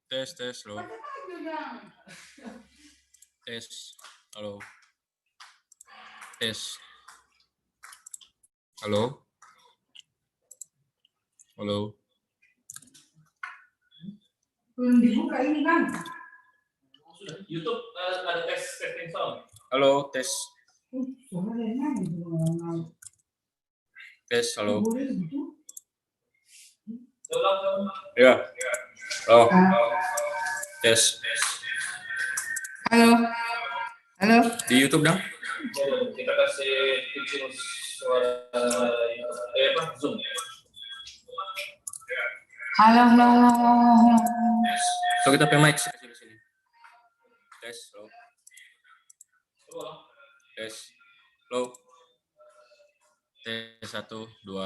Tes, halo. Tes, halo. Tes. Halo. Halo. Belum dibuka ini kan? YouTube ada testing sound. Halo, tes. Tes, halo. Ya. Halo. Tes. Halo. Halo. Di YouTube dong. Kita kasih pitching suara Zoom. Halo. So kita pakai mic di sini. Tes, halo. Tes. Halo. Tes 1 2.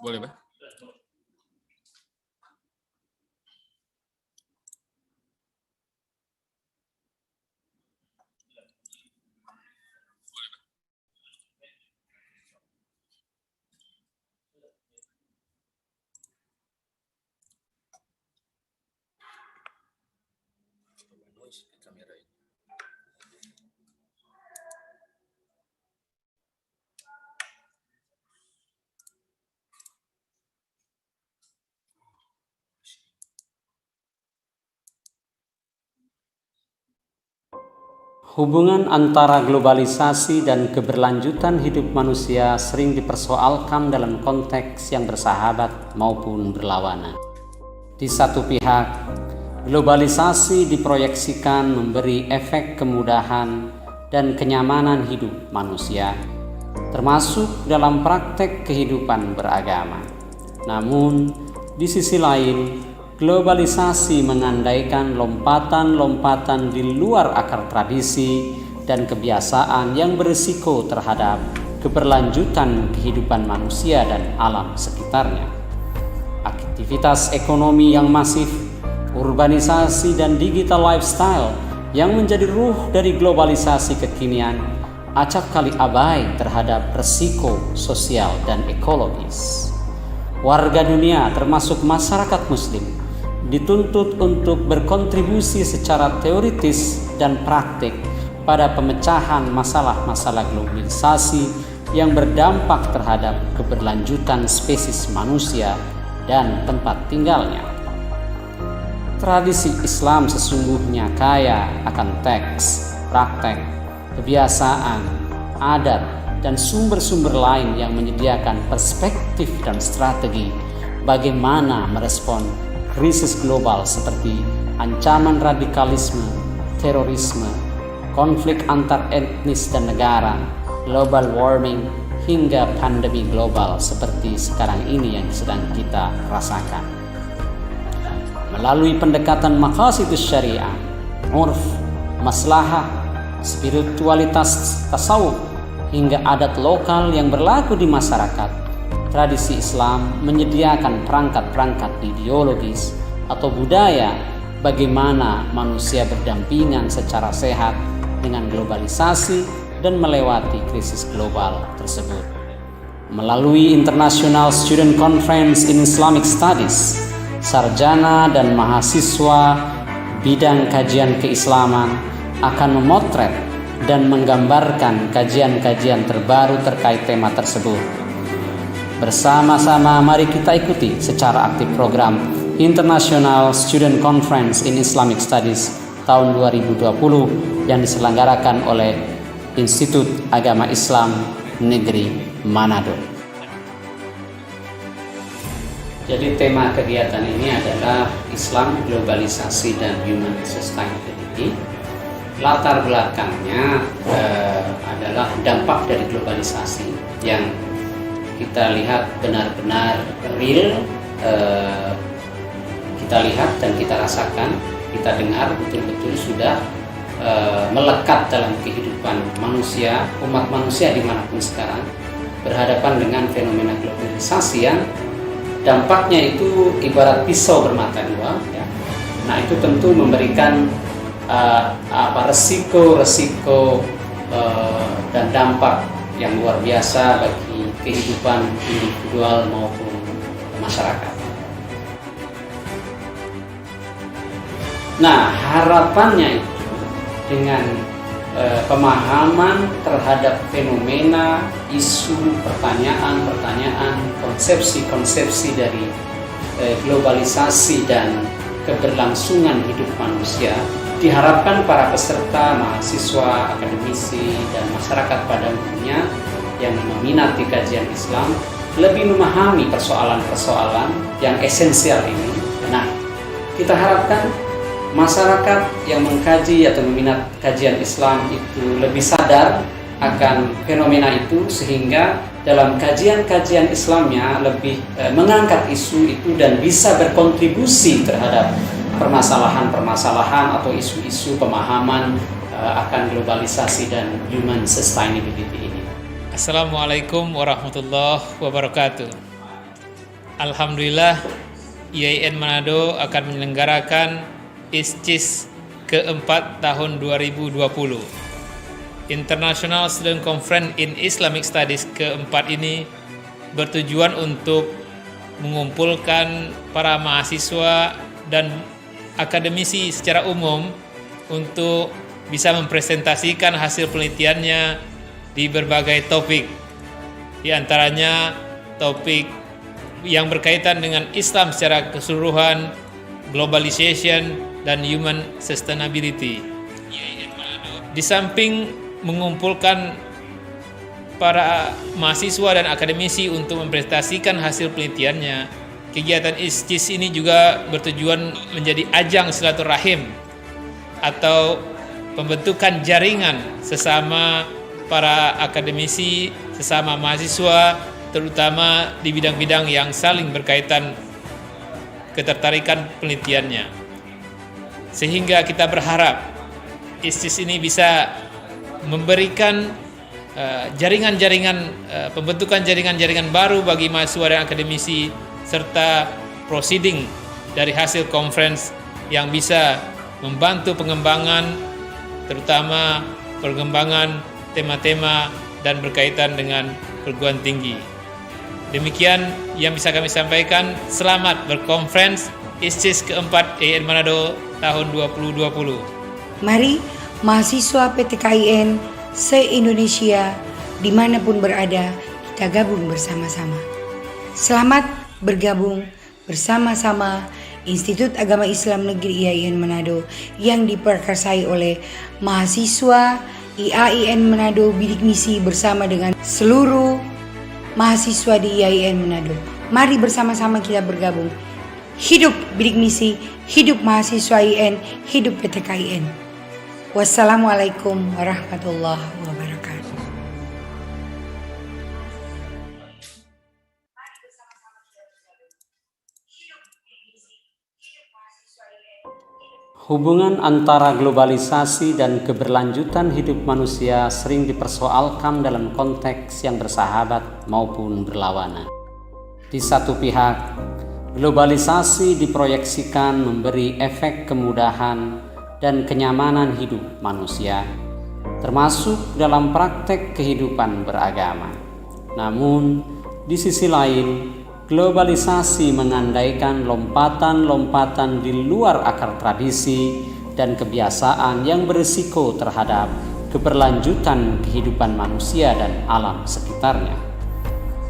Boleh, Pak? Kamera ini. Hubungan antara globalisasi dan keberlanjutan hidup manusia sering dipersoalkan dalam konteks yang bersahabat maupun berlawanan. Di satu pihak, globalisasi diproyeksikan memberi efek kemudahan dan kenyamanan hidup manusia, termasuk dalam praktek kehidupan beragama. Namun, di sisi lain, globalisasi mengandaikan lompatan-lompatan di luar akar tradisi dan kebiasaan yang berisiko terhadap keberlanjutan kehidupan manusia dan alam sekitarnya. Aktivitas ekonomi yang masif, urbanisasi dan digital lifestyle yang menjadi ruh dari globalisasi kekinian acap kali abai terhadap resiko sosial dan ekologis. Warga dunia termasuk masyarakat muslim dituntut untuk berkontribusi secara teoritis dan praktik pada pemecahan masalah-masalah globalisasi yang berdampak terhadap keberlanjutan spesies manusia dan tempat tinggalnya. Tradisi Islam sesungguhnya kaya akan teks, praktek, kebiasaan, adat, dan sumber-sumber lain yang menyediakan perspektif dan strategi bagaimana merespon krisis global seperti ancaman radikalisme, terorisme, konflik antar etnis dan negara, global warming, hingga pandemi global seperti sekarang ini yang sedang kita rasakan. Melalui pendekatan maqasidus syariah, urf, maslahah, spiritualitas tasawuf, hingga adat lokal yang berlaku di masyarakat, tradisi Islam menyediakan perangkat-perangkat ideologis atau budaya bagaimana manusia berdampingan secara sehat dengan globalisasi dan melewati krisis global tersebut. Melalui International Student Conference in Islamic Studies, sarjana dan mahasiswa bidang kajian keislaman akan memotret dan menggambarkan kajian-kajian terbaru terkait tema tersebut. Bersama-sama mari kita ikuti secara aktif program International Student Conference in Islamic Studies tahun 2020 yang diselenggarakan oleh Institut Agama Islam Negeri Manado. Jadi tema kegiatan ini adalah Islam, Globalisasi, dan Human Sustainability. Latar belakangnya adalah dampak dari globalisasi yang kita lihat benar-benar real, kita lihat dan kita rasakan, kita dengar betul-betul sudah melekat dalam kehidupan manusia, umat manusia dimanapun sekarang, berhadapan dengan fenomena globalisasi yang dampaknya itu ibarat pisau bermata dua, ya. Nah, itu tentu memberikan resiko dan dampak yang luar biasa bagi kehidupan individual maupun masyarakat. Nah, harapannya itu dengan pemahaman terhadap fenomena, isu, pertanyaan-pertanyaan, konsepsi-konsepsi dari globalisasi dan keberlangsungan hidup manusia, diharapkan para peserta, mahasiswa, akademisi, dan masyarakat pada umumnya yang meminati kajian Islam lebih memahami persoalan-persoalan yang esensial ini. Nah, kita harapkan masyarakat yang mengkaji atau meminat kajian Islam itu lebih sadar akan fenomena itu, sehingga dalam kajian-kajian Islamnya lebih mengangkat isu itu dan bisa berkontribusi terhadap permasalahan-permasalahan atau isu-isu pemahaman akan globalisasi dan human sustainability ini. Assalamualaikum warahmatullahi wabarakatuh. Alhamdulillah, IAIN Manado akan menyelenggarakan ISCIS keempat tahun 2020. International Student Conference in Islamic Studies keempat ini bertujuan untuk mengumpulkan para mahasiswa dan akademisi secara umum untuk bisa mempresentasikan hasil penelitiannya di berbagai topik. Di antaranya topik yang berkaitan dengan Islam secara keseluruhan, Globalization, dan Human Sustainability. Di samping mengumpulkan para mahasiswa dan akademisi untuk mempresentasikan hasil penelitiannya, kegiatan ISCIS ini juga bertujuan menjadi ajang silaturahim atau pembentukan jaringan sesama para akademisi, sesama mahasiswa, terutama di bidang-bidang yang saling berkaitan ketertarikan penelitiannya. Sehingga kita berharap ISCIS ini bisa memberikan pembentukan jaringan-jaringan baru bagi mahasiswa dan akademisi, serta proceeding dari hasil conference yang bisa membantu pengembangan, terutama pengembangan tema-tema dan berkaitan dengan perguruan tinggi. Demikian yang bisa kami sampaikan. Selamat berkonferensi ISCIS keempat IAIN Manado tahun 2020. Mari mahasiswa PTKIN se-Indonesia dimanapun berada, kita gabung bersama-sama. Selamat bergabung bersama-sama Institut Agama Islam Negeri IAIN Manado yang diprakarsai oleh mahasiswa IAIN Manado Bidik Misi bersama dengan seluruh mahasiswa di IAIN Manado. Mari bersama-sama kita bergabung. Hidup Bidik Misi, hidup mahasiswa IAIN, hidup PTKIN. Wassalamualaikum warahmatullahi wabarakatuh. Hubungan antara globalisasi dan keberlanjutan hidup manusia sering dipersoalkan dalam konteks yang bersahabat maupun berlawanan. Di satu pihak, globalisasi diproyeksikan memberi efek kemudahan dan kenyamanan hidup manusia, termasuk dalam praktek kehidupan beragama. Namun, di sisi lain, globalisasi mengandaikan lompatan-lompatan di luar akar tradisi dan kebiasaan yang berisiko terhadap keberlanjutan kehidupan manusia dan alam sekitarnya.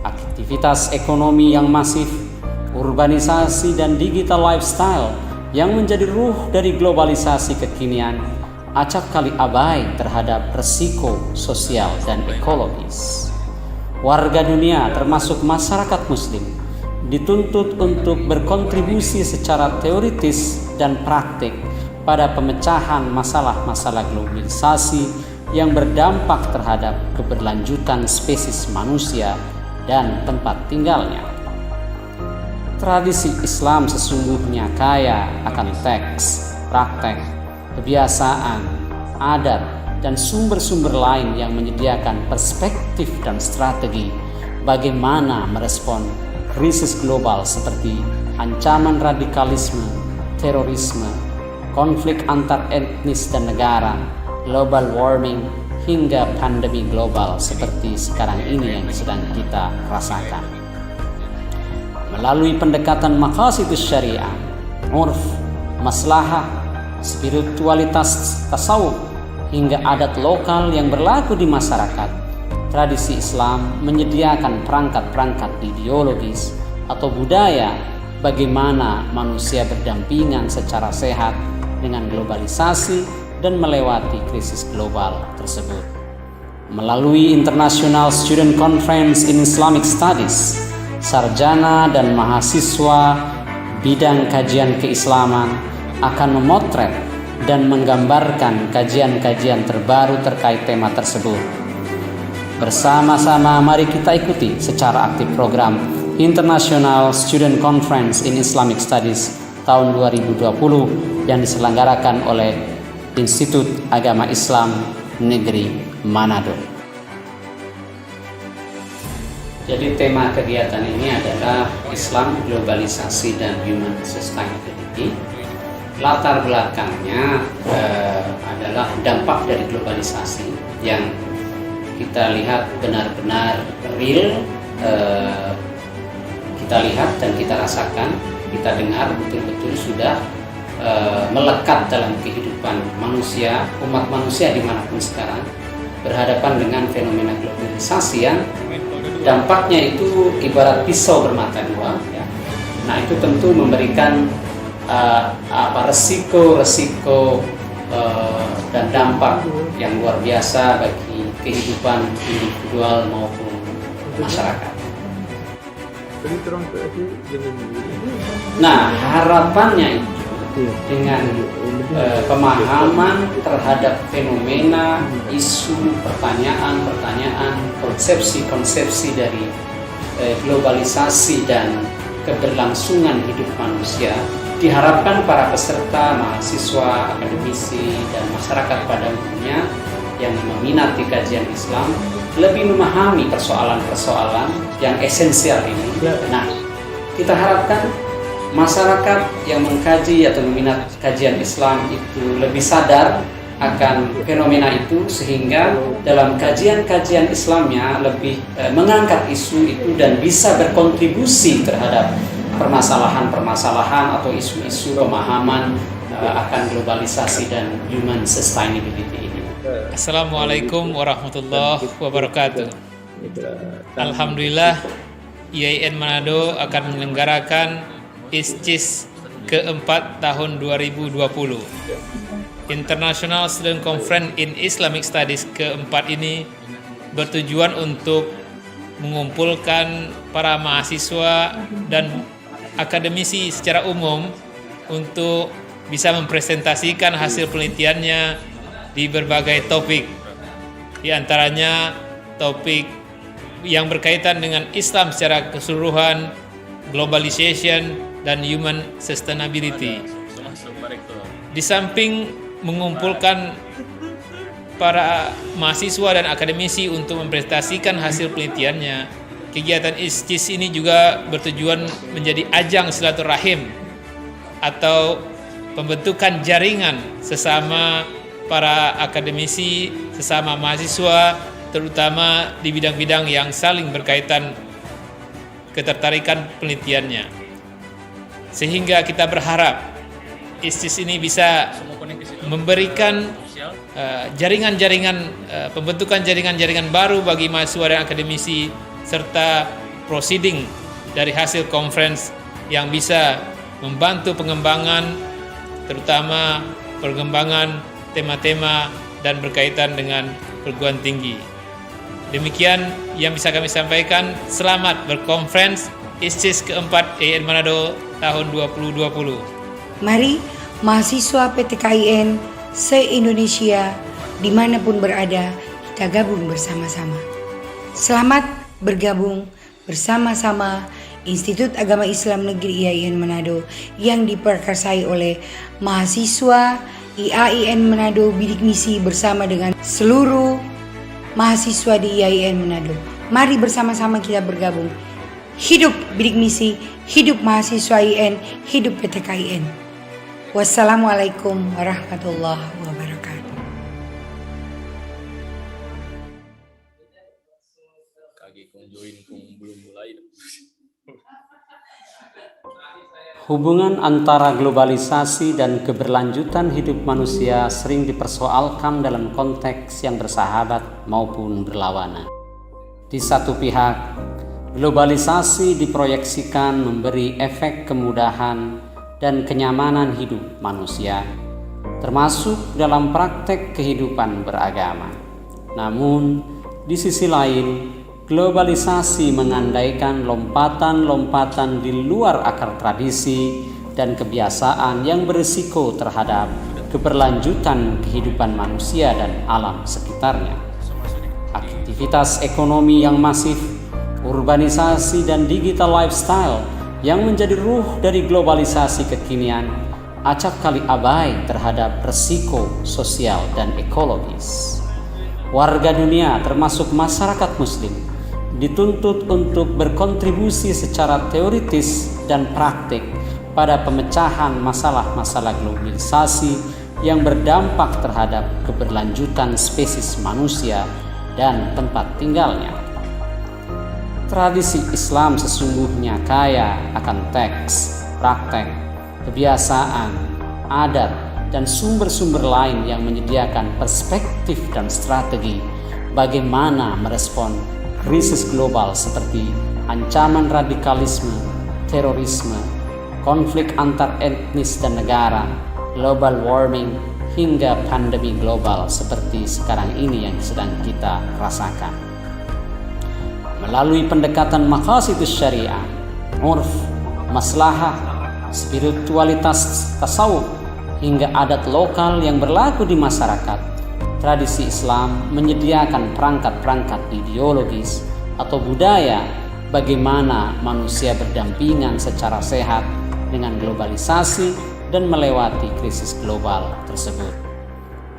Aktivitas ekonomi yang masif, urbanisasi dan digital lifestyle yang menjadi ruh dari globalisasi kekinian acap kali abai terhadap resiko sosial dan ekologis. Warga dunia termasuk masyarakat muslim dituntut untuk berkontribusi secara teoritis dan praktik pada pemecahan masalah-masalah globalisasi yang berdampak terhadap keberlanjutan spesies manusia dan tempat tinggalnya. Tradisi Islam sesungguhnya kaya akan teks, praktek, kebiasaan, adat, dan sumber-sumber lain yang menyediakan perspektif dan strategi bagaimana merespon krisis global seperti ancaman radikalisme, terorisme, konflik antar etnis dan negara, global warming, hingga pandemi global seperti sekarang ini yang sedang kita rasakan. Melalui pendekatan maqasidus syariah, urf, maslahah, spiritualitas tasawuf, hingga adat lokal yang berlaku di masyarakat, tradisi Islam menyediakan perangkat-perangkat ideologis atau budaya bagaimana manusia berdampingan secara sehat dengan globalisasi dan melewati krisis global tersebut. Melalui International Student Conference in Islamic Studies, sarjana dan mahasiswa bidang kajian keislaman akan memotret dan menggambarkan kajian-kajian terbaru terkait tema tersebut. Bersama-sama mari kita ikuti secara aktif program International Student Conference in Islamic Studies tahun 2020 yang diselenggarakan oleh Institut Agama Islam Negeri Manado. Jadi tema kegiatan ini adalah Islam, Globalisasi, dan Human Sustainability. Latar belakangnya adalah dampak dari globalisasi yang kita lihat benar-benar real, kita lihat dan kita rasakan, kita dengar betul-betul sudah melekat dalam kehidupan manusia, umat manusia dimanapun sekarang, berhadapan dengan fenomena globalisasi yang dampaknya itu ibarat pisau bermata dua. Ya. Nah, itu tentu memberikan resiko dan dampak yang luar biasa bagi kehidupan individual maupun masyarakat. Nah, harapannya itu dengan pemahaman terhadap fenomena, isu, pertanyaan, konsepsi-konsepsi dari globalisasi dan keberlangsungan hidup manusia, diharapkan para peserta, mahasiswa, akademisi, dan masyarakat pada umumnya yang meminati kajian Islam lebih memahami persoalan-persoalan yang esensial ini. Nah, kita harapkan masyarakat yang mengkaji atau meminat kajian Islam itu lebih sadar akan fenomena itu, sehingga dalam kajian-kajian Islamnya lebih mengangkat isu itu dan bisa berkontribusi terhadap permasalahan-permasalahan atau isu-isu pemahaman akan globalisasi dan human sustainability ini. Assalamualaikum warahmatullahi wabarakatuh. Alhamdulillah, IAIN Manado akan menyelenggarakan ISCIS keempat tahun 2020. International Student Conference in Islamic Studies keempat ini bertujuan untuk mengumpulkan para mahasiswa dan akademisi secara umum untuk bisa mempresentasikan hasil penelitiannya di berbagai topik. Di antaranya topik yang berkaitan dengan Islam secara keseluruhan, Globalization, dan Human Sustainability. Di samping mengumpulkan para mahasiswa dan akademisi untuk mempresentasikan hasil penelitiannya, kegiatan ISCIS ini juga bertujuan menjadi ajang silaturahim atau pembentukan jaringan sesama para akademisi, sesama mahasiswa, terutama di bidang-bidang yang saling berkaitan ketertarikan penelitiannya. Sehingga kita berharap ISCIS ini bisa memberikan pembentukan jaringan-jaringan baru bagi mahasiswa dan akademisi, serta proceeding dari hasil conference yang bisa membantu pengembangan, terutama pengembangan tema-tema dan berkaitan dengan perguruan tinggi. Demikian yang bisa kami sampaikan. Selamat berkonferensi ISCIS keempat IAIN Manado tahun 2020. Mari mahasiswa PTKIN se-Indonesia dimanapun berada, kita gabung bersama-sama. Selamat bergabung bersama-sama Institut Agama Islam Negeri IAIN Manado yang diperkarsai oleh mahasiswa IAIN Manado Bidik Misi bersama dengan seluruh mahasiswa di IAIN Manado. Mari bersama-sama kita bergabung. Hidup Bidik Misi, hidup mahasiswa IAIN, hidup PTKIN. Wassalamualaikum warahmatullahi wabarakatuh. Kagi kung join kung belum mulai. Hubungan antara globalisasi dan keberlanjutan hidup manusia sering dipersoalkan dalam konteks yang bersahabat maupun berlawanan. Di satu pihak, globalisasi diproyeksikan memberi efek kemudahan dan kenyamanan hidup manusia, termasuk dalam praktek kehidupan beragama. Namun, di sisi lain, globalisasi mengandaikan lompatan-lompatan di luar akar tradisi dan kebiasaan yang berisiko terhadap keberlanjutan kehidupan manusia dan alam sekitarnya. Aktivitas ekonomi yang masif, urbanisasi dan digital lifestyle yang menjadi ruh dari globalisasi kekinian acap kali abai terhadap resiko sosial dan ekologis. Warga dunia termasuk masyarakat muslim dituntut untuk berkontribusi secara teoritis dan praktik pada pemecahan masalah-masalah globalisasi yang berdampak terhadap keberlanjutan spesies manusia dan tempat tinggalnya. Tradisi Islam sesungguhnya kaya akan teks, praktek, kebiasaan, adat, dan sumber-sumber lain yang menyediakan perspektif dan strategi bagaimana merespon krisis global seperti ancaman radikalisme, terorisme, konflik antar etnis dan negara, global warming, hingga pandemi global seperti sekarang ini yang sedang kita rasakan. Melalui pendekatan maqasidus syariah, urf, maslahah, spiritualitas tasawuf, hingga adat lokal yang berlaku di masyarakat, tradisi Islam menyediakan perangkat-perangkat ideologis atau budaya bagaimana manusia berdampingan secara sehat dengan globalisasi dan melewati krisis global tersebut.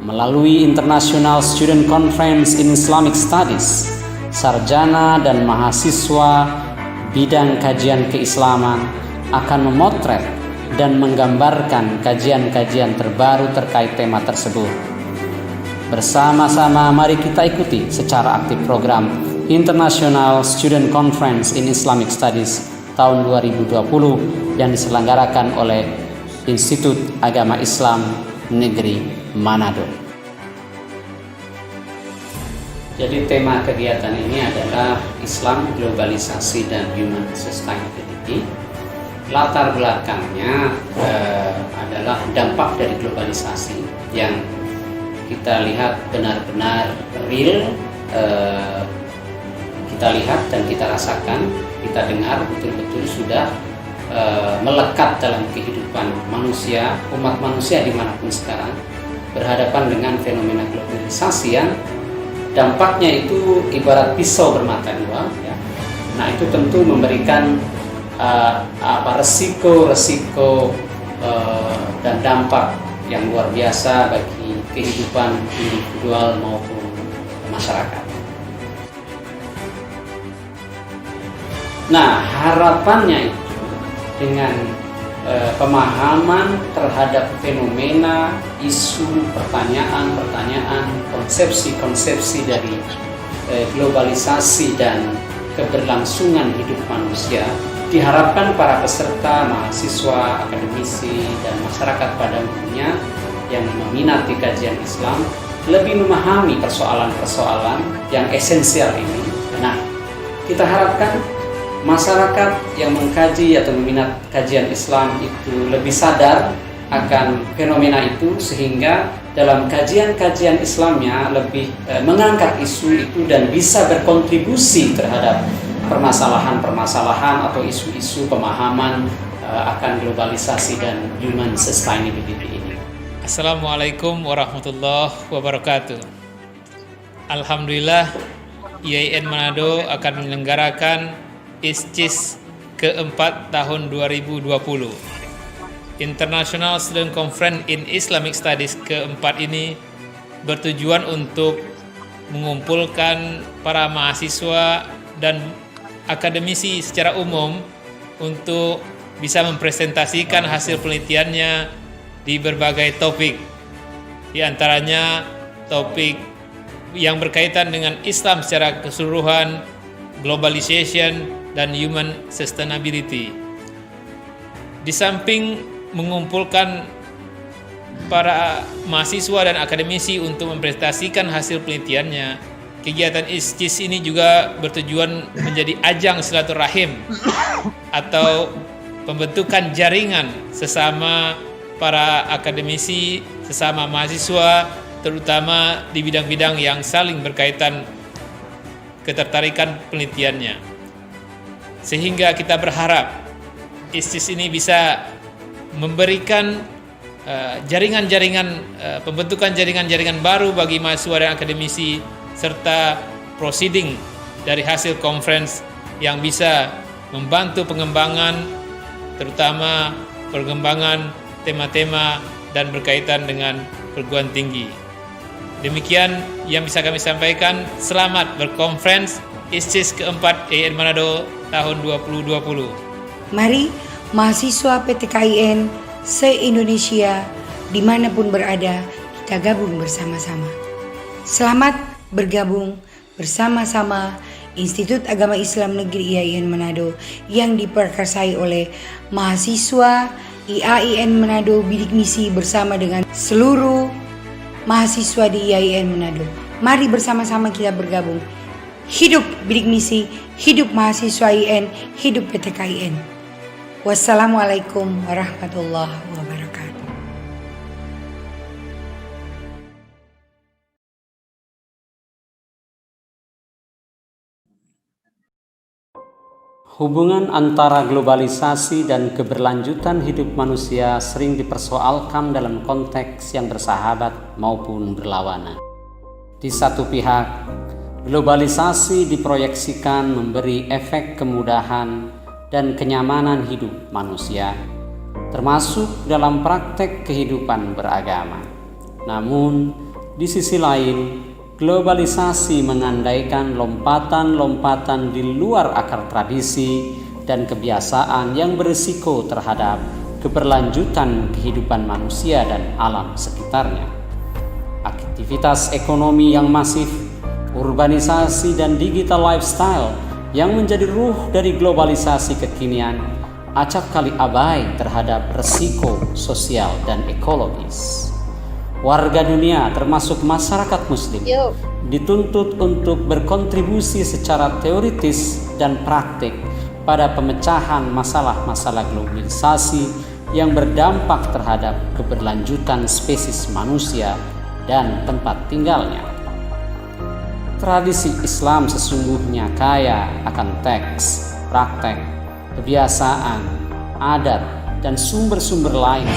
Melalui International Student Conference in Islamic Studies, sarjana dan mahasiswa bidang kajian keislaman akan memotret dan menggambarkan kajian-kajian terbaru terkait tema tersebut. Bersama-sama mari kita ikuti secara aktif program International Student Conference in Islamic Studies tahun 2020 yang diselenggarakan oleh Institut Agama Islam Negeri Manado. Jadi tema kegiatan ini adalah Islam, Globalisasi, dan Human Sustainability. Latar belakangnya adalah dampak dari globalisasi yang kita lihat benar-benar real, kita lihat dan kita rasakan, kita dengar betul-betul sudah melekat dalam kehidupan manusia, umat manusia dimanapun sekarang, berhadapan dengan fenomena globalisasi yang dampaknya itu ibarat pisau bermata dua. Ya. Nah itu tentu memberikan resiko dan dampak yang luar biasa bagi kehidupan individual maupun masyarakat. Nah, harapannya itu dengan pemahaman terhadap fenomena, isu, pertanyaan-pertanyaan, konsepsi-konsepsi dari globalisasi dan keberlangsungan hidup manusia, diharapkan para peserta, mahasiswa, akademisi, dan masyarakat pada umumnya yang meminati kajian Islam lebih memahami persoalan-persoalan yang esensial ini. Nah, kita harapkan masyarakat yang mengkaji atau meminat kajian Islam itu lebih sadar akan fenomena itu, sehingga dalam kajian-kajian Islamnya lebih mengangkat isu itu dan bisa berkontribusi terhadap permasalahan-permasalahan atau isu-isu pemahaman akan globalisasi dan human sustainability ini. Assalamualaikum warahmatullahi wabarakatuh. Alhamdulillah, IAIN Manado akan menyelenggarakan ISCIS keempat tahun 2020. International Student Conference in Islamic Studies keempat ini bertujuan untuk mengumpulkan para mahasiswa dan akademisi secara umum untuk bisa mempresentasikan hasil penelitiannya di berbagai topik. Di antaranya topik yang berkaitan dengan Islam secara keseluruhan, globalization, dan human sustainability. Di samping mengumpulkan para mahasiswa dan akademisi untuk mempresentasikan hasil penelitiannya, kegiatan ISCIS ini juga bertujuan menjadi ajang silaturahim atau pembentukan jaringan sesama para akademisi, sesama mahasiswa, terutama di bidang-bidang yang saling berkaitan ketertarikan penelitiannya. Sehingga kita berharap ISCIS ini bisa memberikan pembentukan jaringan-jaringan baru bagi mahasiswa dan akademisi serta proceeding dari hasil conference yang bisa membantu pengembangan, terutama pengembangan tema-tema dan berkaitan dengan perguruan tinggi. Demikian yang bisa kami sampaikan. Selamat berkonferensi ISCIS keempat IAIN Manado tahun 2020. Mari mahasiswa PTKIN se-Indonesia dimanapun berada, kita gabung bersama-sama. Selamat bergabung bersama-sama Institut Agama Islam Negeri IAIN Manado yang diperkarsai oleh mahasiswa IAIN Manado Bidik Misi bersama dengan seluruh mahasiswa di IAIN Manado. Mari bersama-sama kita bergabung. Hidup Bidik Misi, hidup mahasiswa IAIN, hidup PTKIN. Wassalamualaikum warahmatullahi wabarakatuh. Hubungan antara globalisasi dan keberlanjutan hidup manusia sering dipersoalkan dalam konteks yang bersahabat maupun berlawanan. Di satu pihak, globalisasi diproyeksikan memberi efek kemudahan dan kenyamanan hidup manusia, termasuk dalam praktek kehidupan beragama. Namun, di sisi lain, globalisasi mengandaikan lompatan-lompatan di luar akar tradisi dan kebiasaan yang berisiko terhadap keberlanjutan kehidupan manusia dan alam sekitarnya. Aktivitas ekonomi yang masif, urbanisasi dan digital lifestyle yang menjadi ruh dari globalisasi kekinian acap kali abai terhadap resiko sosial dan ekologis. Warga dunia termasuk masyarakat muslim dituntut untuk berkontribusi secara teoritis dan praktik pada pemecahan masalah-masalah globalisasi yang berdampak terhadap keberlanjutan spesies manusia dan tempat tinggalnya. Tradisi Islam sesungguhnya kaya akan teks, praktek, kebiasaan, adat, dan sumber-sumber lain.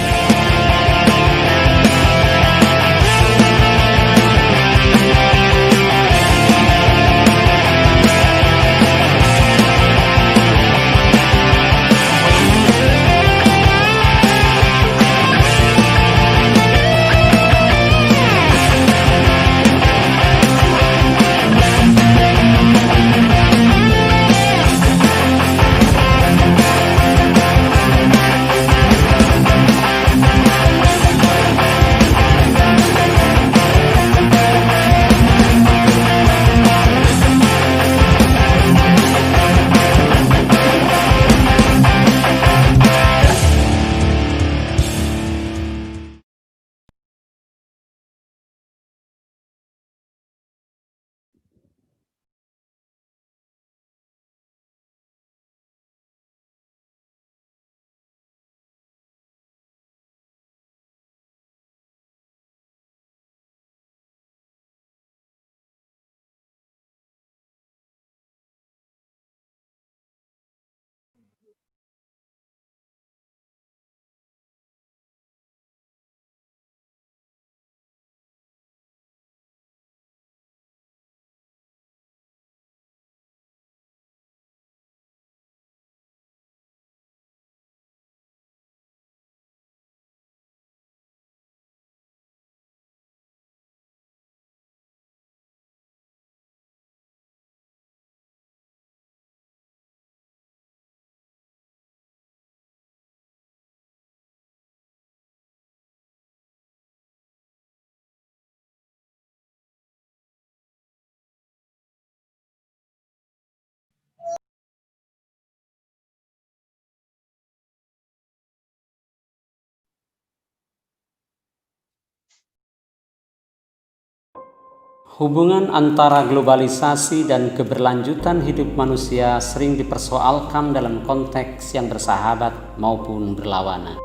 Hubungan antara globalisasi dan keberlanjutan hidup manusia sering dipersoalkan dalam konteks yang bersahabat maupun berlawanan.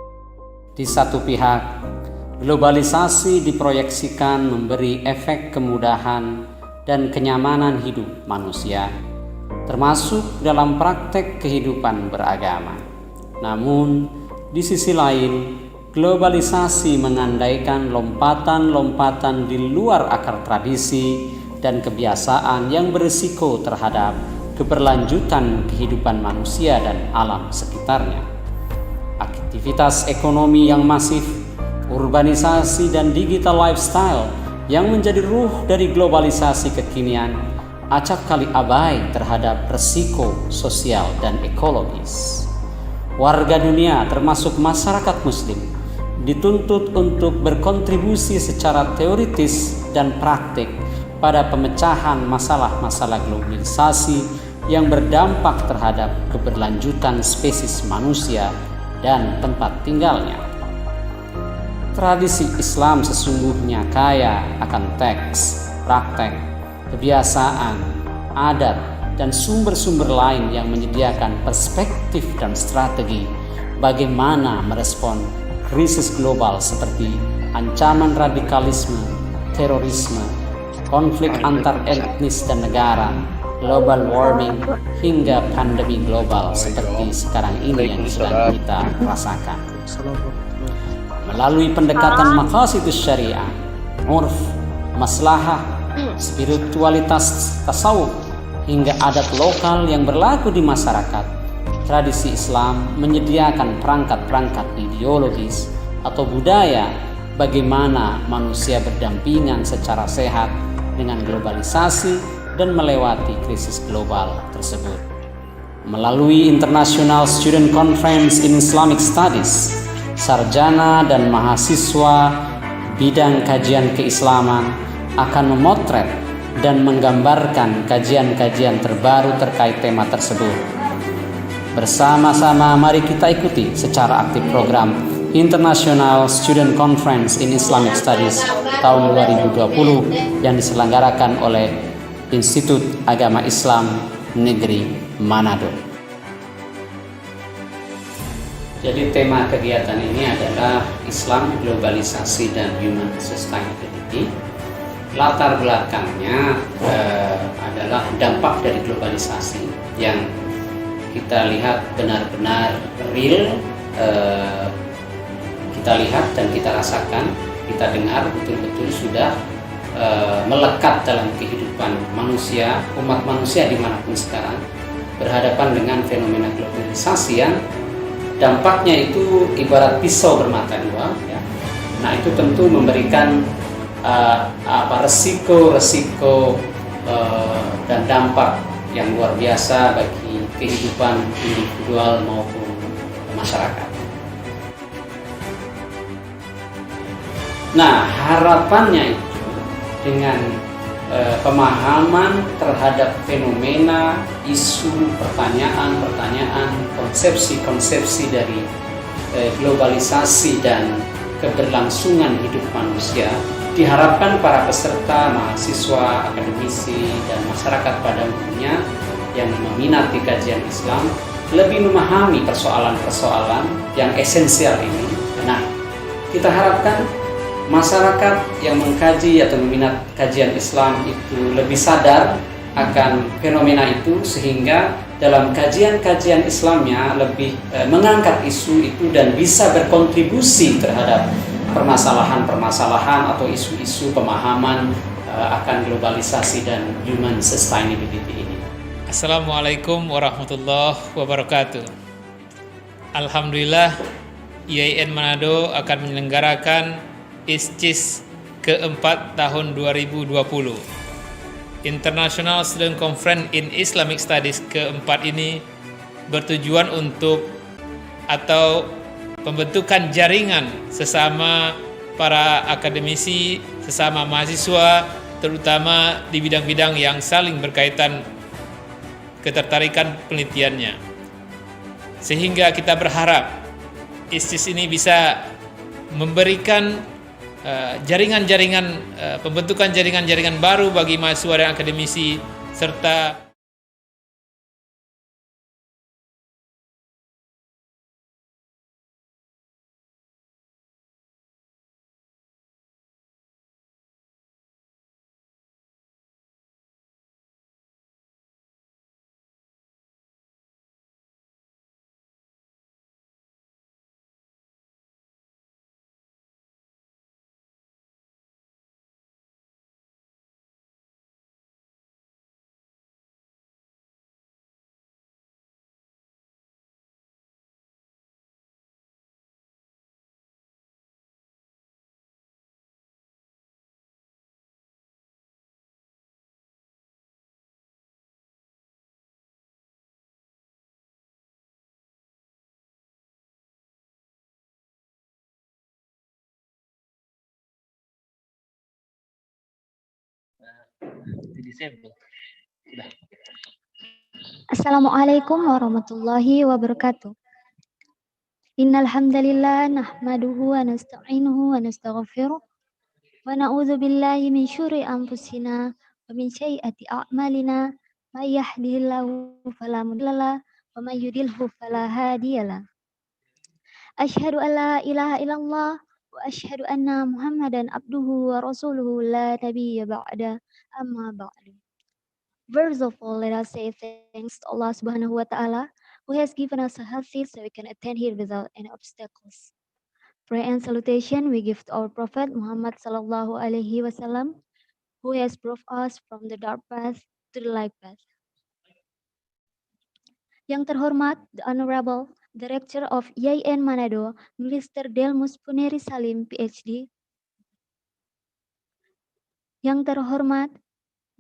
Di satu pihak, globalisasi diproyeksikan memberi efek kemudahan dan kenyamanan hidup manusia, termasuk dalam praktek kehidupan beragama. Namun, di sisi lain, globalisasi mengandaikan lompatan-lompatan di luar akar tradisi dan kebiasaan yang berisiko terhadap keberlanjutan kehidupan manusia dan alam sekitarnya. Aktivitas ekonomi yang masif, urbanisasi dan digital lifestyle yang menjadi ruh dari globalisasi kekinian acap kali abai terhadap resiko sosial dan ekologis. Warga dunia termasuk masyarakat muslim dituntut untuk berkontribusi secara teoritis dan praktik pada pemecahan masalah-masalah globalisasi yang berdampak terhadap keberlanjutan spesies manusia dan tempat tinggalnya. Tradisi Islam sesungguhnya kaya akan teks, praktek, kebiasaan, adat, dan sumber-sumber lain yang menyediakan perspektif dan strategi bagaimana merespon krisis global seperti ancaman radikalisme, terorisme, konflik antar etnis dan negara, global warming, hingga pandemi global seperti sekarang ini yang sedang kita rasakan. Melalui pendekatan maqasidus syariah, urf, maslahah, spiritualitas tasawuf, hingga adat lokal yang berlaku di masyarakat, tradisi Islam menyediakan perangkat-perangkat ideologis atau budaya bagaimana manusia berdampingan secara sehat dengan globalisasi dan melewati krisis global tersebut. Melalui International Student Conference in Islamic Studies, sarjana dan mahasiswa bidang kajian keislaman akan memotret dan menggambarkan kajian-kajian terbaru terkait tema tersebut. Bersama-sama mari kita ikuti secara aktif program International Student Conference in Islamic Studies tahun 2020 yang diselenggarakan oleh Institut Agama Islam Negeri Manado. Jadi tema kegiatan ini adalah Islam, Globalisasi, dan Human Sustainability. Latar belakangnya adalah dampak dari globalisasi yang kita lihat benar-benar real, kita lihat dan kita rasakan, kita dengar betul-betul sudah melekat dalam kehidupan manusia, umat manusia dimanapun sekarang, berhadapan dengan fenomena globalisasi yang dampaknya itu ibarat pisau bermata dua, ya. Nah, itu tentu memberikan resiko dan dampak yang luar biasa bagi kehidupan individual maupun masyarakat. Nah, harapannya itu dengan pemahaman terhadap fenomena, isu, pertanyaan-pertanyaan, konsepsi-konsepsi dari globalisasi dan keberlangsungan hidup manusia, diharapkan para peserta, mahasiswa, akademisi, dan masyarakat pada umumnya yang meminati kajian Islam lebih memahami persoalan-persoalan yang esensial ini. Nah, kita harapkan masyarakat yang mengkaji atau meminat kajian Islam itu lebih sadar akan fenomena itu, sehingga dalam kajian-kajian Islamnya lebih mengangkat isu itu dan bisa berkontribusi terhadap permasalahan-permasalahan atau isu-isu pemahaman akan globalisasi dan human sustainability ini. Assalamualaikum warahmatullahi wabarakatuh. Alhamdulillah, IAIN Manado akan menyelenggarakan ISCIS keempat tahun 2020. International Student Conference in Islamic Studies keempat ini bertujuan untuk atau pembentukan jaringan sesama para akademisi, sesama mahasiswa, terutama di bidang-bidang yang saling berkaitan ketertarikan penelitiannya. Sehingga kita berharap ISCIS ini bisa memberikan pembentukan jaringan-jaringan baru bagi mahasiswa dan akademisi serta disable. Assalamualaikum warahmatullahi wabarakatuh. Innal hamdalillah nahmaduhu wa nasta'inuhu wa nastaghfiruh wa na'udzu billahi min syururi anfusina wa min sayyiati a'malina may yahdihillahu fala mudhillalah wa may yudlilhu fala hadiyalah. Asyhadu an la ilaha illallah wa asyhadu anna Muhammadan abduhu wa rasuluhu la nabiyya ba'da amma ba'du. First of all, let us say thanks to Allah Subhanahu wa Ta'ala who has given us a healthy so we can attend here without any obstacles. Prayer and salutation we give to our Prophet Muhammad Sallallahu Alaihi Wasallam who has brought us from the dark path to the light path. Yang terhormat, the Honorable Director of IAIN Manado, Mr. Delmus Puneri Salim, PhD. Yang terhormat,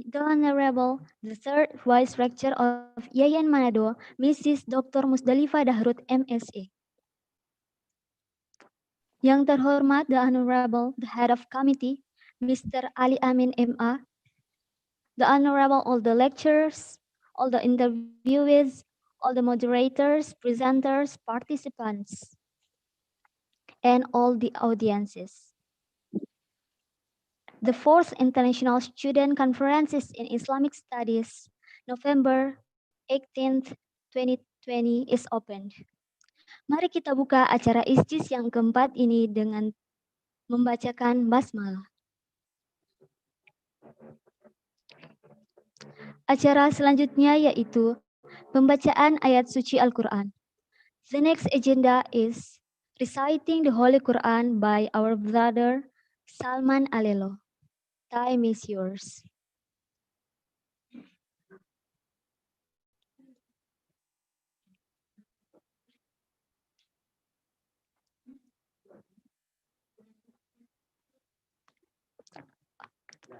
the Honorable, the Third Vice Rector of IAIN Manado, Mrs. Dr. Musdalifah Dahrut, MSA. Yang terhormat, the Honorable, the Head of Committee, Mr. Ali Amin MA. The Honorable, all the lecturers, all the interviewees, all the moderators, presenters, participants, and all the audiences. The 4th International Student Conferences in Islamic Studies, November 18th, 2020 is opened. Mari kita buka acara ISCIS yang keempat ini dengan membacakan basmalah. Acara selanjutnya yaitu pembacaan ayat suci Al-Quran. The next agenda is reciting the Holy Quran by our brother Salman Alelo. Time is yours.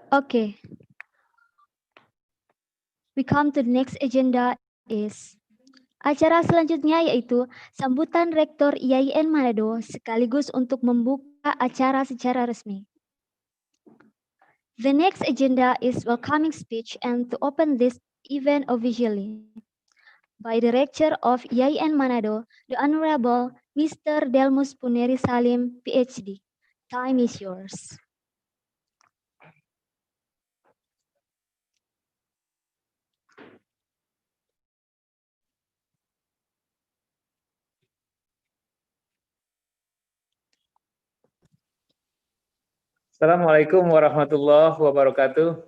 Okay. We come to the next agenda is acara selanjutnya yaitu sambutan Rektor IAIN Manado sekaligus untuk membuka acara secara resmi. The next agenda is welcoming speech and to open this event officially by the Rector of IAIN Manado, the Honorable Mr. Delmus Puneri Salim, PhD. Time is yours. Assalamualaikum warahmatullahi wabarakatuh.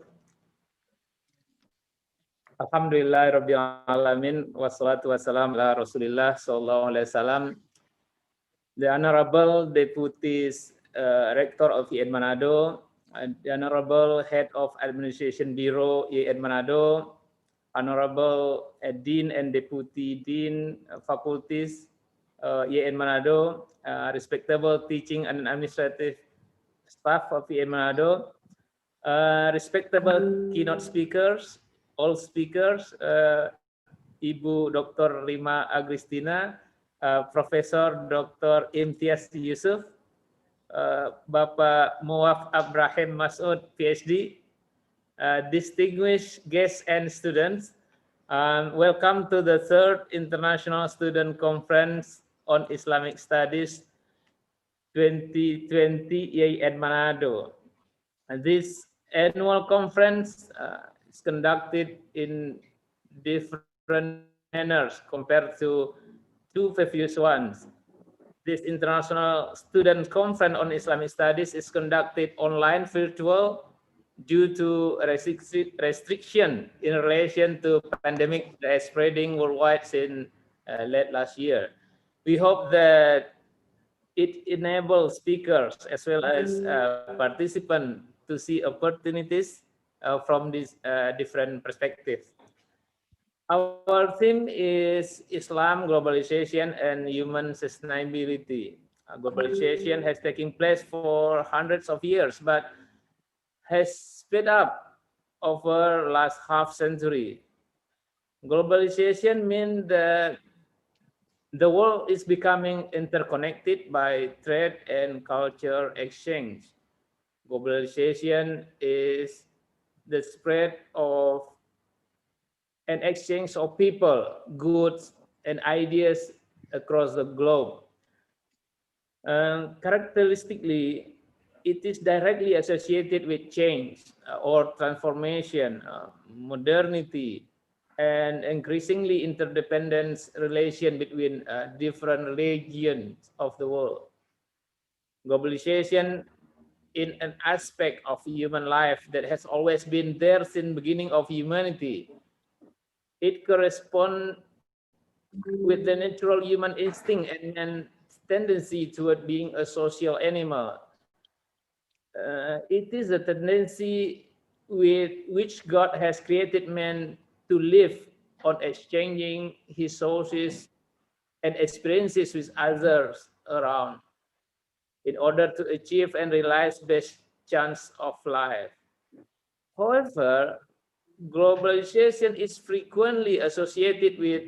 Alhamdulillahirabbil alamin wassalatu wassalamu ala Rasulillah sallallahu alaihi wasallam. The Honorable Deputy Rector of IAIN Manado, the Honorable Head of Administration Bureau IAIN Manado, Honorable Dean and Deputy Dean Faculties IAIN Manado, respectable teaching and administrative staff of IAIN Manado, respectable keynote speakers, all speakers, Ibu Dr. Lima Agustina, Profesor Dr. Imtiaz Yusuf, Bapak Muaf Abraham Masud, PhD, distinguished guests and students, welcome to the 3rd International Student Conference on Islamic Studies 2020 IAIN Manado. And this annual conference is conducted in different manners compared to two previous ones. This International Student Conference on Islamic Studies is conducted online virtual due to restriction in relation to pandemic that is spreading worldwide since late last year. We hope that it enables speakers as well as participants to see opportunities from these different perspectives. Our theme is Islam, globalization, and human sustainability. Globalization has taken place for hundreds of years, but has sped up over last half century. Globalization means that the world is becoming interconnected by trade and culture exchange. Globalization is the spread of an exchange of people, goods, and ideas across the globe. Characteristically, it is directly associated with change or transformation, modernity, and increasingly interdependence relation between different regions of the world. Globalization in an aspect of human life that has always been there since beginning of humanity. It corresponds with the natural human instinct and tendency toward being a social animal. It is a tendency with which God has created man to live on exchanging his sources and experiences with others around in order to achieve and realize best chance of life. However, globalization is frequently associated with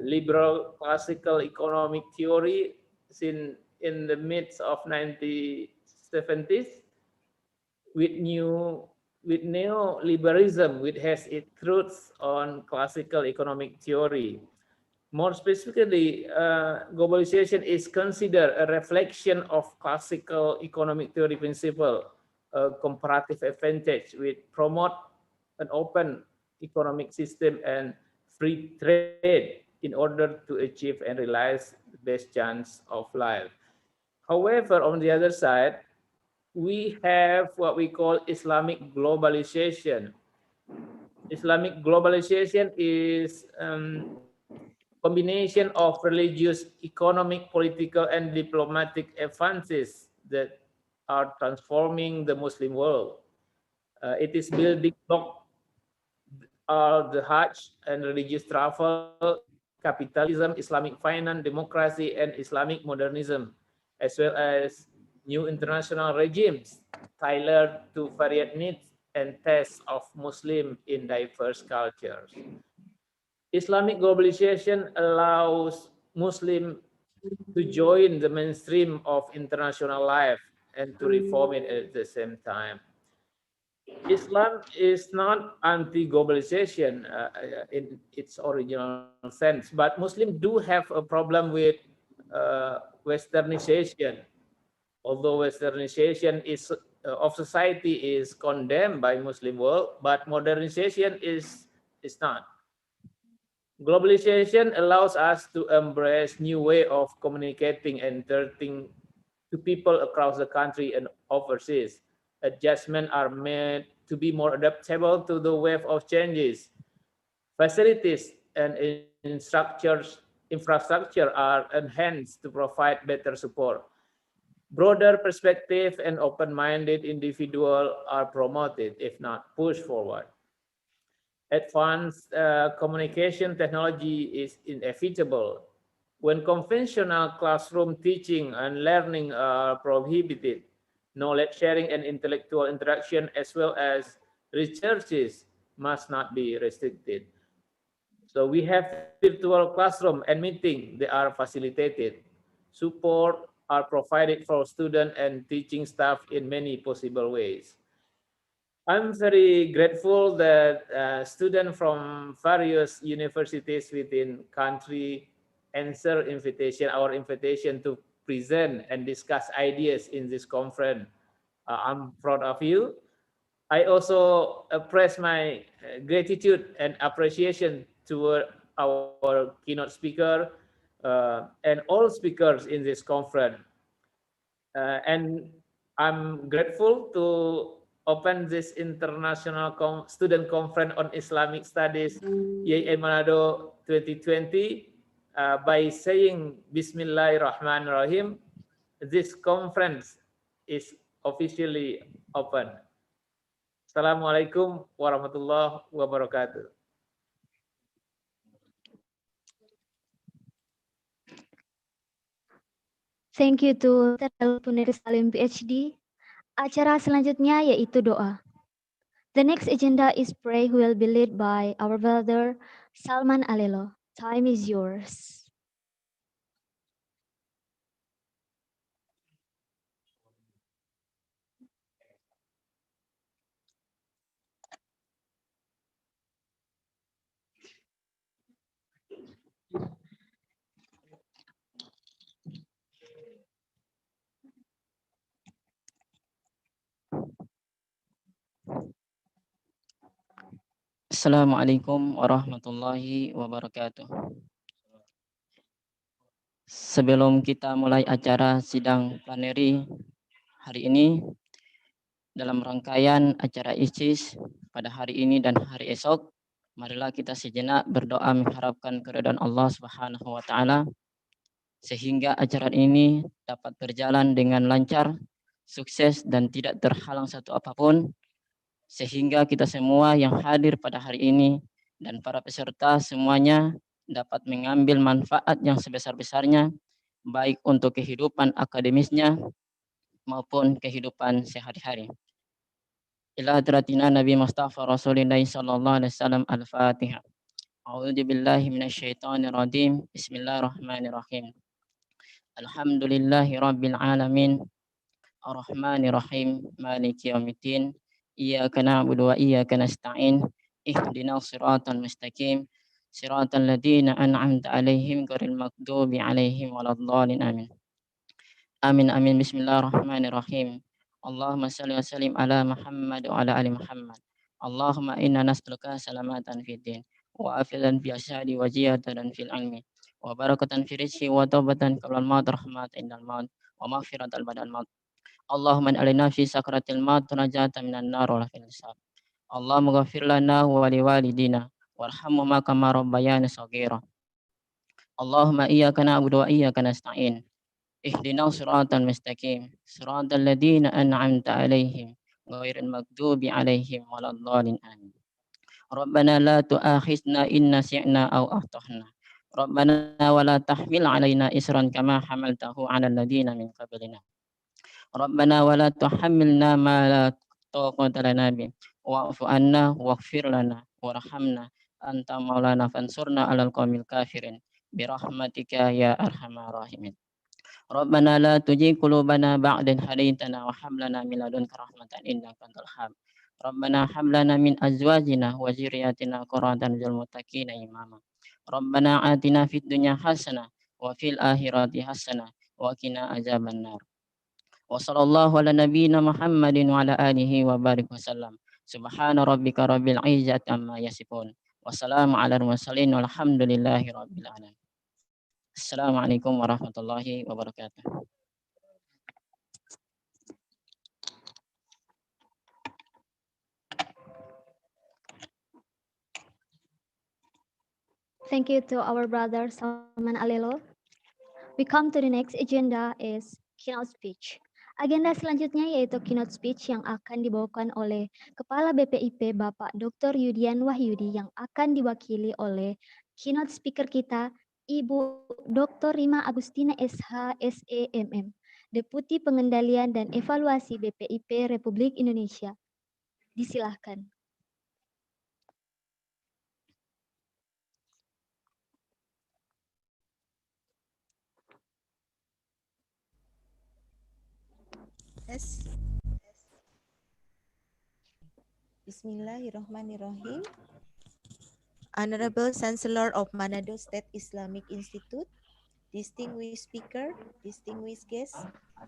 liberal classical economic theory in the midst of 1970s with neoliberalism, which has its roots on classical economic theory. More specifically, globalization is considered a reflection of classical economic theory principle, a comparative advantage which promote an open economic system and free trade in order to achieve and realize the best chance of life. However, on the other side, we have what we call Islamic globalization. Islamic globalization is combination of religious, economic, political, and diplomatic advances that are transforming the Muslim world. It is building block the Hajj and religious travel, capitalism, Islamic finance, democracy, and Islamic modernism, as well as new international regimes tailored to varied needs and tastes of Muslims in diverse cultures. Islamic globalization allows Muslims to join the mainstream of international life and to reform it at the same time. Islam is not anti-globalization in its original sense, but Muslims do have a problem with westernization. Although westernization of society is condemned by Muslim world, but modernization is not. Globalization allows us to embrace new way of communicating and interacting to people across the country and overseas. Adjustments are made to be more adaptable to the wave of changes. Facilities and infrastructure are enhanced to provide better support. Broader perspective and open-minded individual are promoted, if not pushed forward. Advanced communication technology is inevitable. When conventional classroom teaching and learning are prohibited, knowledge sharing and intellectual interaction as well as researches must not be restricted. So we have virtual classroom and meeting, they are facilitated. Support are provided for student and teaching staff in many possible ways. I'm very grateful that students from various universities within country answer our invitation to present and discuss ideas in this conference. I'm proud of you. I also express my gratitude and appreciation toward our keynote speaker and all speakers in this conference. And I'm grateful to open this international student conference on Islamic Studies IAIN Manado 2020 by saying Bismillahirrahmanirrahim. This conference is officially open. Assalamualaikum warahmatullahi wabarakatuh. Thank you to Dr. Punir Salim PhD. Acara selanjutnya yaitu doa. The next agenda is pray, who will be led by our brother Salman Alelo. Time is yours. Assalamualaikum warahmatullahi wabarakatuh. Sebelum kita mulai acara sidang plenary hari ini, dalam rangkaian acara ISCIS pada hari ini dan hari esok, marilah kita sejenak berdoa mengharapkan keridhaan Allah Subhanahu wa taala sehingga acara ini dapat berjalan dengan lancar, sukses dan tidak terhalang satu apapun, sehingga kita semua yang hadir pada hari ini dan para peserta semuanya dapat mengambil manfaat yang sebesar-besarnya, baik untuk kehidupan akademisnya maupun kehidupan sehari-hari. Ila hadratina Nabi Mustafa Rasulullah sallallahu alaihi wasallam. Al-Fatihah. A'udzu billahi minasyaitonir rajim. Bismillahirrahmanirrahim. Alhamdulillahi rabbil alamin. Ar-Rahmanir-Rahim. Maliki yaumiddin. Iyyaka na'budu wa iyyaka nasta'in. Ihdinas siratal mustaqim. Siratal ladzina an'amta 'alaihim ghairil maghdubi 'alaihim waladdallin. Amin. Amin amin. Bismillahirrahmanirrahim. Allahumma salli wa sallim ala Muhammad wa ala ali Muhammad. Allahumma inna nas'aluka salamatan fid din wa afilan fi asyadi wa ziyadatan fil ilmi wa barakatan fi rizqi wa taubatan qabla al-maut rahmatan indal maut wa maghfiratan ba'dal maut. Allahumma alina fi sakratil maut najatan minan nar wa fil hisab. Allahumma ghafir lana wa li walidina warhamhuma kama rabbayana shaghira. Allahumma iyyaka na'budu wa iyyaka nasta'in. Ihdinas siratal mustaqim. Siratal ladzina an'amta 'alaihim ghairil maghdubi 'alaihim waladdallin. Amin. Rabbana la tu'akhizna in nasi'na aw akhtana. Rabbana wa la tahmil 'alaina isran kama hamaltahu 'alal ladzina min qablina. Rabbana wa la tuhammilna ma la taqata lana bih. Wa'fu 'anna waghfir lana warhamna anta maulana fansurna 'alal qaumil kafirin. Birahmatika ya arhamar rahimin. Rabbana la tuzigh qulubana ba'da idh hadaytana wa hab lana min ladunka rahmatan innaka antal wahhab. Rabbana hab lana min azwajina wa dzurriyyatina qurratan lil muttaqina imama. Rabbana atina fid dunya hasanah wa fil akhirati hasanah wa qina adzabannar. Wa sallallahu ala nabiyyina Muhammadin wa ala alihi wa barik wasallam. Subhana rabbika rabbil izzati amma yasifun. Wassalamu ala mursalin walhamdulillahi rabbil alamin. Assalamualaikum warahmatullahi wabarakatuh. Thank you to our brother Salman Alelo. We come to the next agenda is keynote speech. Agenda selanjutnya yaitu keynote speech yang akan dibawakan oleh Kepala BPIP Bapak Dr. Yudian Wahyudi yang akan diwakili oleh keynote speaker kita Ibu Dr. Rima Agustina SH SEMM, Deputi Pengendalian dan Evaluasi BPIP Republik Indonesia. Disilahkan. Bismillahirrahmanirrahim. Honorable Chancellor of Manado State Islamic Institute, distinguished speaker, distinguished guests,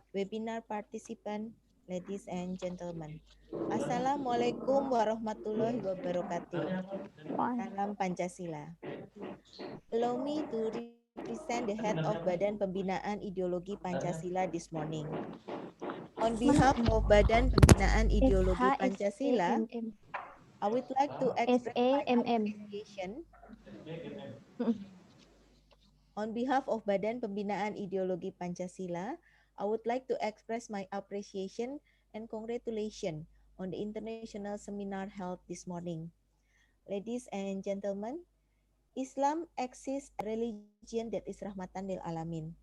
webinar participant, ladies and gentlemen. Assalamualaikum warahmatullahi wabarakatuh. Salam Pancasila. Allow me to represent the head of Badan Pembinaan Ideologi Pancasila this morning. On behalf of Badan Pembinaan Ideologi Pancasila, I would like to express my appreciation. On behalf of Badan Pembinaan Ideologi Pancasila, I would like to express my appreciation and congratulations on the international seminar held this morning. Ladies and gentlemen, Islam exists as a religion that is rahmatan lil alamin.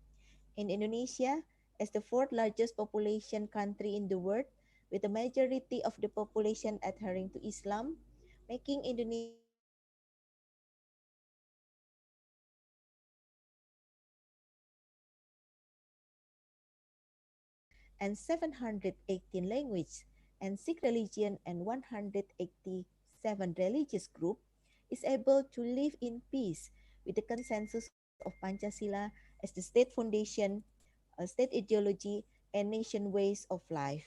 In Indonesia, as the fourth largest population country in the world, with the majority of the population adhering to Islam, making Indonesia one of the countries with the most religious population in the world, with 1,718 languages and 6 religion and 187 religious group, is able to live in peace with the consensus of Pancasila as the state foundation, state ideology, and nation ways of life.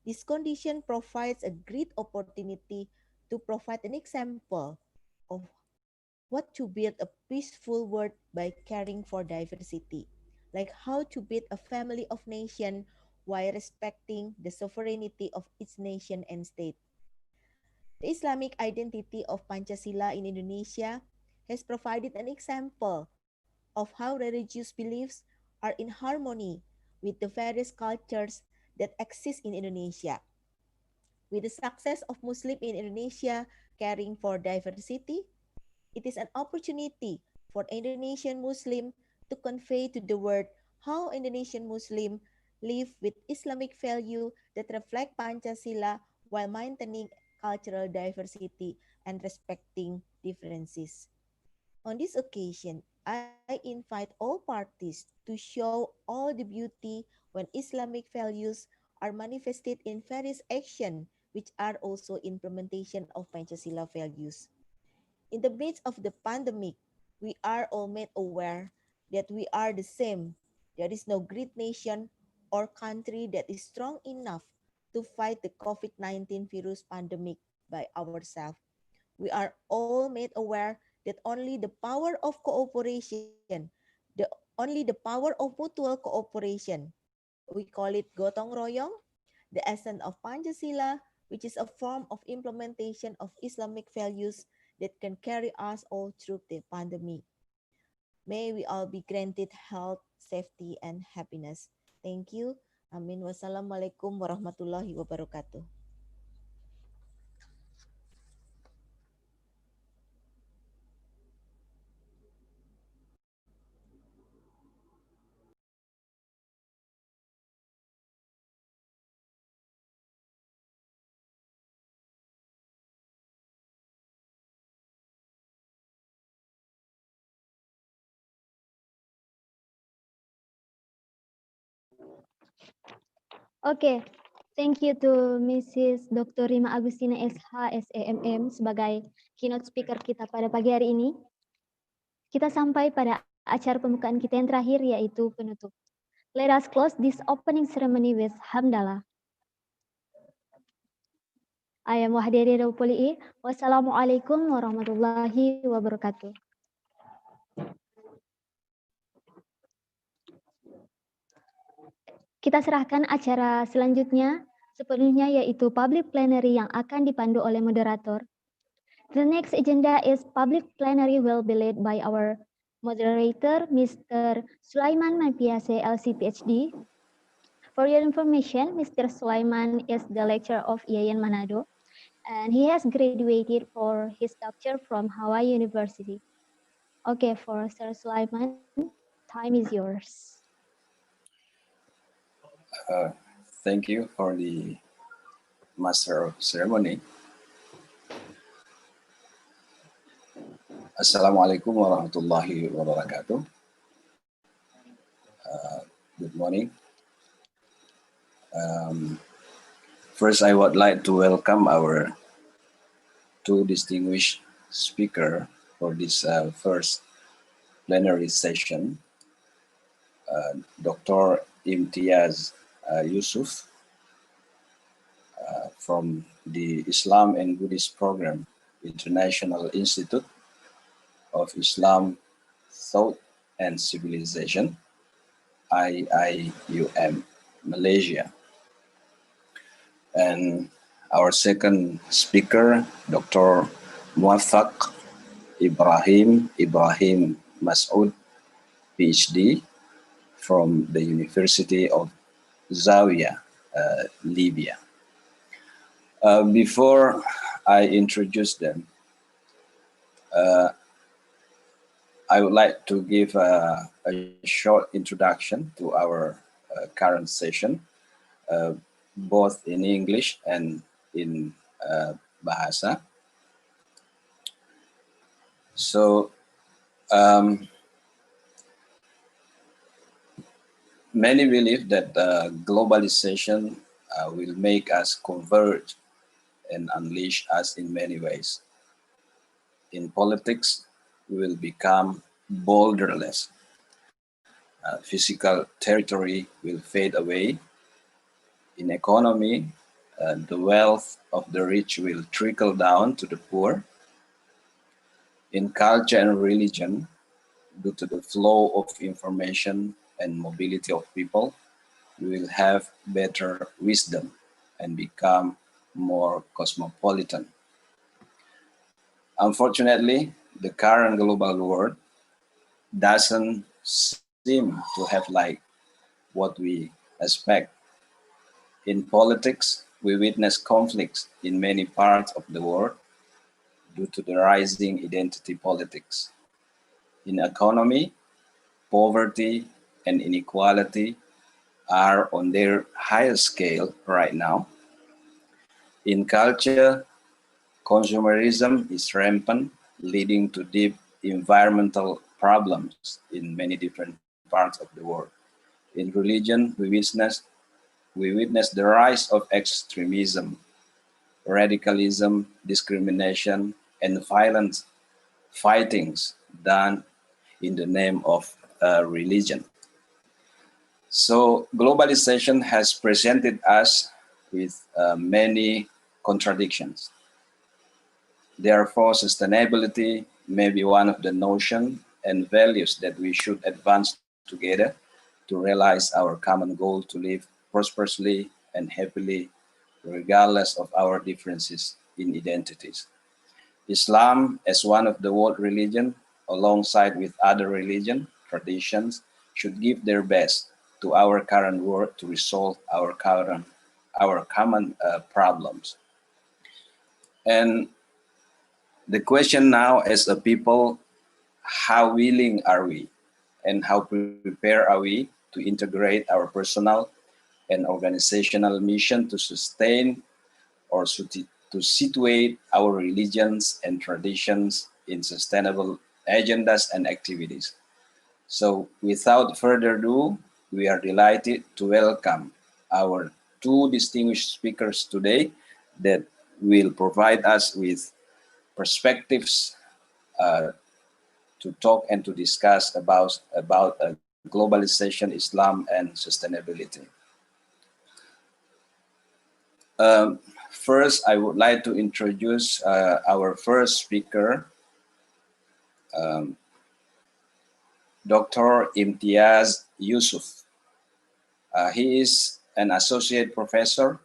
This condition provides a great opportunity to provide an example of what to build a peaceful world by caring for diversity, like how to build a family of nation while respecting the sovereignty of its nation and state. The Islamic identity of Pancasila in Indonesia has provided an example of how religious beliefs are in harmony with the various cultures that exist in Indonesia. With the success of Muslim in Indonesia caring for diversity, it is an opportunity for Indonesian Muslim to convey to the world how Indonesian Muslim live with Islamic value that reflect Pancasila while maintaining cultural diversity and respecting differences. On this occasion, I invite all parties to show all the beauty when Islamic values are manifested in various actions which are also implementation of Pancasila values. In the midst of the pandemic, we are all made aware that we are the same. There is no great nation or country that is strong enough to fight the COVID-19 virus pandemic by ourselves. We are all made aware that only the power of cooperation, only the power of mutual cooperation, we call it gotong royong, the essence of Pancasila, which is a form of implementation of Islamic values that can carry us all through the pandemic. May we all be granted health, safety, and happiness. Thank you. Amin. Wassalamualaikum warahmatullahi wabarakatuh. Oke, thank you to Mrs. Dr. Rima Agustina SH, SEMM sebagai keynote speaker kita pada pagi hari ini. Kita sampai pada acara pembukaan kita yang terakhir yaitu penutup. Let us close this opening ceremony with hamdalah. I am Wahdiri Raupoli'i. Wassalamualaikum warahmatullahi wabarakatuh. Kita serahkan acara selanjutnya sepenuhnya yaitu public plenary yang akan dipandu oleh moderator. The next agenda is public plenary will be led by our moderator, Mr. Sulaiman Mapiase, LC PhD. For your information, Mr. Sulaiman is the lecturer of IAIN Manado, and he has graduated for his doctor from Hawaii University. Okay, for Sir Sulaiman, time is yours. Thank you for the Master of Ceremony. Assalamualaikum warahmatullahi wabarakatuh. Good morning. First, I would like to welcome our two distinguished speakers for this first plenary session. Dr. Imtiaz Yusuf from the Islam and Buddhist Program, International Institute of Islam, Thought and Civilization, IIUM, Malaysia. And our second speaker, Dr. Muwaffaq Ibrahim Mas'ud, PhD from the University of Zawiya, Libya. Before I introduce them, I would like to give a short introduction to our current session, both in English and in Bahasa. So, many believe that globalization will make us converge and unleash us in many ways. In politics, we will become borderless. Physical territory will fade away. In economy, the wealth of the rich will trickle down to the poor. In culture and religion, due to the flow of information and mobility of people, we will have better wisdom and become more cosmopolitan. Unfortunately, the current global world doesn't seem to have like what we expect. In politics, we witness conflicts in many parts of the world due to the rising identity politics. In economy, poverty and inequality are on their highest scale right now. In culture, consumerism is rampant, leading to deep environmental problems in many different parts of the world. In religion, we witness the rise of extremism, radicalism, discrimination, and violent fightings done in the name of religion. So globalization has presented us with many contradictions. Therefore, sustainability may be one of the notions and values that we should advance together to realize our common goal to live prosperously and happily, regardless of our differences in identities. Islam, as one of the world religions, alongside with other religion traditions, should give their best to our current world to resolve our common problems. And the question now as a people, how willing are we and how prepared are we to integrate our personal and organizational mission to sustain or to situate our religions and traditions in sustainable agendas and activities. So without further ado, we are delighted to welcome our two distinguished speakers today that will provide us with perspectives to talk and to discuss about globalization, Islam, and sustainability. First, I would like to introduce our first speaker, Dr. Imtiaz Yusuf. He is an associate professor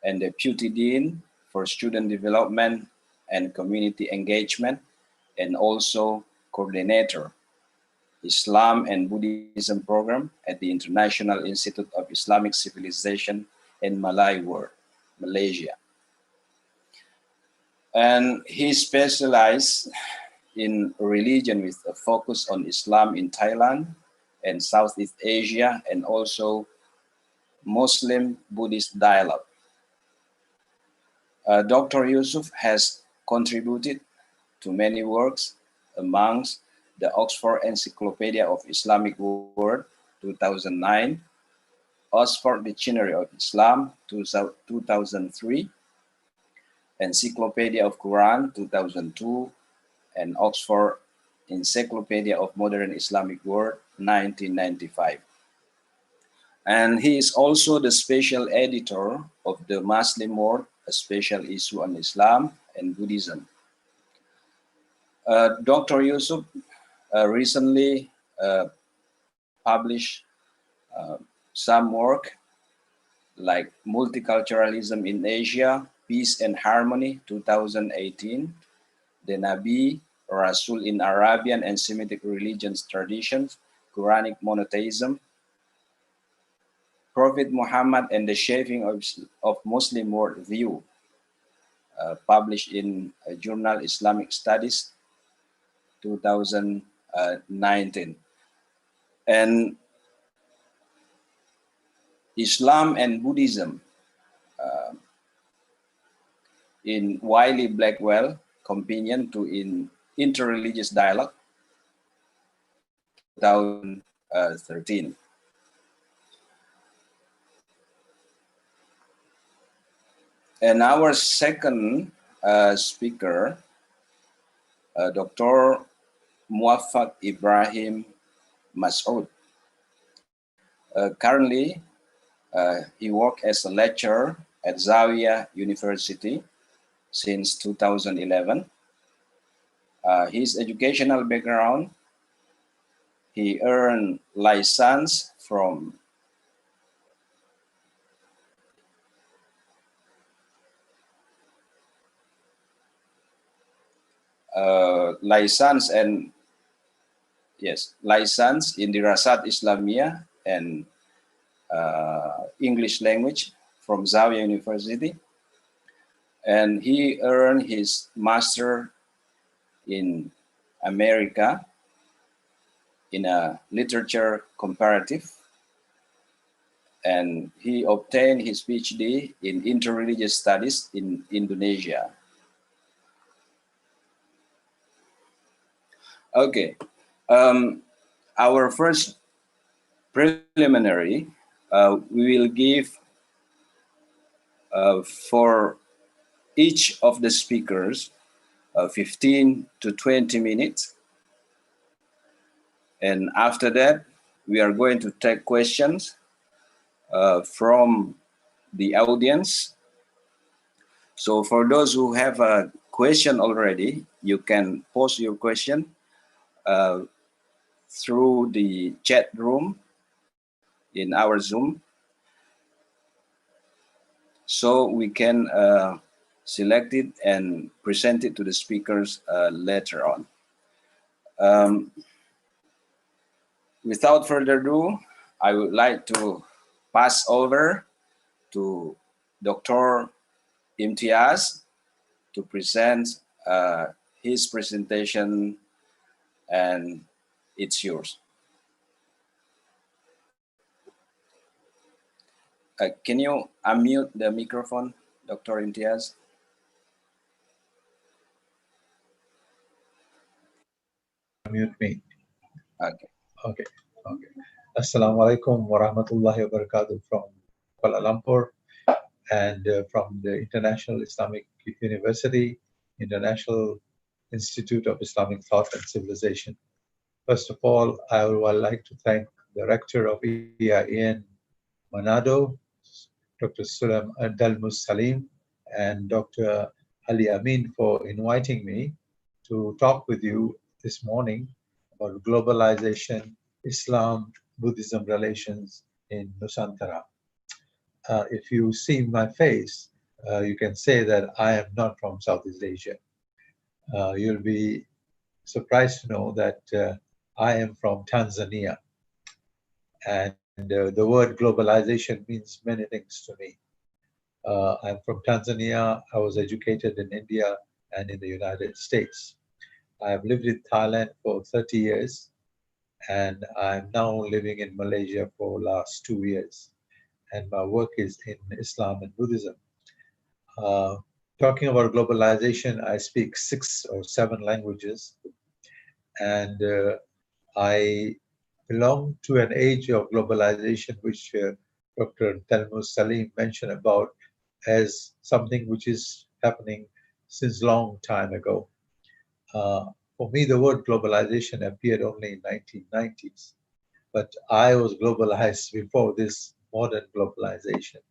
and deputy dean for student development and community engagement, and also coordinator Islam and Buddhism program at the International Institute of Islamic Civilization in Malaysia. And he specialized in religion with a focus on Islam in Thailand and Southeast Asia, and also Muslim-Buddhist dialogue. Dr. Yusuf has contributed to many works, amongst the Oxford Encyclopedia of Islamic World, 2009, Oxford Dictionary of Islam, 2003, Encyclopedia of Quran, 2002, and Oxford Encyclopedia of Modern Islamic World, 1995. And he is also the special editor of the Muslim World, a special issue on Islam and Buddhism. Dr. Yusuf recently published some work like Multiculturalism in Asia, Peace and Harmony, 2018, The Nabi, Rasul in Arabian and Semitic Religions Traditions, Quranic Monotheism, Prophet Muhammad and the Shaping of Muslim World View, published in Journal Islamic Studies, 2019. And Islam and Buddhism in Wiley Blackwell, Companion to Interreligious Dialogue, 2013. And our second speaker, Dr. Muaffaq Ibrahim Masoud. Currently, he works as a lecturer at Zawiya University since 2011. His educational background, he earned license from license in Dirasat Islamiyah and English language from Zawiya University. And he earned his master in America in a literature comparative. And he obtained his PhD in interreligious studies in Indonesia. Okay, our first preliminary, we will give for each of the speakers 15 to 20 minutes. And after that, we are going to take questions from the audience. So for those who have a question already, you can post your question through the chat room in our Zoom, so we can select it and present it to the speakers later on. Without further ado, I would like to pass over to Dr. Imtiaz to present his presentation, and it's yours. Can you unmute the microphone, Dr. Imtiaz? Unmute me. Okay. Okay. Assalamu alaikum wa rahmatullahi wa barakatuh from Kuala Lumpur and from the International Islamic University, International Institute of Islamic Thought and Civilization. First of all, I would like to thank the rector of EIN Manado, Dr. Sulam Dalmus Salim, and Dr. Ali Amin for inviting me to talk with you this morning about globalization, Islam, Buddhism relations in Nusantara. If you see my face, you can say that I am not from Southeast Asia. You'll be surprised to know that I am from Tanzania. And the word globalization means many things to me. I'm from Tanzania. I was educated in India and in the United States. I have lived in Thailand for 30 years, and I'm now living in Malaysia for the last 2 years. And my work is in Islam and Buddhism. Talking about globalization, I speak 6 or 7 languages, and I belong to an age of globalization which Dr. Dalmus Salim mentioned about as something which is happening since long time ago. For me, the word globalization appeared only in 1990s. but I was globalized before this modern globalization,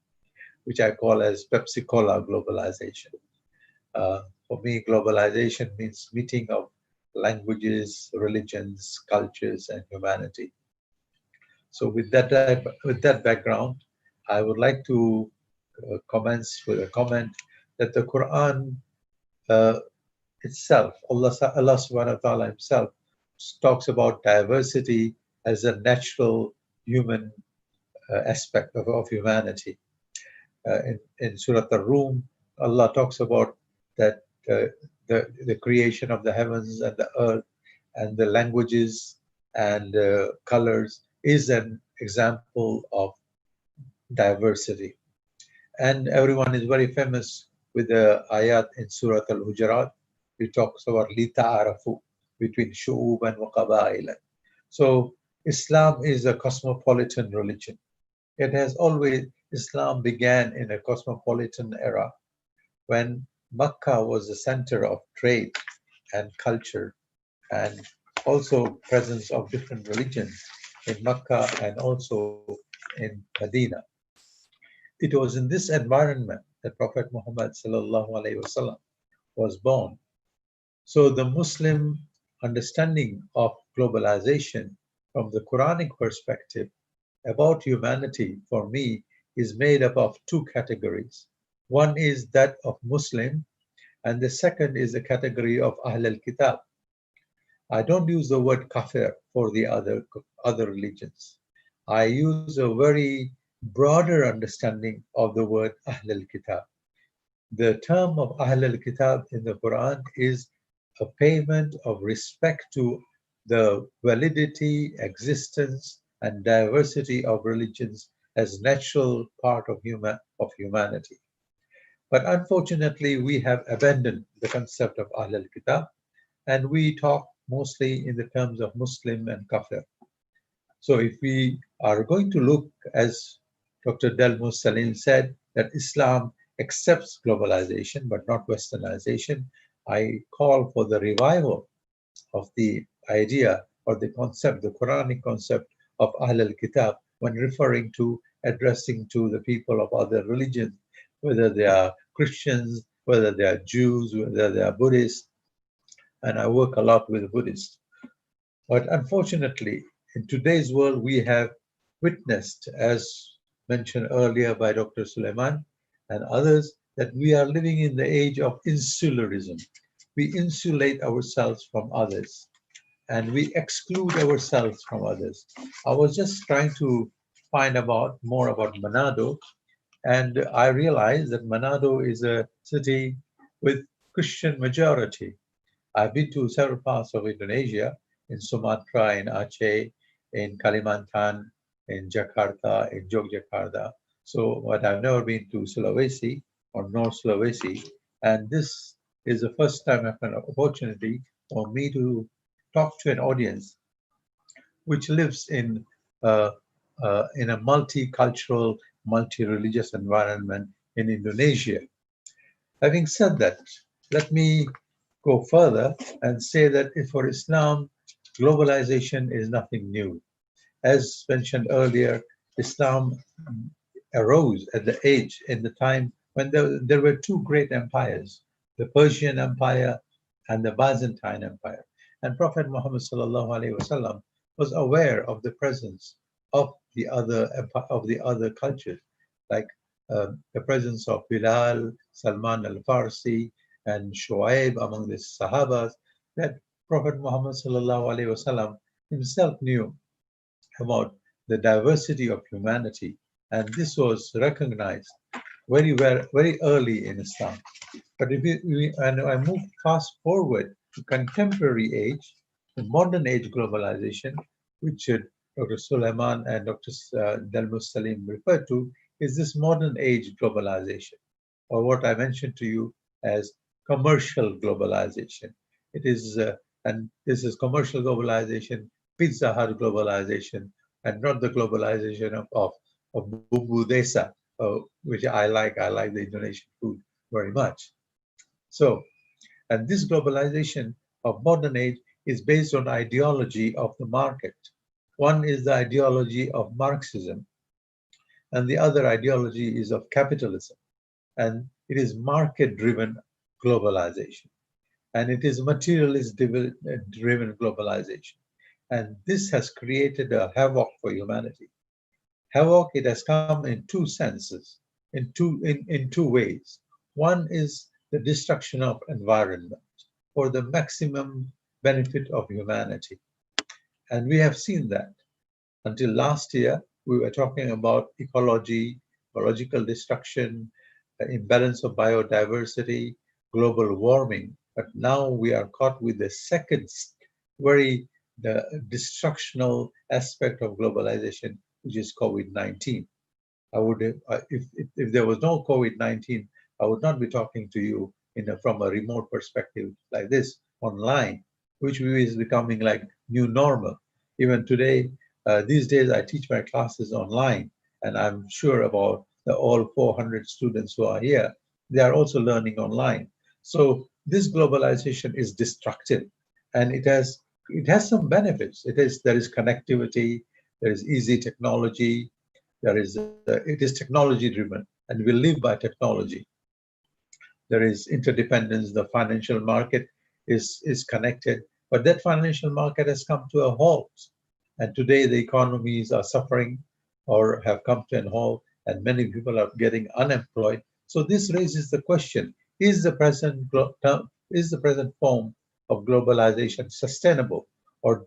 which I call as Pepsi Cola globalization. For me, globalization means meeting of languages, religions, cultures, and humanity. So with that background, I would like to commence with a comment that the Quran itself, Allah subhanahu wa ta'ala himself talks about diversity as a natural human aspect of humanity. In Surah Ar-Rum, Allah talks about that the creation of the heavens and the earth and the languages and colors is an example of diversity. And everyone is very famous with the ayat in Surah Al-Hujurat. It talks about lita'arafu, between shu'ub and waqaba'ila. So Islam is a cosmopolitan religion. It has always, Islam began in a cosmopolitan era when Makkah was the center of trade and culture and also presence of different religions in Makkah and also in Medina. It was in this environment that Prophet Muhammad sallallahu alaihi wasallam was born. So the Muslim understanding of globalization from the Quranic perspective about humanity for me is made up of two categories. One is that of Muslim, and the second is the category of Ahl al-Kitab. I don't use the word kafir for the other religions. I use a very broader understanding of the word Ahl al-Kitab. The term of Ahl al-Kitab in the Quran is a payment of respect to the validity, existence, and diversity of religions as natural part of humanity. But unfortunately, we have abandoned the concept of Ahl al-Kitab, and we talk mostly in the terms of Muslim and Kafir. So if we are going to look, as Dr. Delmus Salim said, that Islam accepts globalization but not westernization, I call for the revival of the idea or the concept, the Quranic concept of Ahl al-Kitab when referring to addressing to the people of other religions, whether they are Christians, whether they are Jews, whether they are Buddhists, and I work a lot with Buddhists. But unfortunately, in today's world, we have witnessed, as mentioned earlier by Dr. Suleiman and others, that we are living in the age of insularism. We insulate ourselves from others and we exclude ourselves from others. I was just trying to find out more about Manado, and I realized that Manado is a city with Christian majority. I've been to several parts of Indonesia, in Sumatra, in Aceh, in Kalimantan, in Jakarta, in Yogyakarta. So, but I've never been to Sulawesi or North Sulawesi. And this is the first time I've had an opportunity for me to talk to an audience which lives in a multicultural, multi-religious environment in Indonesia. Having said that, let me go further and say that for Islam, globalization is nothing new. As mentioned earlier, Islam arose at the age, in the time when there were two great empires, the Persian Empire and the Byzantine Empire. And Prophet Muhammad ﷺ was aware of the presence of the other cultures, like the presence of Bilal, Salman al-Farsi, and Shuaib among the Sahabas, that Prophet Muhammad ﷺ himself knew about the diversity of humanity, and this was recognized very early in Islam. But if and I move fast forward to contemporary age, the modern age globalization, which Dr. Suleiman and Dr. Delmus Salim referred to, is this modern age globalization, or what I mentioned to you as commercial globalization. It is, and this is commercial globalization, Pizza Hut globalization, and not the globalization of bumbu desa, which I like. I like the Indonesian food very much. So, and this globalization of modern age is based on ideology of the market. One is the ideology of Marxism, and the other ideology is of capitalism. And it is market-driven globalization. And it is materialist-driven globalization. And this has created a havoc for humanity. Havoc, it has come in two senses, in two ways. One is the destruction of environment for the maximum benefit of humanity. And we have seen that. Until last year, we were talking about ecology, ecological destruction, imbalance of biodiversity, global warming. But now we are caught with the second very destructional aspect of globalization, which is COVID-19. I would, if there was no COVID-19, I would not be talking to you from a remote perspective like this online, which is becoming like new normal. Even today, these days, I teach my classes online, and I'm sure about all 400 students who are here, they are also learning online. So this globalization is destructive, and it has some benefits. There is connectivity, there is easy technology, it is technology driven, and we live by technology. There is interdependence. The financial market is connected, but that financial market has come to a halt. And today the economies are suffering or have come to a halt, and many people are getting unemployed. So this raises the question: is the present form of globalization sustainable, or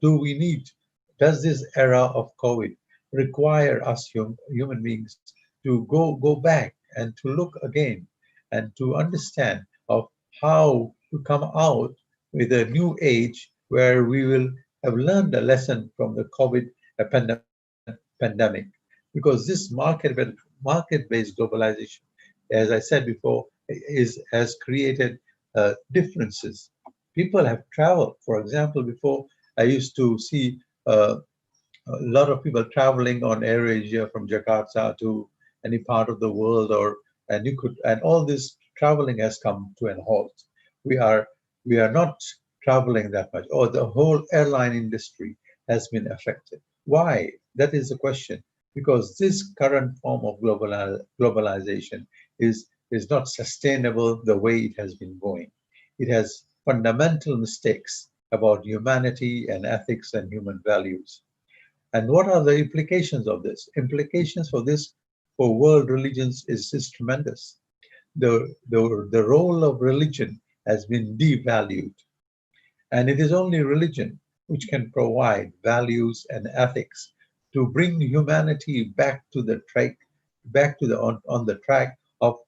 does this era of COVID require us human beings to go back and to look again and to understand of how to come out with a new age where we will have learned a lesson from the COVID pandemic? Because this market-based globalization, as I said before, has created differences. People have traveled. For example, before I used to see a lot of people traveling on AirAsia from Jakarta to any part of the world, and all this traveling has come to an halt. We are not traveling that much, or the whole airline industry has been affected. Why? That is the question. Because this current form of globalization is not sustainable the way it has been going. It has fundamental mistakes about humanity and ethics and human values. And what are the implications of this? Implications for this for world religions is tremendous. The role of religion has been devalued. And it is only religion which can provide values and ethics to bring humanity back to the track, on the track of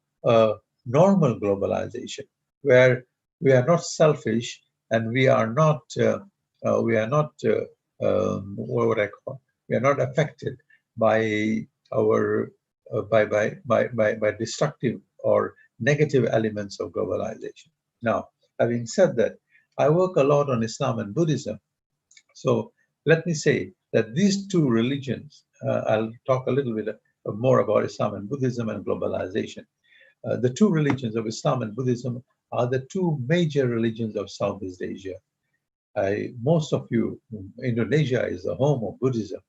normal globalization, where we are not selfish and we are not what would I call? We are not affected by our by destructive or negative elements of globalization. Now, having said that, I work a lot on Islam and Buddhism. So let me say that these two religions, I'll talk a little bit more about Islam and Buddhism and globalization. The two religions of Islam and Buddhism are the two major religions of Southeast Asia. Most of you, Indonesia is the home of Buddhism.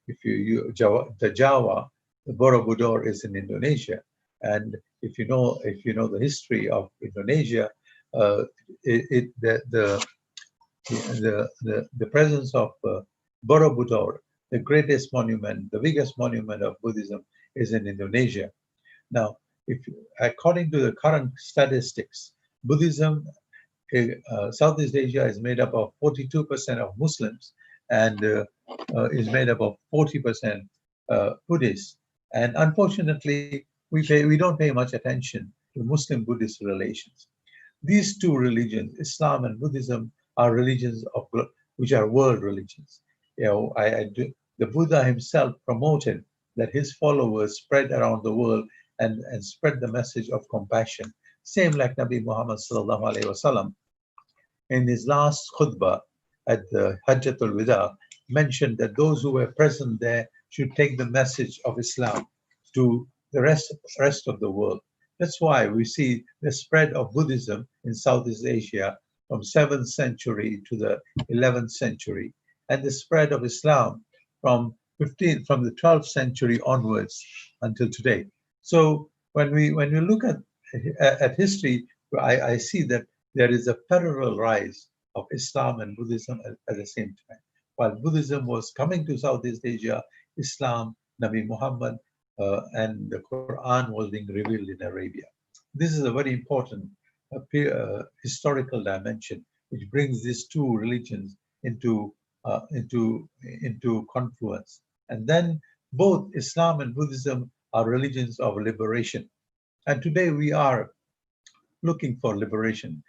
If the Jawa, the Borobudur is in Indonesia, and if you know the history of Indonesia, the presence of Borobudur, the greatest monument, the biggest monument of Buddhism, is in Indonesia. Now, according to the current statistics, Buddhism, Southeast Asia is made up of 42% of Muslims and is made up of 40% Buddhists. And unfortunately, we don't pay much attention to Muslim-Buddhist relations. These two religions, Islam and Buddhism, are religions which are world religions. The Buddha himself promoted that his followers spread around the world and spread the message of compassion. Same like Nabi Muhammad sallallahu alaihi wasallam in his last khutbah at the Hajjatul Wida mentioned that those who were present there should take the message of Islam to the rest of the world. That's why we see the spread of Buddhism in Southeast Asia from 7th century to the 11th century, and the spread of Islam from the 12th century onwards until today. So when we look at history, I see that there is a parallel rise of Islam and Buddhism at the same time. While Buddhism was coming to Southeast Asia, Islam, Nabi Muhammad, and the Quran was being revealed in Arabia. This is a very important historical dimension, which brings these two religions into confluence. And then both Islam and Buddhism are religions of liberation. And today we are looking for liberation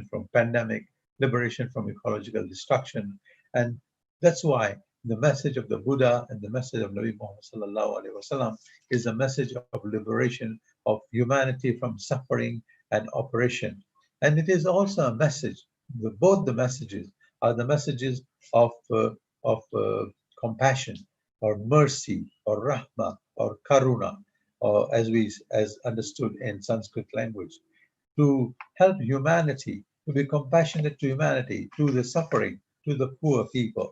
from pandemic, liberation from ecological destruction. And that's why the message of the Buddha and the message of Nabi Muhammad sallallahu alaihi wasallam is a message of liberation of humanity from suffering and oppression. And it is also a message, both the messages are the messages of compassion or mercy or rahma or karuna, or as understood in Sanskrit language, to help humanity, to be compassionate to humanity, to the suffering, to the poor people.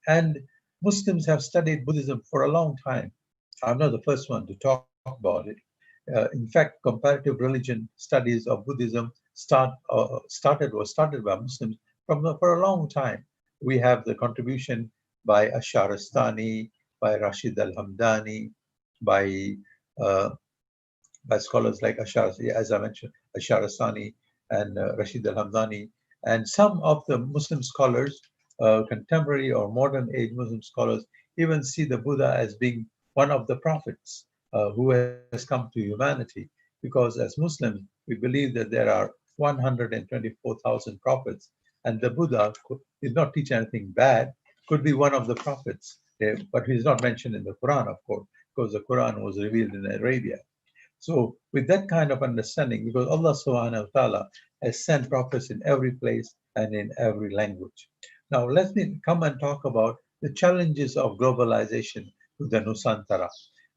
And Muslims have studied Buddhism for a long time. I'm not the first one to talk about it. In fact, comparative religion studies of Buddhism started by Muslims for a long time. We have the contribution by Asharastani, by Rashid al-Hamdani, by scholars like as I mentioned, Asharastani and Rashid al-Hamdani, and some of the Muslim scholars, contemporary or modern age Muslim scholars, even see the Buddha as being one of the prophets who has come to humanity. Because as Muslims, we believe that there are 124,000 prophets, and the Buddha did not teach anything bad, could be one of the prophets. But he's not mentioned in the Quran, of course, because the Quran was revealed in Arabia. So with that kind of understanding, because Allah subhanahu wa ta'ala has sent prophets in every place and in every language. Now let me come and talk about the challenges of globalization to the Nusantara,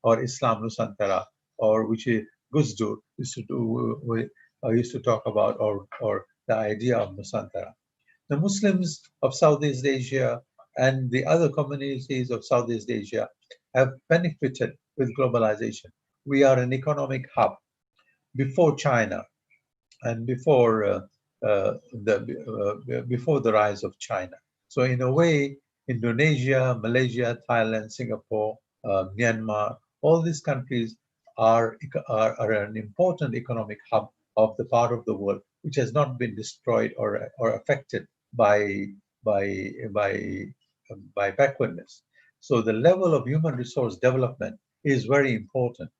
or Islam Nusantara, or which is Gusdur used to talk about, or the idea of Nusantara. The Muslims of Southeast Asia and the other communities of Southeast Asia have benefited with globalization. We are an economic hub before China and before the rise of China. So in a way, Indonesia, Malaysia, Thailand, Singapore, Myanmar, all these countries are an important economic hub of the part of the world which has not been destroyed or affected by backwardness. So the level of human resource development is very important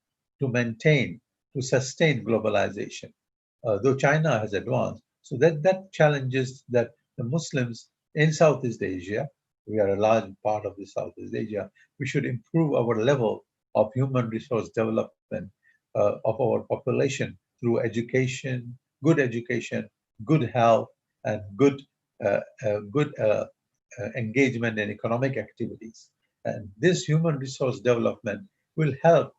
to maintain, to sustain globalization, though China has advanced. So that challenges that the Muslims in Southeast Asia, we are a large part of the Southeast Asia, we should improve our level of human resource development of our population through education, good health, and good engagement in economic activities. And this human resource development will help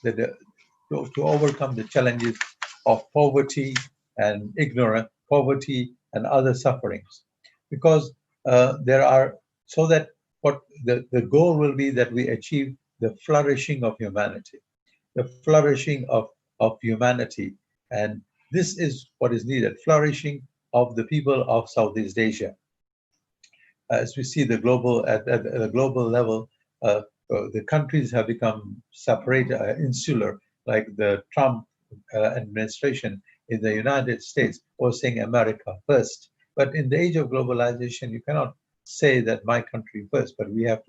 to overcome the challenges of poverty and ignorance, poverty and other sufferings. Because so that what the goal will be that we achieve the flourishing of humanity, the flourishing of humanity. And this is what is needed, flourishing of the people of Southeast Asia. As we see at the global level, the countries have become separated, insular, like the Trump administration in the United States was saying America first. But in the age of globalization, you cannot say that my country first, but we are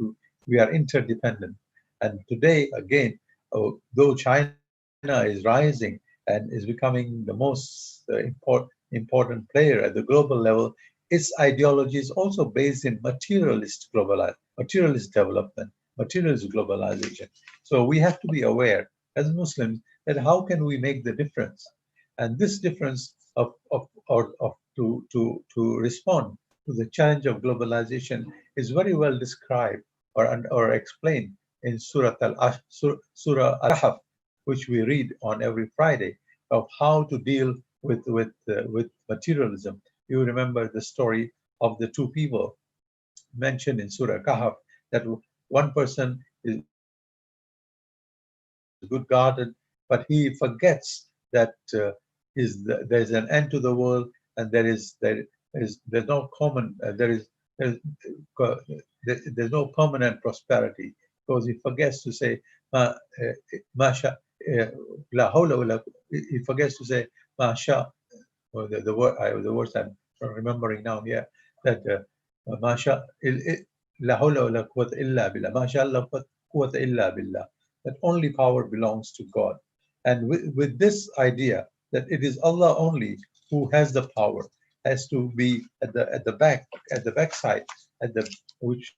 interdependent. And today, again, though China is rising and is becoming the most important player at the global level, its ideology is also based in materialist development, materialist globalization. So we have to be aware as Muslims that how can we make the difference? And this difference to respond to the challenge of globalization is very well described or explained in Surah Al-Kahf, which we read on every Friday, of how to deal with materialism. You remember the story of the two people mentioned in Surah Kahf, that one person is good guarded, but he forgets that there's an end to the world, and there's no common there's, uh, there's no permanent prosperity, because he forgets to say ma masha la hawla wala, he forgets to say masha, or the words I'm remembering now here, that masha la hawla wala quwwata illa billah, masha Allah quwwata illa billah, that only power belongs to God. And with this idea that it is Allah only who has the power, has to be at the backside, which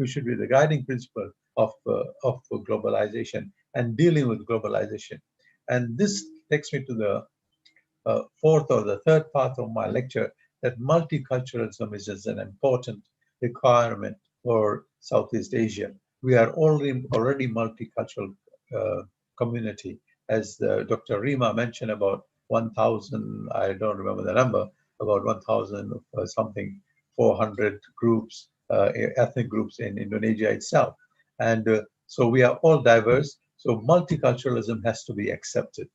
should be the guiding principle of globalization and dealing with globalization. And this takes me to the fourth or the third part of my lecture, that multiculturalism is just an important requirement for Southeast Asia. We are already multicultural community, as Dr. Rima mentioned, about 1,000, I don't remember the number, about 1,000 something, 400 groups, ethnic groups in Indonesia itself. And so we are all diverse, so multiculturalism has to be accepted.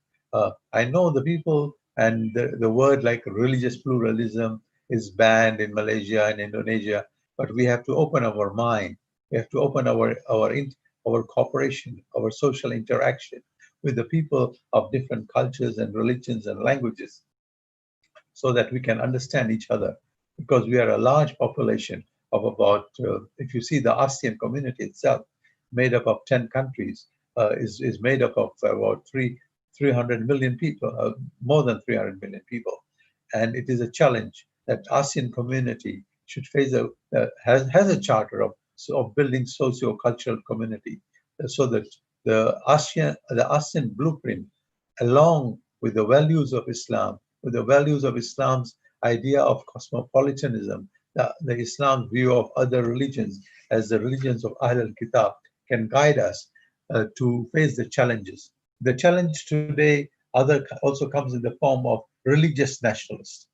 I know the people, and the word like religious pluralism is banned in Malaysia and Indonesia, but we have to open our mind. We have to open our cooperation, our social interaction with the people of different cultures and religions and languages, so that we can understand each other. Because we are a large population of about, if you see the ASEAN community itself, made up of 10 countries, is made up of about 300 million people, more than 300 million people. And it is a challenge that ASEAN community should face has a charter of building socio-cultural community, so that the ASEAN blueprint, along with the values of Islam, with the values of Islam's idea of cosmopolitanism, the Islam view of other religions as the religions of Ahl al-Kitab, can guide us to face the challenges. The challenge today also comes in the form of religious nationalists.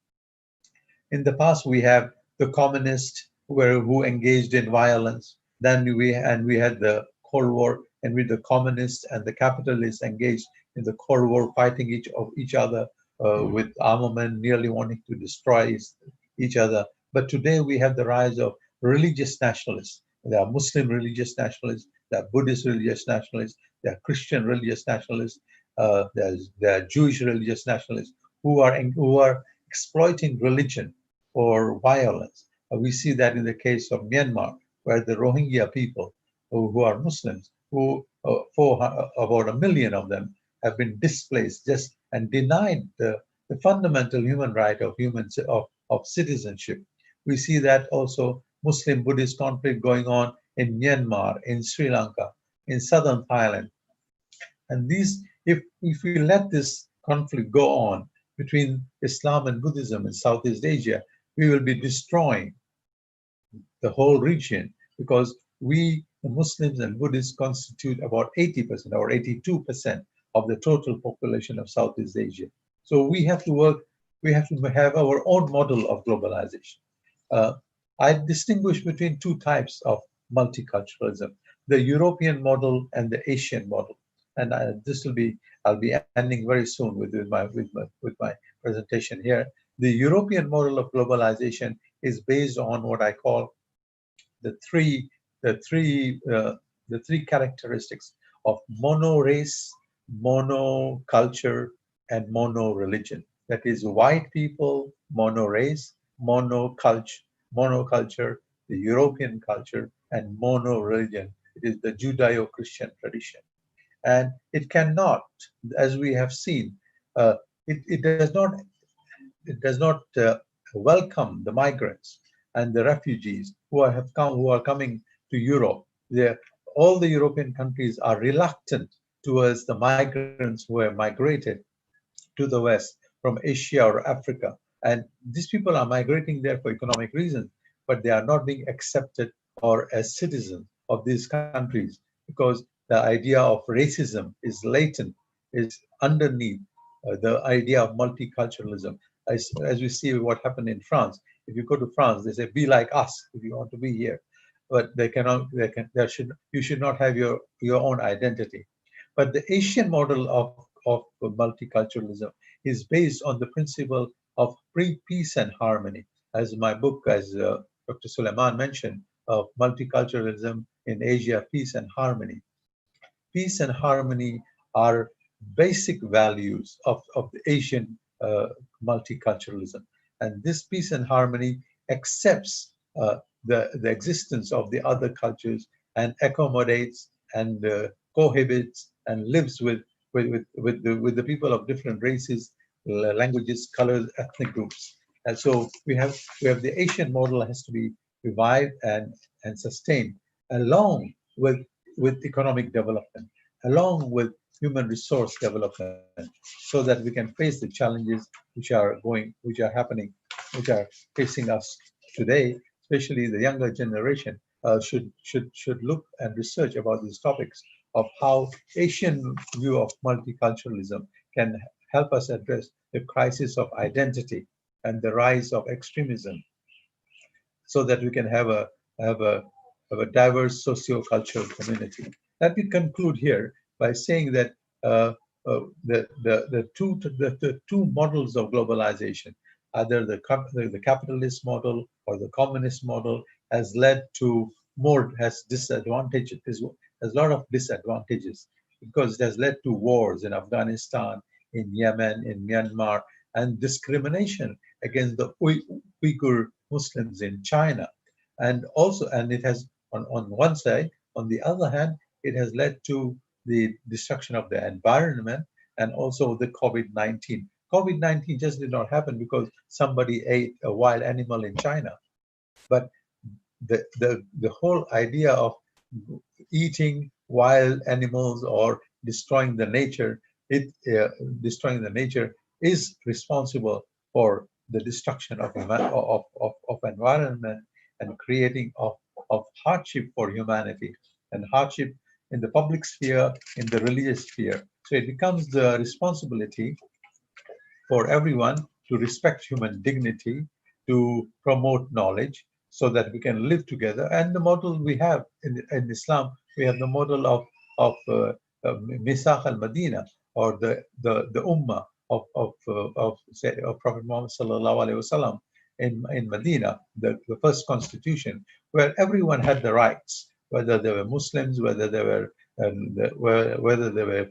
In the past, we have the communists who engaged in violence. Then we had the Cold War, and with the communists and the capitalists engaged in the Cold War, fighting each other with armament, nearly wanting to destroy each other. But today we have the rise of religious nationalists. There are Muslim religious nationalists, there are Buddhist religious nationalists, there are Christian religious nationalists, there are Jewish religious nationalists who are exploiting religion for violence. We see that in the case of Myanmar, where the Rohingya people who are Muslims, about 1 million of them have been displaced and denied the fundamental human right of citizenship. We see that also Muslim-Buddhist conflict going on in Myanmar, in Sri Lanka, in southern Thailand. And if we let this conflict go on between Islam and Buddhism in Southeast Asia, we will be destroying the whole region, because we, the Muslims and Buddhists, constitute about 80% or 82% of the total population of Southeast Asia. So we have to have our own model of globalization. I distinguish between two types of multiculturalism: the European model and the Asian model. And I'll be ending very soon with my presentation here. The European model of globalization is based on what I call the three characteristics of mono-race, mono-culture, and mono-religion. That is, white people, mono-race, monoculture, the European culture, and mono-religion. It is the Judeo-Christian tradition. And it cannot, as we have seen, it does not welcome the migrants and the refugees who are coming to Europe. All the European countries are reluctant towards the migrants who have migrated to the West from Asia or Africa. And these people are migrating there for economic reasons, but they are not being accepted or as citizens of these countries, because the idea of racism is latent, is underneath the idea of multiculturalism. As we see what happened in France. If you go to France, they say, be like us if you want to be here. but you should not have your own identity. But the Asian model of multiculturalism is based on the principle of peace and harmony. As my book, as Dr. Suleiman mentioned, of multiculturalism in Asia, peace and harmony. Peace and harmony are basic values of the Asian multiculturalism. And this peace and harmony accepts the existence of the other cultures and accommodates and cohabits and lives with the people of different races, languages, colors, ethnic groups. And so we have the Asian model has to be revived and sustained along with economic development, along with human resource development, so that we can face the challenges which are happening, which are facing us today. Especially the younger generation should look and research about these topics of how Asian view of multiculturalism can help us address the crisis of identity and the rise of extremism, so that we can have a diverse socio-cultural community. Let me conclude here by saying that the two models of globalization, either the capitalist model or the communist model, has led to has disadvantages, has a lot of disadvantages, because it has led to wars in Afghanistan, in Yemen, in Myanmar, and discrimination against the Uyghur Muslims in China. And it has, on one side, on the other hand, it has led to the destruction of the environment and also the COVID-19. COVID-19 just did not happen because somebody ate a wild animal in China. But the whole idea of eating wild animals or destroying the nature, destroying the nature is responsible for the destruction of environment and creating of hardship for humanity, and hardship in the public sphere, in the religious sphere. So it becomes the responsibility for everyone to respect human dignity, to promote knowledge, so that we can live together. And the model we have in Islam, we have the model of Misakh al-Madina, or the Ummah of Prophet Muhammad sallallahu alaihi wasallam in Medina, the first constitution, where everyone had the rights, whether they were Muslims, whether they were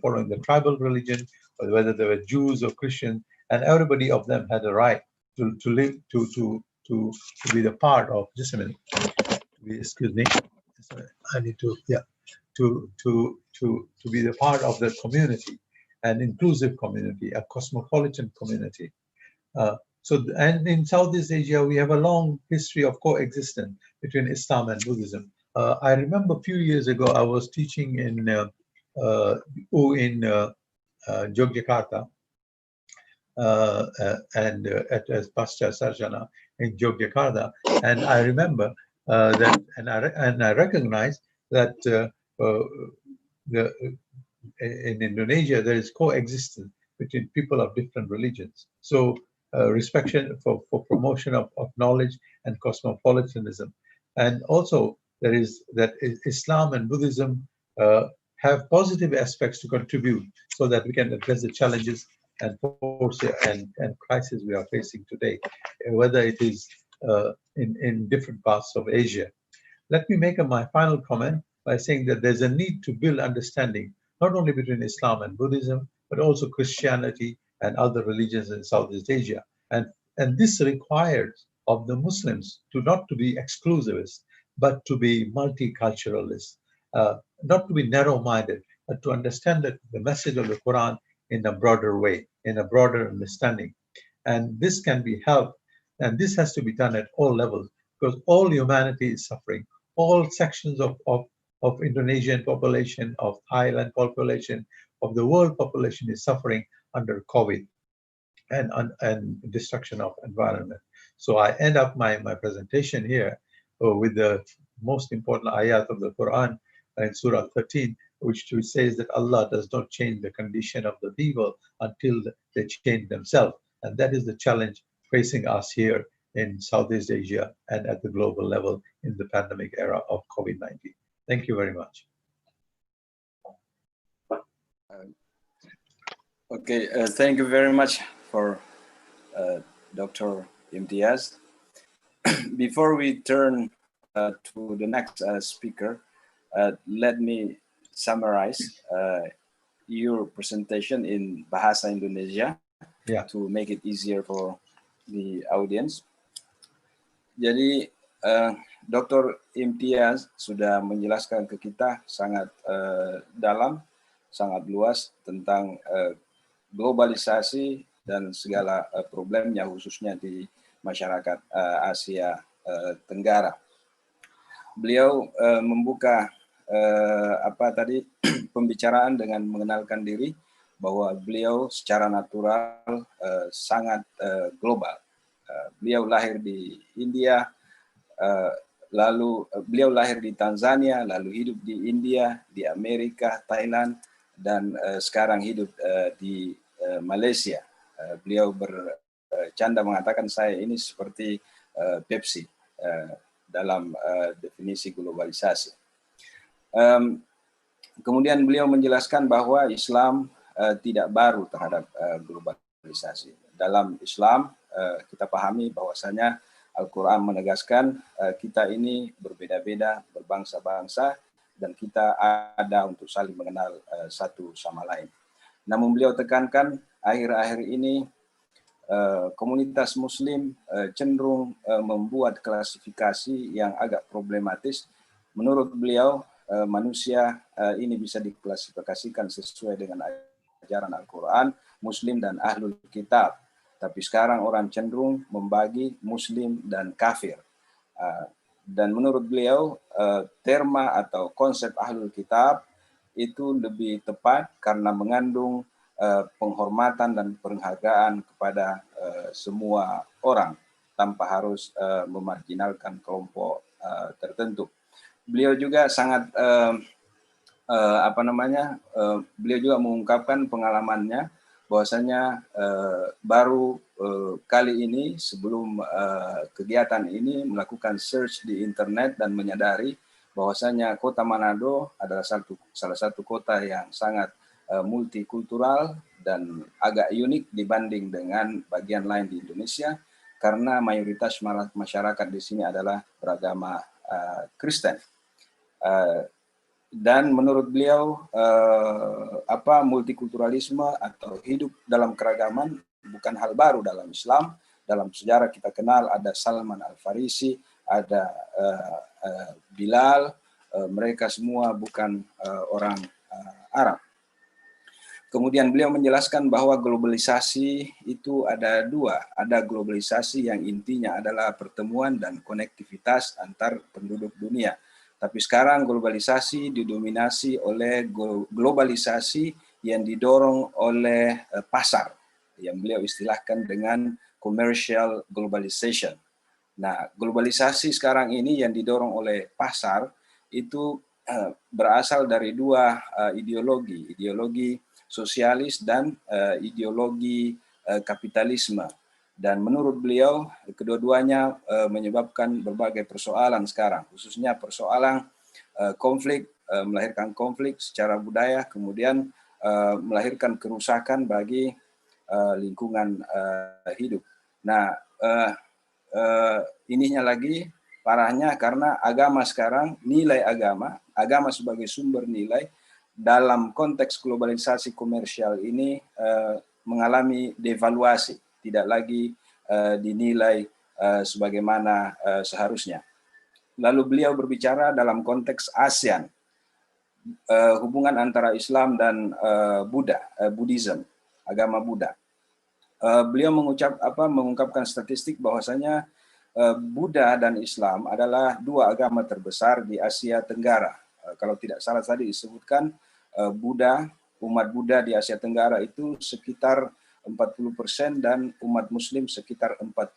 following the tribal religion, or whether they were Jews or Christians, and everybody of them had a right to live, to be the part of, just a minute, excuse me, I need to, yeah, to be the part of the community, an inclusive community, a cosmopolitan community. And in Southeast Asia, we have a long history of coexistence between Islam and Buddhism. I remember a few years ago, I was teaching in Yogyakarta, and at Pascha Sarjana in Yogyakarta, and I remember that, and I recognize that in Indonesia there is coexistence between people of different religions. So respect for promotion of knowledge and cosmopolitanism, and also there is that Islam and Buddhism have positive aspects to contribute, so that we can address the challenges and force and crises we are facing today, whether it is in different parts of Asia. Let me make my final comment by saying that there's a need to build understanding, not only between Islam and Buddhism, but also Christianity and other religions in Southeast Asia. And this requires of the Muslims not to be exclusivist, but to be multiculturalist, not to be narrow-minded, but to understand the message of the Quran in a broader way, in a broader understanding. And this can be helped, and this has to be done at all levels, because all humanity is suffering. All sections of Indonesian population, of Thailand population, of the world population is suffering under COVID and destruction of environment. So I end up my presentation here with the most important ayat of the Quran in Surah 13, which says that Allah does not change the condition of the people until they change themselves. And that is the challenge facing us here in Southeast Asia and at the global level in the pandemic era of COVID-19. Thank you very much. Okay, thank you very much for Dr. Imtiaz. Before we turn to the next speaker, let me summarize your presentation in Bahasa Indonesia to make it easier for the audience. Jadi Dr. Imtiaz sudah menjelaskan ke kita sangat dalam, sangat luas tentang globalisasi dan segala problemnya khususnya di masyarakat Asia Tenggara. Beliau membuka pembicaraan dengan mengenalkan diri bahwa beliau secara natural sangat global. Beliau lahir di India, lalu beliau lahir di Tanzania, lalu hidup di India, di Amerika, Thailand, dan sekarang hidup di Malaysia. Beliau bercanda mengatakan saya ini seperti Pepsi dalam definisi globalisasi. Kemudian beliau menjelaskan bahwa Islam tidak baru terhadap globalisasi. Dalam Islam kita pahami bahwasanya Al-Quran menegaskan kita ini berbeda-beda, berbangsa-bangsa, dan kita ada untuk saling mengenal satu sama lain. Namun beliau tekankan akhir-akhir ini komunitas Muslim cenderung membuat klasifikasi yang agak problematis. Menurut beliau manusia ini bisa diklasifikasikan sesuai dengan ajaran Al-Quran, Muslim dan Ahlul Kitab. Tapi sekarang orang cenderung membagi Muslim dan kafir. Dan menurut beliau, terma atau konsep Ahlul Kitab itu lebih tepat karena mengandung penghormatan dan penghargaan kepada semua orang tanpa harus memarginalkan kelompok tertentu. Beliau juga sangat beliau juga mengungkapkan pengalamannya bahwasanya baru kali ini sebelum kegiatan ini melakukan search di internet dan menyadari bahwasanya kota Manado adalah salah satu kota yang sangat multikultural dan agak unik dibanding dengan bagian lain di Indonesia karena mayoritas masyarakat di sini adalah beragama Kristen. Dan menurut beliau multikulturalisme atau hidup dalam keragaman bukan hal baru dalam Islam. Dalam sejarah kita kenal ada Salman Al-Farisi, ada Bilal, mereka semua bukan orang Arab. Kemudian beliau menjelaskan bahwa globalisasi itu ada dua. Ada globalisasi yang intinya adalah pertemuan dan konektivitas antar penduduk dunia. Tapi sekarang globalisasi didominasi oleh globalisasi yang didorong oleh pasar, yang beliau istilahkan dengan commercial globalization. Nah, globalisasi sekarang ini yang didorong oleh pasar itu berasal dari dua ideologi sosialis dan ideologi kapitalisme. Dan menurut beliau, kedua-duanya menyebabkan berbagai persoalan sekarang, khususnya persoalan konflik, melahirkan konflik secara budaya, kemudian melahirkan kerusakan bagi lingkungan hidup. Nah, ininya lagi parahnya karena agama sekarang, nilai agama sebagai sumber nilai dalam konteks globalisasi komersial ini mengalami devaluasi. Tidak lagi dinilai sebagaimana seharusnya. Lalu beliau berbicara dalam konteks ASEAN, hubungan antara Islam dan Buddhism, agama Buddha. Beliau mengungkapkan statistik bahwasanya Buddha dan Islam adalah dua agama terbesar di Asia Tenggara. Kalau tidak salah tadi disebutkan umat Buddha di Asia Tenggara itu sekitar 40% dan umat Muslim sekitar 42%.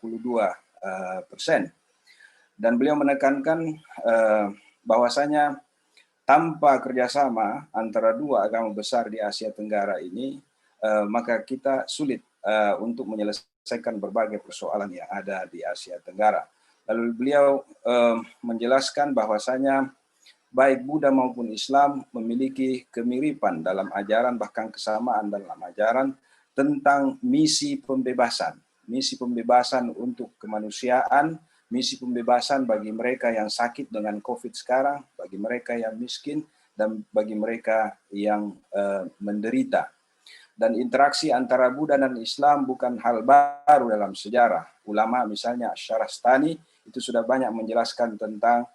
Dan beliau menekankan bahwasanya tanpa kerjasama antara dua agama besar di Asia Tenggara ini, maka kita sulit untuk menyelesaikan berbagai persoalan yang ada di Asia Tenggara. Lalu beliau menjelaskan bahwasanya baik Buddha maupun Islam memiliki kemiripan dalam ajaran, bahkan kesamaan dalam ajaran tentang misi pembebasan untuk kemanusiaan, misi pembebasan bagi mereka yang sakit dengan COVID sekarang, bagi mereka yang miskin, dan bagi mereka yang menderita. Dan interaksi antara Buddha dan Islam bukan hal baru dalam sejarah. Ulama misalnya Syarastani itu sudah banyak menjelaskan tentang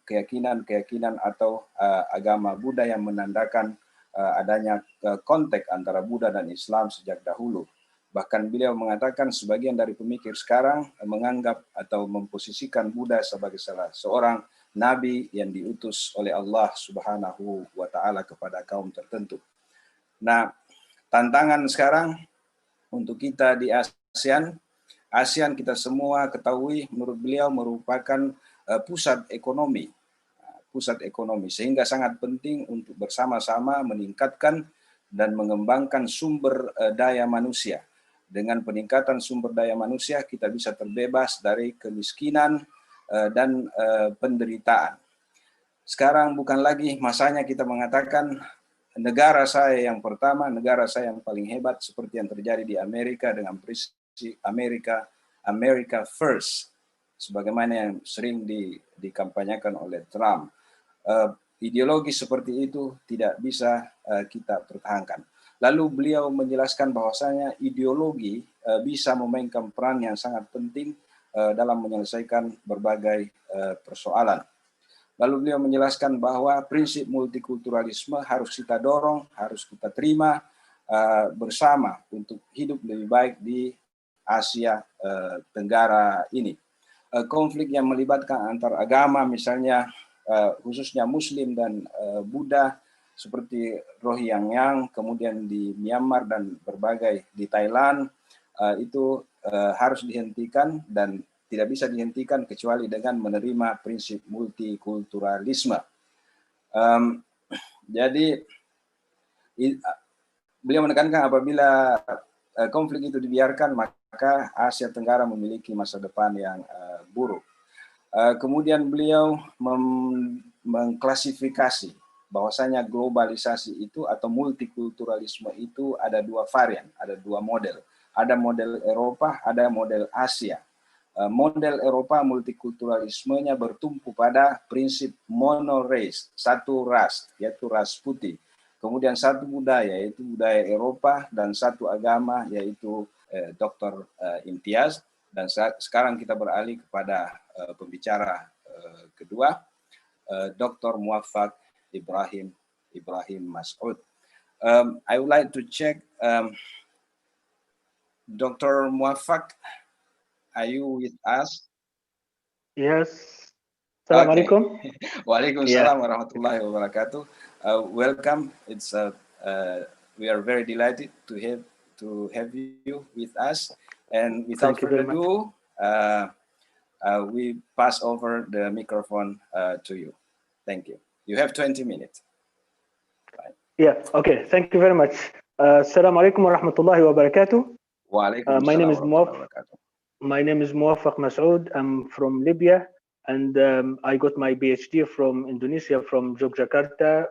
keyakinan-keyakinan atau agama Buddha yang menandakan adanya kontak antara Buddha dan Islam sejak dahulu. Bahkan beliau mengatakan sebagian dari pemikir sekarang menganggap atau memposisikan Buddha sebagai salah seorang nabi yang diutus oleh Allah Subhanahu wa taala kepada kaum tertentu. Nah, tantangan sekarang untuk kita di ASEAN kita semua ketahui menurut beliau merupakan pusat ekonomi, sehingga sangat penting untuk bersama-sama meningkatkan dan mengembangkan sumber daya manusia. Dengan peningkatan sumber daya manusia kita bisa terbebas dari kemiskinan dan penderitaan. Sekarang bukan lagi masanya kita mengatakan negara saya yang pertama, negara saya yang paling hebat seperti yang terjadi di Amerika dengan prinsip America First, sebagaimana yang sering dikampanyekan oleh Trump. Ideologi seperti itu tidak bisa kita pertahankan. Lalu beliau menjelaskan bahwasanya ideologi bisa memainkan peran yang sangat penting dalam menyelesaikan berbagai persoalan. Lalu beliau menjelaskan bahwa prinsip multikulturalisme harus kita dorong, harus kita terima bersama untuk hidup lebih baik di Asia Tenggara ini. Konflik yang melibatkan antar agama, misalnya khususnya Muslim dan Buddha, seperti Rohingya, kemudian di Myanmar dan berbagai di Thailand, itu harus dihentikan dan tidak bisa dihentikan kecuali dengan menerima prinsip multikulturalisme. Jadi beliau menekankan apabila konflik itu dibiarkan, maka Asia Tenggara memiliki masa depan yang buruk. Kemudian beliau mengklasifikasi bahwasanya globalisasi itu atau multikulturalisme itu ada dua varian, ada dua model. Ada model Eropa, ada model Asia. Model Eropa multikulturalismenya bertumpu pada prinsip monorace, satu ras, yaitu ras putih. Kemudian satu budaya, yaitu budaya Eropa, dan satu agama, yaitu Dr. Imtiaz. Dan sekarang kita beralih kepada pembicara kedua, Dr. Muwaffaq Ibrahim Mas'ud. I would like to check, Dr. Muwaffaq, are you with us? Yes. Assalamualaikum. Okay. Waalaikumsalam warahmatullahi wabarakatuh. Welcome. It's we are very delighted to have you with us. And without further ado, we pass over the microphone to you. Thank you. You have 20 minutes. Bye. Yeah. Okay. Thank you very much. Assalamualaikum warahmatullahi wabarakatuh. Waalaikumsalam warahmatullahi wabarakatuh. My name is Muwaffaq Mas'ud. I'm from Libya, and I got my PhD from Indonesia, from Yogyakarta,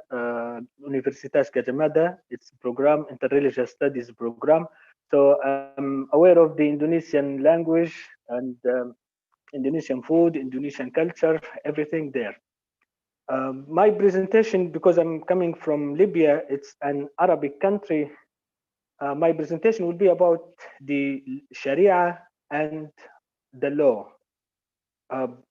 Universitas Gadjah Mada. It's a program, interreligious studies program. So I'm aware of the Indonesian language and Indonesian food, Indonesian culture, everything there. My presentation, because I'm coming from Libya, it's an Arabic country. My presentation will be about the Sharia and the law.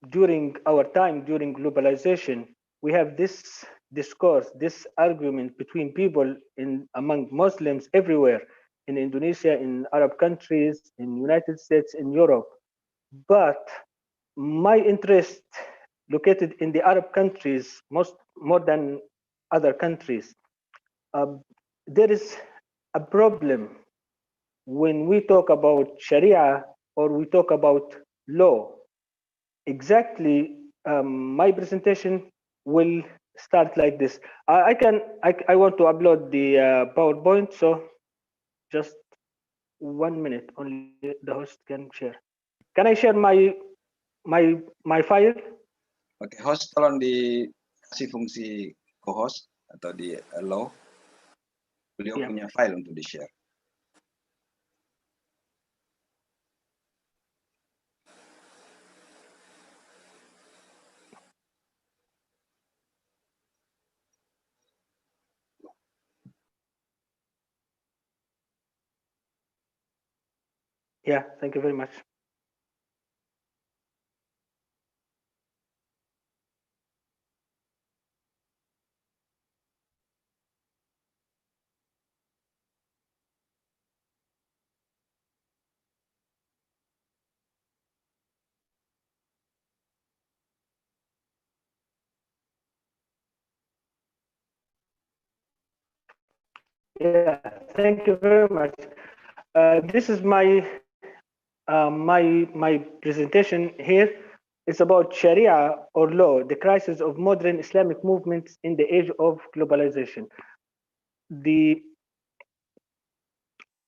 During our time, during globalization, we have this discourse, this argument between people among Muslims everywhere, in Indonesia, in Arab countries, in United States, in Europe. But my interest located in the Arab countries more than other countries. There is a problem when we talk about Sharia or we talk about law. Exactly, my presentation will start like this. I want to upload the PowerPoint, so just 1 minute only. The host can share. Can I share my file? Oke, host tolong dikasih fungsi co-host atau di allow. Beliau Ya. punya file untuk di-share. Yeah, thank you very much. Yeah, thank you very much. This is my presentation here. It's about Sharia or law, the crisis of modern Islamic movements in the age of globalization.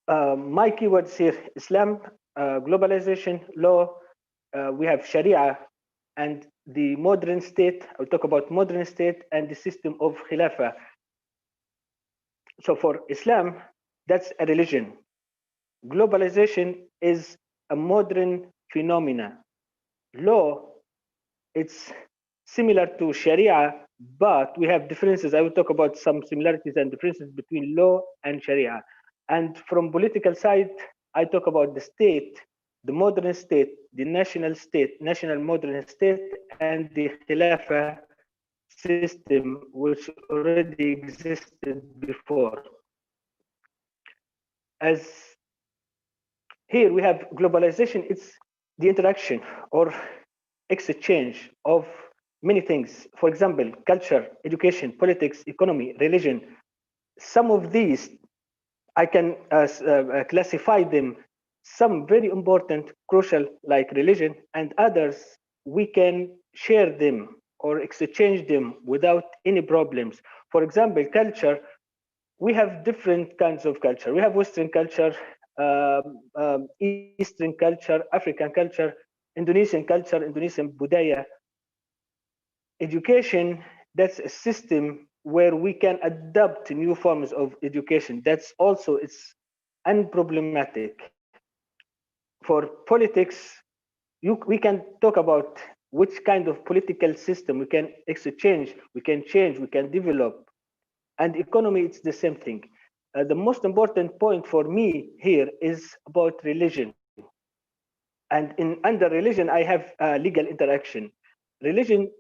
My keywords here: Islam, globalization, law. We have Sharia and the modern state. I'll talk about modern state and the system of Khilafah. So for Islam, that's a religion. Globalization is a modern phenomena. Law, it's similar to Sharia, but we have differences. I will talk about some similarities and differences between law and Sharia. And from political side, I talk about the state, the modern state, the national state, national modern state, and the Khilafah system, which already existed before. As here we have globalization, it's the interaction or exchange of many things. For example, culture, education, politics, economy, religion. Some of these, I can classify them, some very important, crucial, like religion, and others, we can share them or exchange them without any problems. For example, culture, we have different kinds of culture. We have Western culture, Eastern culture, African culture, Indonesian culture, Indonesian budaya. Education, that's a system where we can adapt new forms of education. That's also, it's unproblematic. For politics, we can talk about which kind of political system we can exchange, we can change, we can develop. And economy, it's the same thing. The most important point for me here is about religion. And under religion, I have legal interaction. Religion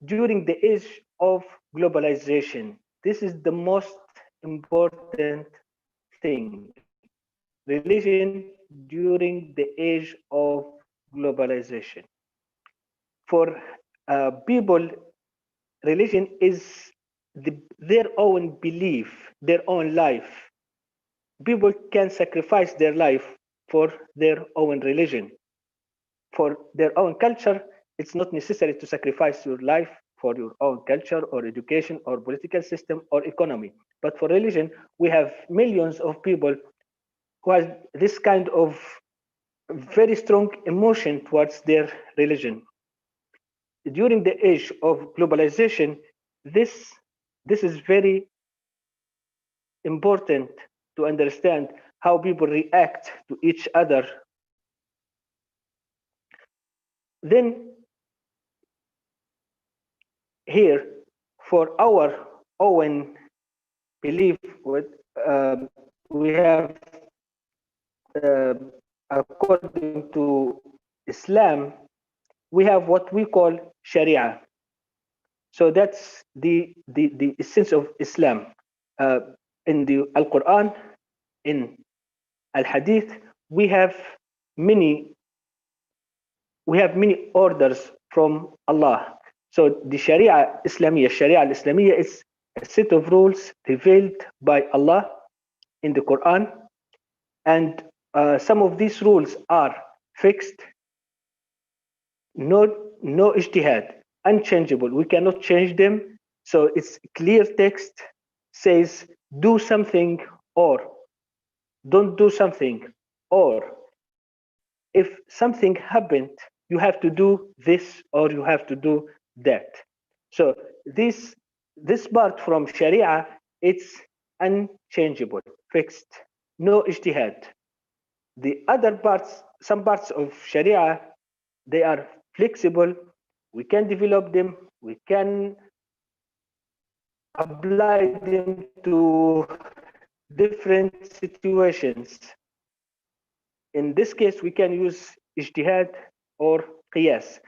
during the age of globalization. This is the most important thing. Religion during the age of globalization. For people, religion is their own belief, their own life. People can sacrifice their life for their own religion. For their own culture, it's not necessary to sacrifice your life for your own culture or education or political system or economy. But for religion, we have millions of people who have this kind of very strong emotion towards their religion. During the age of globalization, this is very important to understand how people react to each other. Then here, for our own belief, we have, according to Islam, we have what we call Sharia. So that's the essence of Islam. In the Al-Quran, in Al-Hadith, we have many orders from Allah. So the Sharia al-Islamiyya is a set of rules revealed by Allah in the Quran, and some of these rules are fixed, no ijtihad, unchangeable. We cannot change them. So it's clear text, says do something or don't do something, or if something happened, you have to do this or you have to do that. So this part from Sharia, it's unchangeable, fixed, no ijtihad. The other parts, some parts of Sharia, they are flexible. We can develop them. We can apply them to different situations. In this case, we can use ijtihad or qiyas.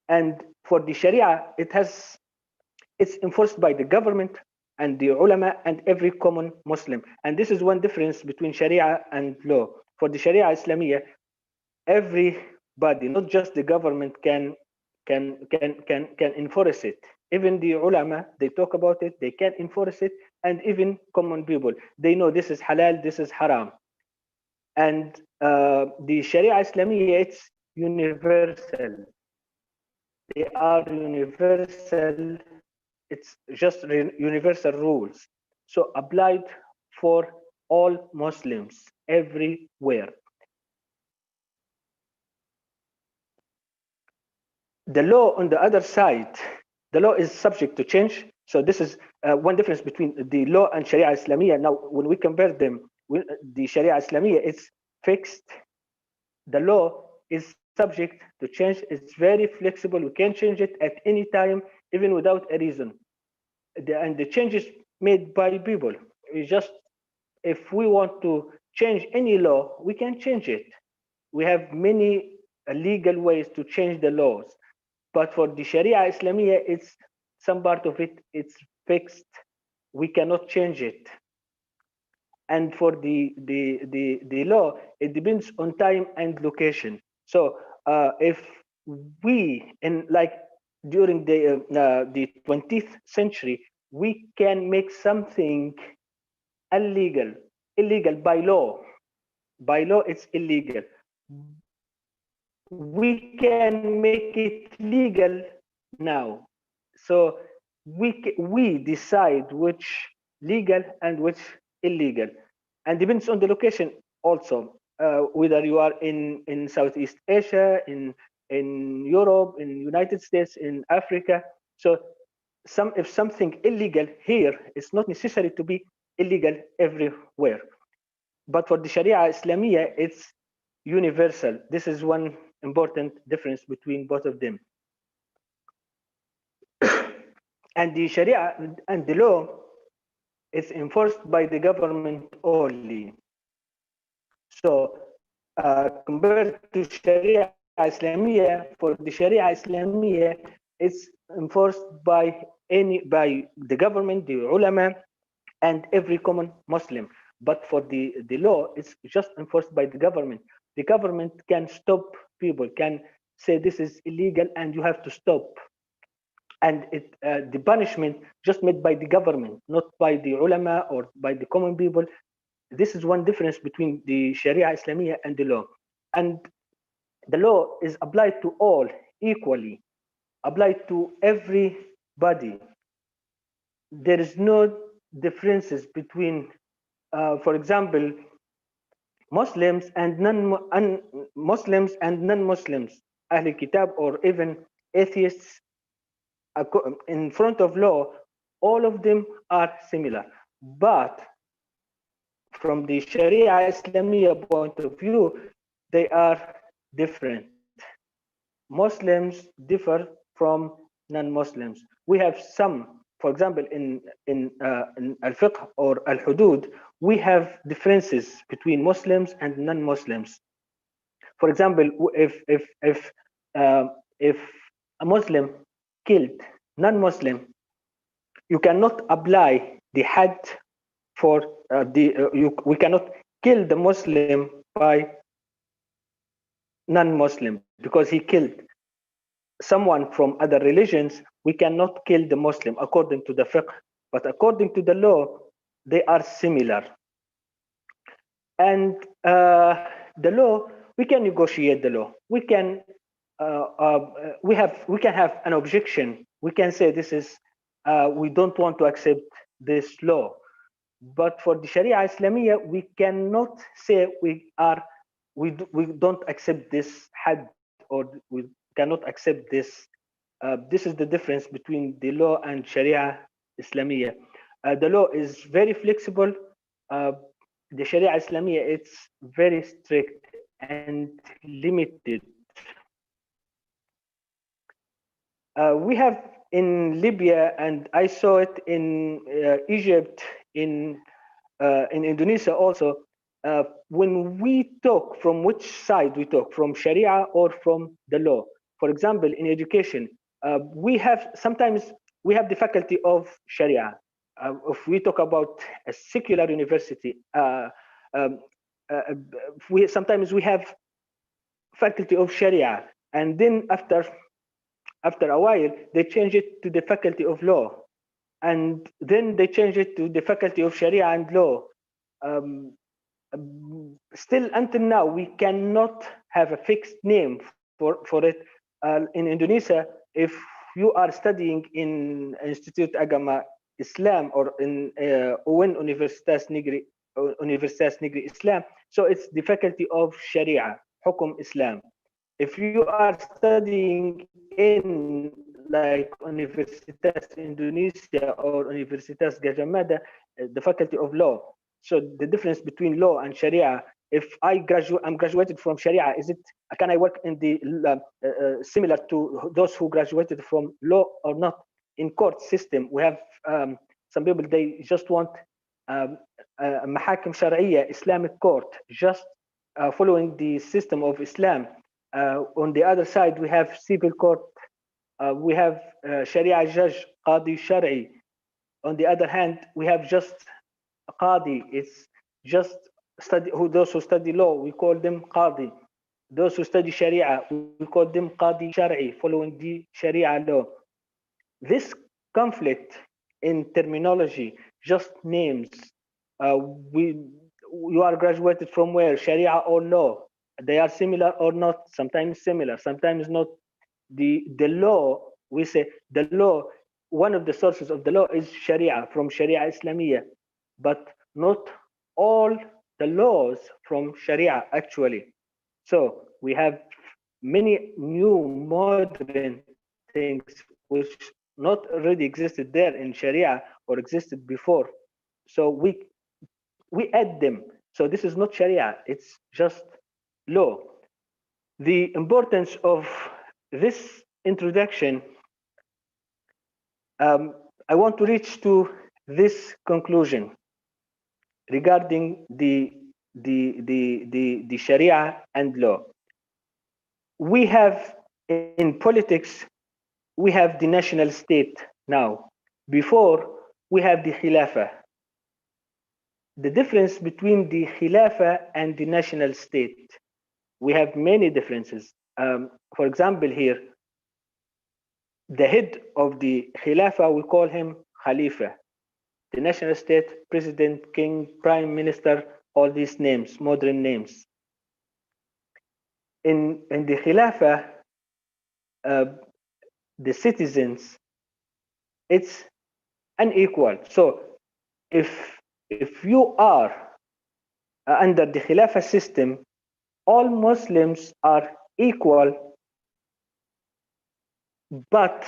And for the Sharia, it's enforced by the government and the ulama and every common Muslim. And this is one difference between Sharia and law. For the Sharia Islamiyah, everybody, not just the government, can enforce it. Even the ulama, they talk about it, they can enforce it, and even common people, they know this is halal, this is haram. And the Sharia Islamiyah, it's universal. They are universal. It's just universal rules. So applied for all Muslims everywhere. The law on the other side, the law is subject to change. So this is one difference between the law and Sharia Islamiyah. Now, when we compare them, the Sharia Islamiyah is fixed. The law is subject to change. It's very flexible. We can change it at any time, even without a reason. And the changes made by people. If we want to change any law, we can change it. We have many legal ways to change the laws. But for the Sharia Islamiyah, it's some part of it, it's fixed. We cannot change it. And for the law, it depends on time and location. So if we, during the 20th century, we can make something illegal by law. By law, it's illegal. We can make it legal now. So we decide which legal and which illegal, and depends on the location also. Whether you are in Southeast Asia, in Europe, in United States, in Africa. So if something illegal here, it's not necessary to be illegal everywhere. But for the Sharia Islamiyah, it's universal. This is one important difference between both of them. And the Sharia and the law is enforced by the government only. So compared to Sharia Islamiyah, for the Sharia Islamiyah, it's enforced by the government, the ulama, and every common Muslim. But for the law, it's just enforced by the government. The government can stop people, can say this is illegal and you have to stop. And the punishment just made by the government, not by the ulama or by the common people. This is one difference between the Sharia Islamiyah and the law. And the law is applied to all equally, applied to everybody. There is no differences between, for example, Muslims and non-Muslims and non-Muslims, Ahl Kitab, or even atheists. In front of law, all of them are similar. But from the Sharia Islamiyah point of view, they are different. Muslims differ from non-Muslims. We have some, for example, in al-fiqh or al-hudud, we have differences between Muslims and non-Muslims. For example, if a Muslim killed non-Muslim, you cannot apply the had for we cannot kill the Muslim by non-Muslim because he killed someone from other religions. We cannot kill the Muslim according to the fiqh, but according to the law, they are similar. And the law, we can negotiate the law. We can have an objection. We can say this is we don't want to accept this law. But for the Sharia Islamiyah, we cannot say we are we don't accept this had, or we cannot accept this. This is the difference between the law and Sharia Islamiyah. The law is very flexible. The Sharia Islamiyah, it's very strict and limited. We have in Libya, and I saw it in Egypt, in Indonesia also. When we talk, from which side we talk, from Sharia or from the law? For example, in education, sometimes we have the faculty of Sharia. If we talk about a secular university, sometimes we have faculty of Sharia, and then after a while they change it to the faculty of law, and then they change it to the faculty of Sharia and law. Still until now we cannot have a fixed name for it. In Indonesia, if you are studying in Institute Agama Islam or in UN Universitas Negeri Islam, so it's the faculty of Sharia, Hukum Islam. If you are studying in like Universitas Indonesia or Universitas Gajah Mada, the faculty of law. So the difference between law and Sharia, if I'm graduated from Sharia, can I work in the similar to those who graduated from law or not? In court system, we have some people, they just want mahakim shar'iyya, Islamic court, just following the system of Islam. On the other side, we have civil court, we have Sharia judge, Qadi Shar'i. On the other hand, we have just Qadi. It's just those who study law, we call them Qadi. Those who study Sharia, we call them Qadi Shar'i, following the Sharia law. This conflict in terminology, just names. You are graduated from where? Sharia or law? They are similar or not? Sometimes similar, sometimes not. The law, we say the law, one of the sources of the law is Sharia, from Sharia Islamiyah, but not all the laws from Sharia actually. So we have many new modern things which not already existed there in Sharia or existed before. So we add them. So this is not Sharia, it's just law. The importance of this introduction, I want to reach to this conclusion regarding the Sharia and law. We have in politics, we have the national state now. Before, we have the Khilafah. The difference between the Khilafah and the national state, we have many differences. For example, here, the head of the Khilafah, we call him Khalifa. The national state, president, king, prime minister, all these names, modern names. In the Khilafah, the citizens, it's unequal. So if you are under the Khilafah system, all Muslims are equal, but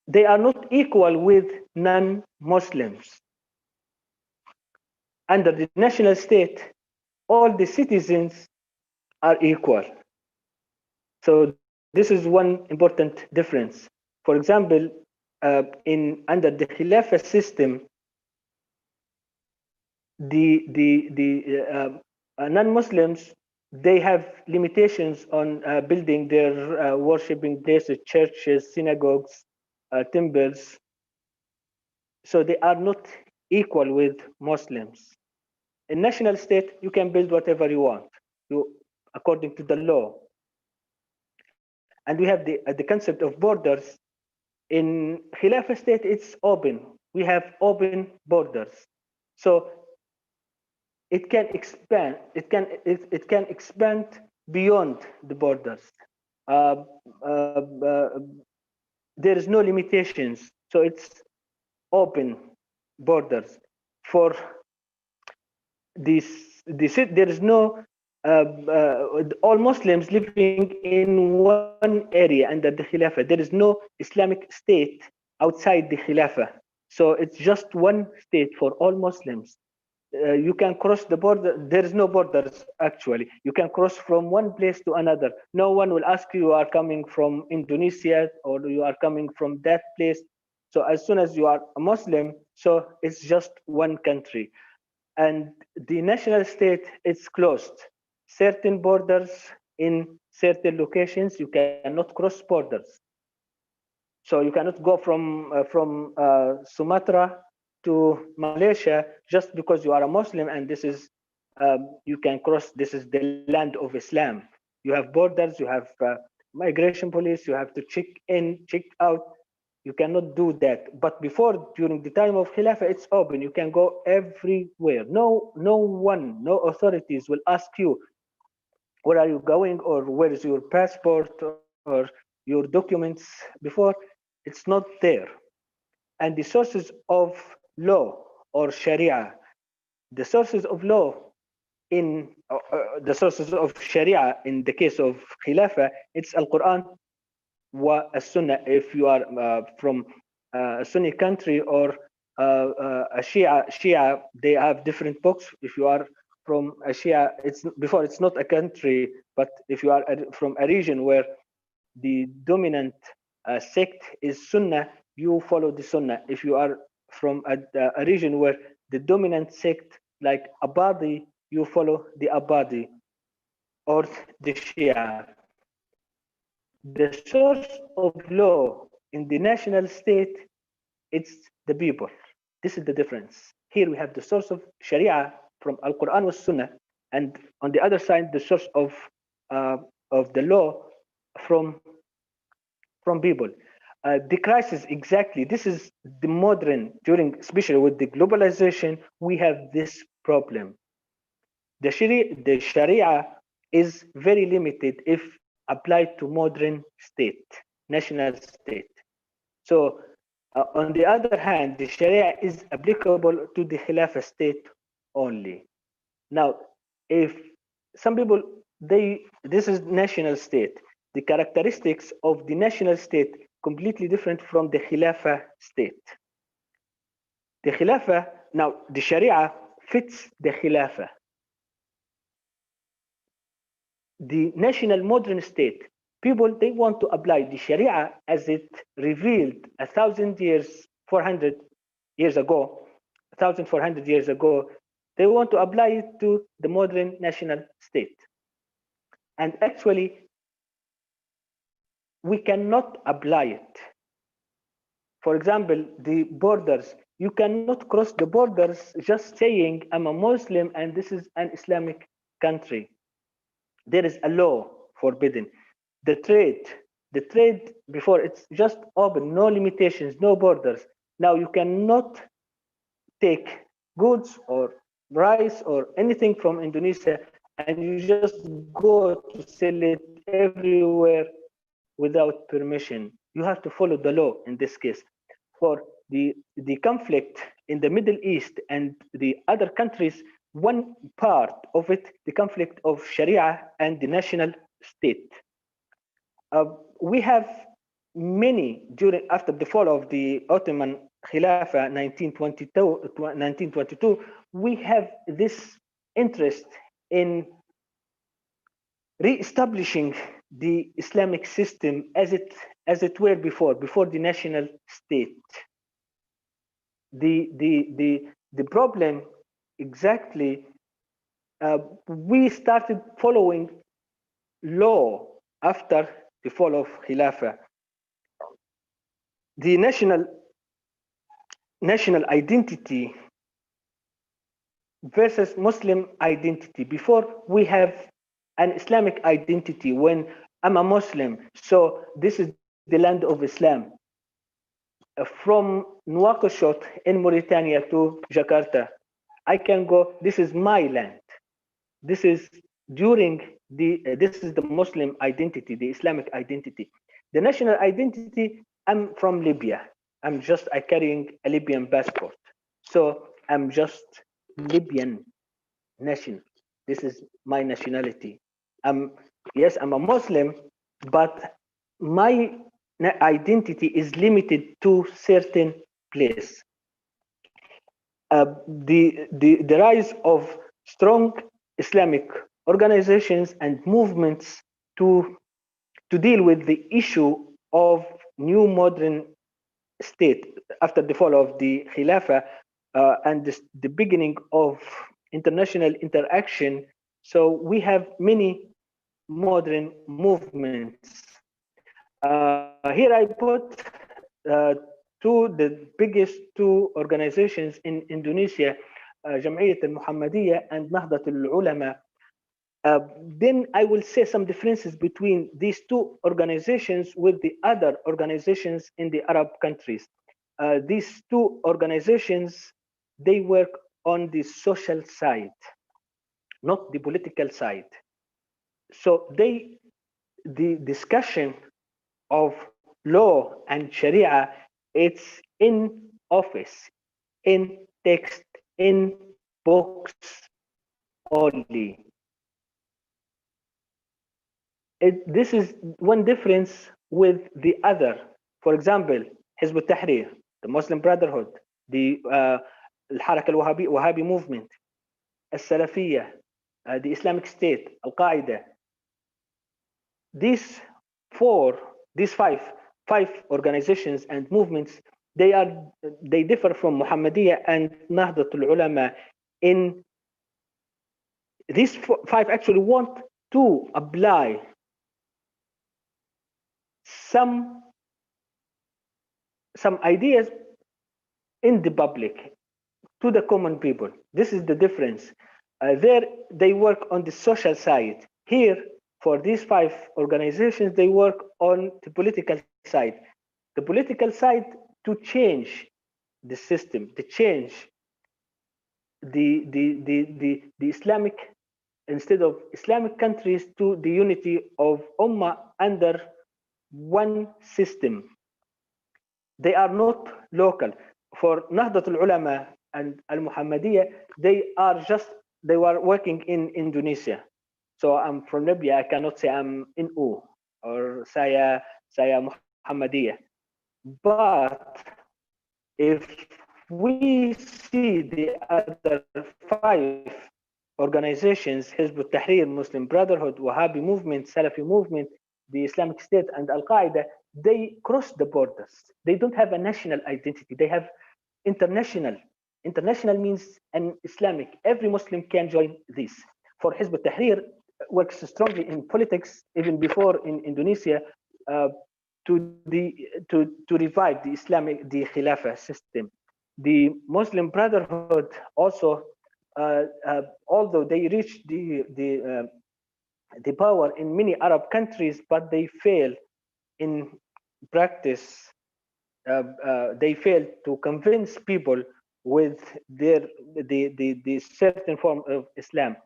they are not equal with non-Muslims. Under the national state, all the citizens are equal. So this is one important difference. For example, under the Khilafah system, the non-Muslims, they have limitations on building their worshipping places, churches, synagogues, temples. So they are not equal with Muslims. In national state, you can build whatever you want, according to the law. And we have the concept of borders. In Khilafah state, it's open. We have open borders. So it can expand. It can expand beyond the borders. There is no limitations. So it's open borders for this. There is no all Muslims living in one area under the Khilafah. There is no Islamic state outside the Khilafah. So it's just one state for all Muslims. You can cross the border. There is no borders actually. You can cross from one place to another. No one will ask you are coming from Indonesia or you are coming from that place. So as soon as you are a Muslim, so it's just one country. And the national state is closed. Certain borders in certain locations, you cannot cross borders. So you cannot go from Sumatra to Malaysia just because you are a Muslim and this is you can cross. This is the land of Islam. You have borders, you have migration police, you have to check in, check out. You cannot do that. But before, during the time of Khilafah, it's open. You can go everywhere. No one, no authorities will ask you, where are you going or where is your passport or your documents. Before, it's not there. And the sources of law or Sharia, the sources of law in the sources of Sharia in the case of Khilafah, it's Al-Quran wa As-Sunnah. If you are from a Sunni country or a Shia, they have different books. If you are from a Shia, it's not a country, but if you are from a region where the dominant sect is Sunnah, you follow the Sunnah. If you are from a region where the dominant sect like Abadi, you follow the Abadi or the Shia. The source of law in the national state, it's the people. This is the difference. Here we have the source of Sharia from Al-Quran was Sunnah, and on the other side, the source of the law from people. The crisis, exactly. This is the modern, during, especially with the globalization, we have this problem. The Sharia is very limited if applied to modern state, national state. So on the other hand, the Sharia is applicable to the Khilafah state only. Now, if some people, this is national state. The characteristics of the national state completely different from the Khilafah state. The Khilafah, now the Sharia fits the Khilafah. The national modern state, people, they want to apply the Sharia as it revealed 1,000 years, 400 years ago, 1,400 years ago. They want to apply it to the modern national state. And actually, we cannot apply it. For example, the borders, you cannot cross the borders just saying I'm a Muslim and this is an Islamic country. There is a law forbidden. The trade before, it's just open, no limitations, no borders. Now you cannot take goods or rice or anything from Indonesia and you just go to sell it everywhere without permission. You have to follow the law in this case. For the conflict in the Middle East and the other countries, one part of it, the conflict of Sharia and the national state. We have many after the fall of the Ottoman Khilafah 1922, we have this interest in re-establishing the Islamic system as it were before the national state. The problem exactly, we started following law after the fall of Khilafah. The national identity versus Muslim identity. Before, we have an Islamic identity. When I'm a Muslim, so this is the land of Islam. From Nouakchott in Mauritania to Jakarta, I can go, this is my land. This is this is the Muslim identity, the Islamic identity. The national identity, I'm from Libya. I'm carrying a Libyan passport. So I'm just Libyan national. This is my nationality. Yes, I'm a Muslim, but my identity is limited to certain place. The rise of strong Islamic organizations and movements to deal with the issue of new modern state after the fall of the Khilafah and the beginning of international interaction. So we have many modern movements. Here I put the biggest two organizations in Indonesia, Jam'iyyat al-Muhammadiyya and Nahdlat al-Ulama. Then I will say some differences between these two organizations with the other organizations in the Arab countries. These two organizations, they work on the social side, not the political side. So the discussion of law and Sharia, it's in office, in text, in books only. This is one difference with the other. For example, Hizb ut-Tahrir, the Muslim Brotherhood, the Al-Haraka al-Wahhabi movement, Al-Salafiyya, the Islamic State, Al-Qaeda. These five organizations and movements, they differ from Muhammadiyya and Nahdlat al-Ulama in these five actually want to apply some ideas in the public to the common people. This is the difference. There they work on the social side. Here, for these five organizations, they work on the political side. The political side to change the system, to change the Islamic, instead of Islamic countries, to the unity of Ummah under one system. They are not local. For Nahdlat al-Ulama and al-Muhammadiyya, they were working in Indonesia. So I'm from Libya, I cannot say I'm NU or saya Muhammadiyya. But if we see the other five organizations, Hizb ut-Tahrir, Muslim Brotherhood, Wahhabi movement, Salafi movement, the Islamic State, and Al-Qaeda, they cross the borders. They don't have a national identity. They have international. International means an Islamic. Every Muslim can join this. For Hizb ut-Tahrir, works strongly in politics, even before in Indonesia, to revive the the Khilafah system. The Muslim Brotherhood also, although they reached the power in many Arab countries, but they fail in practice. They fail to convince people with the certain form of Islam.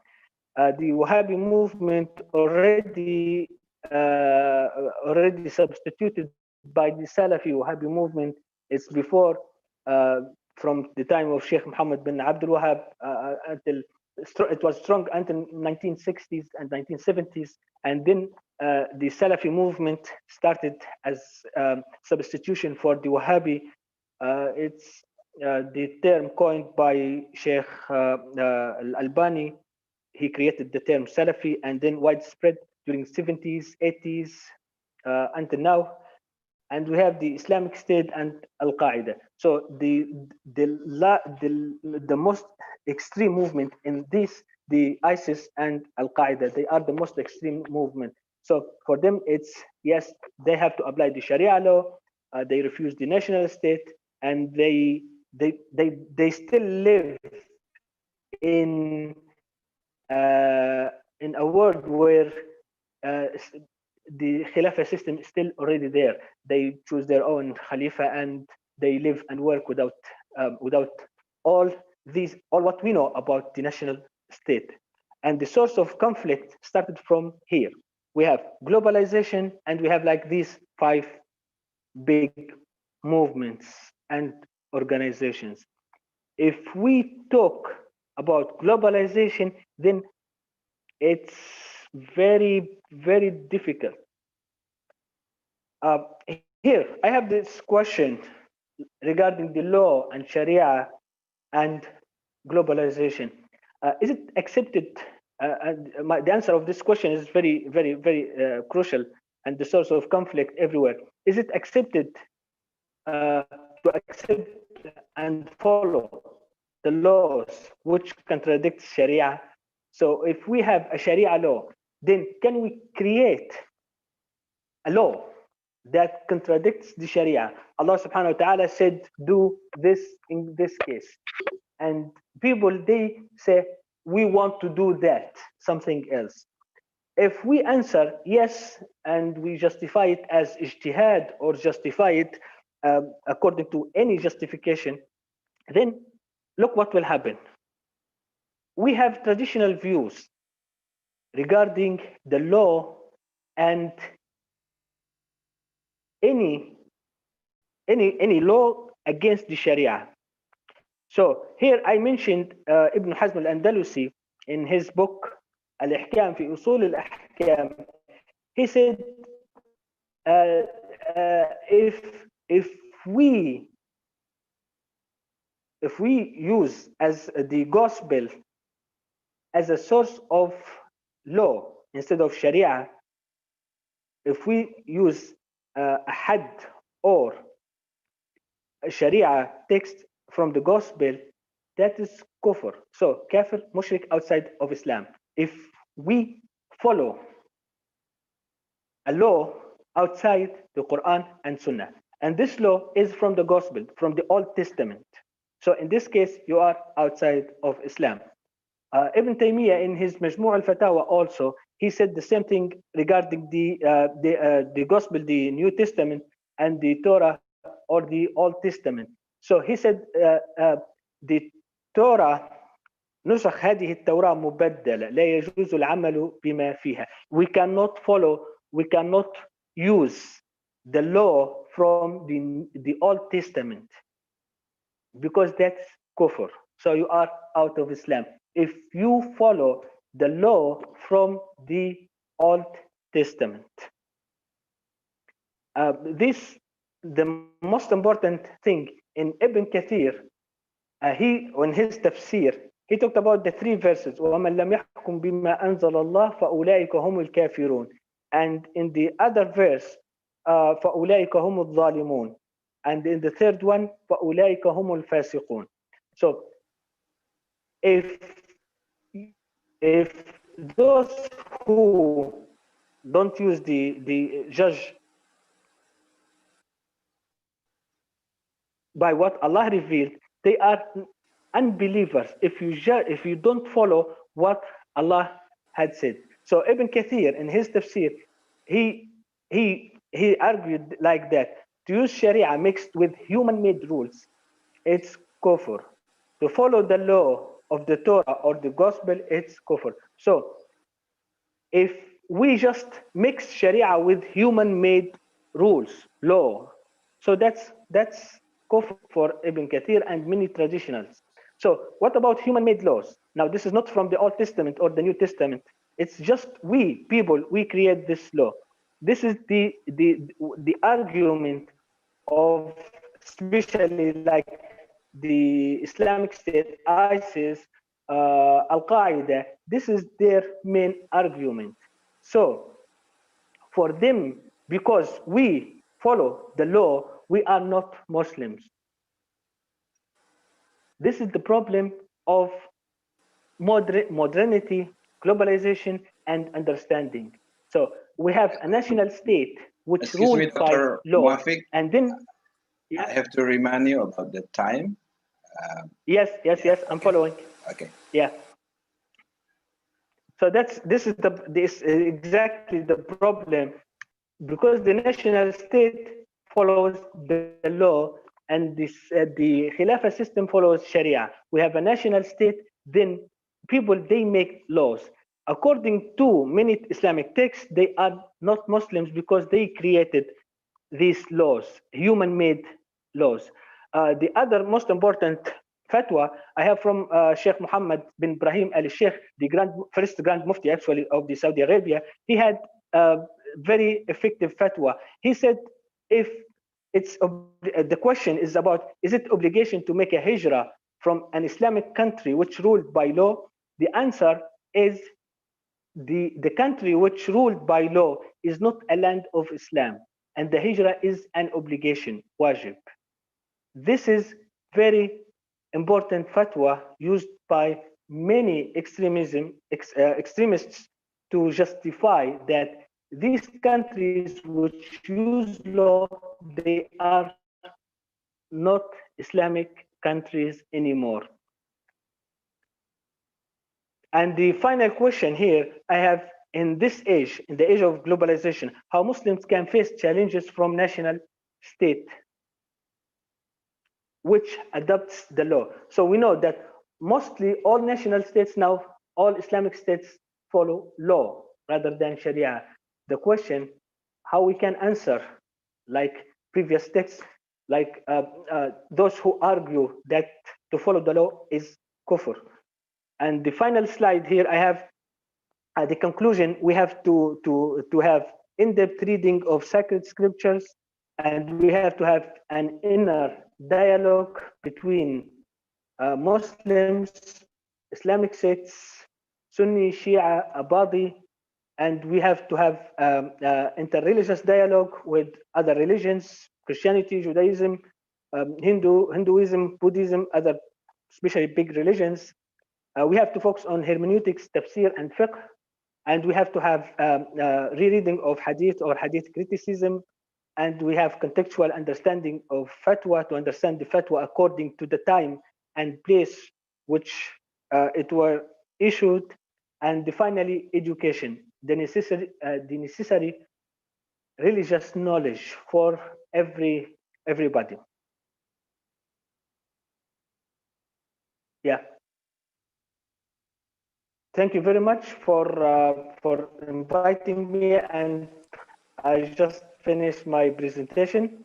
The Wahhabi movement already substituted by the Salafi Wahhabi movement. It's before, from the time of Sheikh Muhammad bin Abdul Wahhab until it was strong until 1960s and 1970s, and then the Salafi movement started as substitution for the Wahhabi. It's the term coined by Sheikh Al-Albani. He created the term Salafi, and then widespread during 70s, 80s, until now. And we have the Islamic State and Al-Qaeda. So the most extreme movement in this, the ISIS and Al-Qaeda, they are the most extreme movement. So for them, it's, yes, they have to apply the Sharia law. They refuse the national state, and they still live in a world where the Khilafah system is still already there. They choose their own Khalifa, and they live and work without all what we know about the national state. And the source of conflict started from here. We have globalization, and we have like these five big movements and organizations. If we talk about globalization, then it's very, very difficult. Here, I have this question regarding the law and Sharia and globalization. Is it accepted? The answer of this question is very, very, very crucial and the source of conflict everywhere. Is it accepted to accept and follow the laws which contradict Sharia? So if we have a Sharia law, then can we create a law that contradicts the Sharia? Allah subhanahu wa ta'ala said, do this in this case. And people, they say, we want to do that, something else. If we answer yes, and we justify it as ijtihad or justify it according to any justification, then look what will happen. We have traditional views regarding the law and any law against the Sharia. So here I mentioned Ibn Hazm al-Andalusi in his book Al-Ihkam fi Usul al-Ahkam. He said, if we use as the gospel as a source of law instead of Sharia, if we use a had or a Sharia text from the gospel, that is kufr. So kafir, mushrik, outside of Islam. If we follow a law outside the Quran and Sunnah, and this law is from the gospel, from the Old Testament, so in this case you are outside of Islam. Ibn Taymiyyah in his Majmu' al-Fatawa also, he said the same thing regarding the gospel, the New Testament, and the Torah or the Old Testament. So he said the Torah نسخ هذه التوراة مبدلة لا يجوز العمل بما فيها. We cannot follow, we cannot use the law from the Old Testament because that's kufr. So you are out of Islam if you follow the law from the Old Testament. The most important thing in Ibn Kathir, he on his tafsir, he talked about the three verses. وَمَنْ لَمْ يَحْكُمْ بِمَا أَنزَلَ اللَّهُ فَأُولَٰئِكَ هُمُ الْكَافِرُونَ. And in the other verse, فَأُولَٰئِكَ هُمُ الظَّالِمُونَ. And in the third one, فَأُولَٰئِكَ هُمُ الْفَاسِقُونَ. So if those who don't use the judge by what Allah revealed, they are unbelievers if you don't follow what Allah had said. So Ibn Kathir in his tafsir, he argued like that. To use Sharia mixed with human-made rules, it's kufr. To follow the law of the Torah or the gospel, it's kufr. So if we just mix Sharia with human-made rules, law, so that's kufr for Ibn Kathir and many traditionals. So what about human-made laws? Now this is not from the Old Testament or the New Testament. It's just we people, we create this law. This is the argument of especially like the Islamic State, ISIS, Al-Qaeda. This is their main argument. So for them, because we follow the law, we are not Muslims. This is the problem of modernity, globalization, and understanding. So we have a national state which rules by law, Muafiq, and then I have to remind you about the time. Yes, I'm following. Okay. Yeah. So this is exactly the problem, because the national state follows the law and the Khilafah system follows Sharia. We have a national state, then people, they make laws. According to many Islamic texts, they are not Muslims because they created these laws, human-made laws. The other most important fatwa I have from Sheikh Muhammad bin Ibrahim Al Sheikh, the first Grand Mufti actually of the Saudi Arabia. He had a very effective fatwa. He said, if the question is about, is it obligation to make a hijrah from an Islamic country which ruled by law? The answer is the country which ruled by law is not a land of Islam, and the hijrah is an obligation, wajib. This is very important fatwa used by many extremists to justify that these countries which use law, they are not Islamic countries anymore. And the final question here I have, in this age, in the age of globalization, how Muslims can face challenges from national state which adopts the law. So we know that mostly all national states now, all Islamic states follow law rather than Sharia. The question, how we can answer, like previous texts, like those who argue that to follow the law is kufr. And the final slide here, I have the conclusion. We have to have in-depth reading of sacred scriptures, and we have to have an inner dialogue between Muslims, Islamic sects, Sunni, Shia, Abadi, and we have to have interreligious dialogue with other religions, Christianity, Judaism, Hinduism, Buddhism, other especially big religions. We have to focus on hermeneutics, tafsir, and fiqh, and we have to have rereading of hadith or hadith criticism, and we have contextual understanding of fatwa to understand the fatwa according to the time and place which it were issued, and finally education, the necessary religious knowledge for everybody. Yeah. Thank you very much for inviting me, and I just finished my presentation.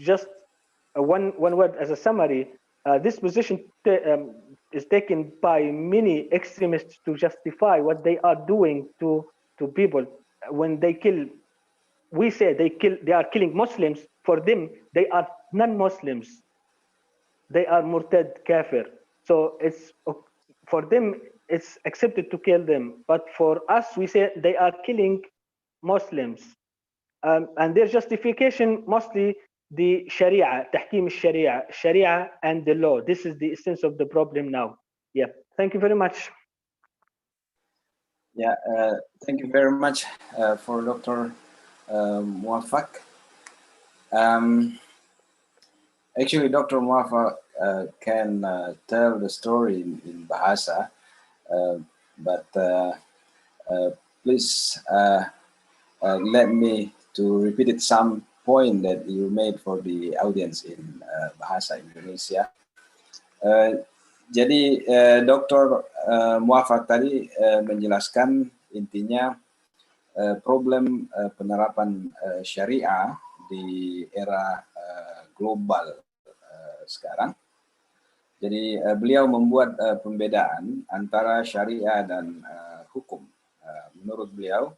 Just one word as a summary. This position is taken by many extremists to justify what they are doing to people when they kill. We say they are killing Muslims. For them, they are non-Muslims. They are murtad, kafir. So it's for them it's accepted to kill them, but for us we say they are killing Muslims, and their justification mostly the Sharia, tahkim Sharia and the law. This is the essence of the problem now. Yeah, thank you very much. Yeah, thank you very much for Dr. Muafak. Actually, Dr. Muafak can tell the story in Bahasa, but please let me to repeat it some point that you made for the audience in Bahasa Indonesia. Jadi Dr. Muafak tadi menjelaskan intinya problem penerapan syariah di era global sekarang. Jadi beliau membuat pembedaan antara syariah dan hukum. Menurut beliau,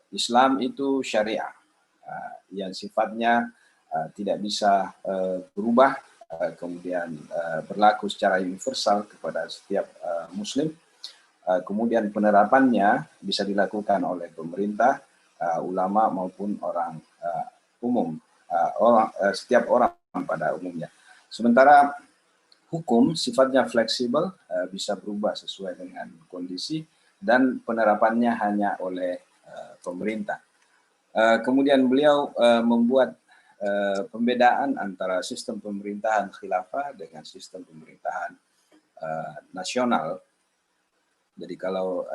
Islam itu syariah yang sifatnya tidak bisa berubah, kemudian berlaku secara universal kepada setiap Muslim. Kemudian penerapannya bisa dilakukan oleh pemerintah, ulama maupun orang umum, setiap orang pada umumnya. Sementara hukum sifatnya fleksibel, bisa berubah sesuai dengan kondisi, dan penerapannya hanya oleh pemerintah. Kemudian beliau membuat pembedaan antara sistem pemerintahan khilafah dengan sistem pemerintahan nasional. Jadi kalau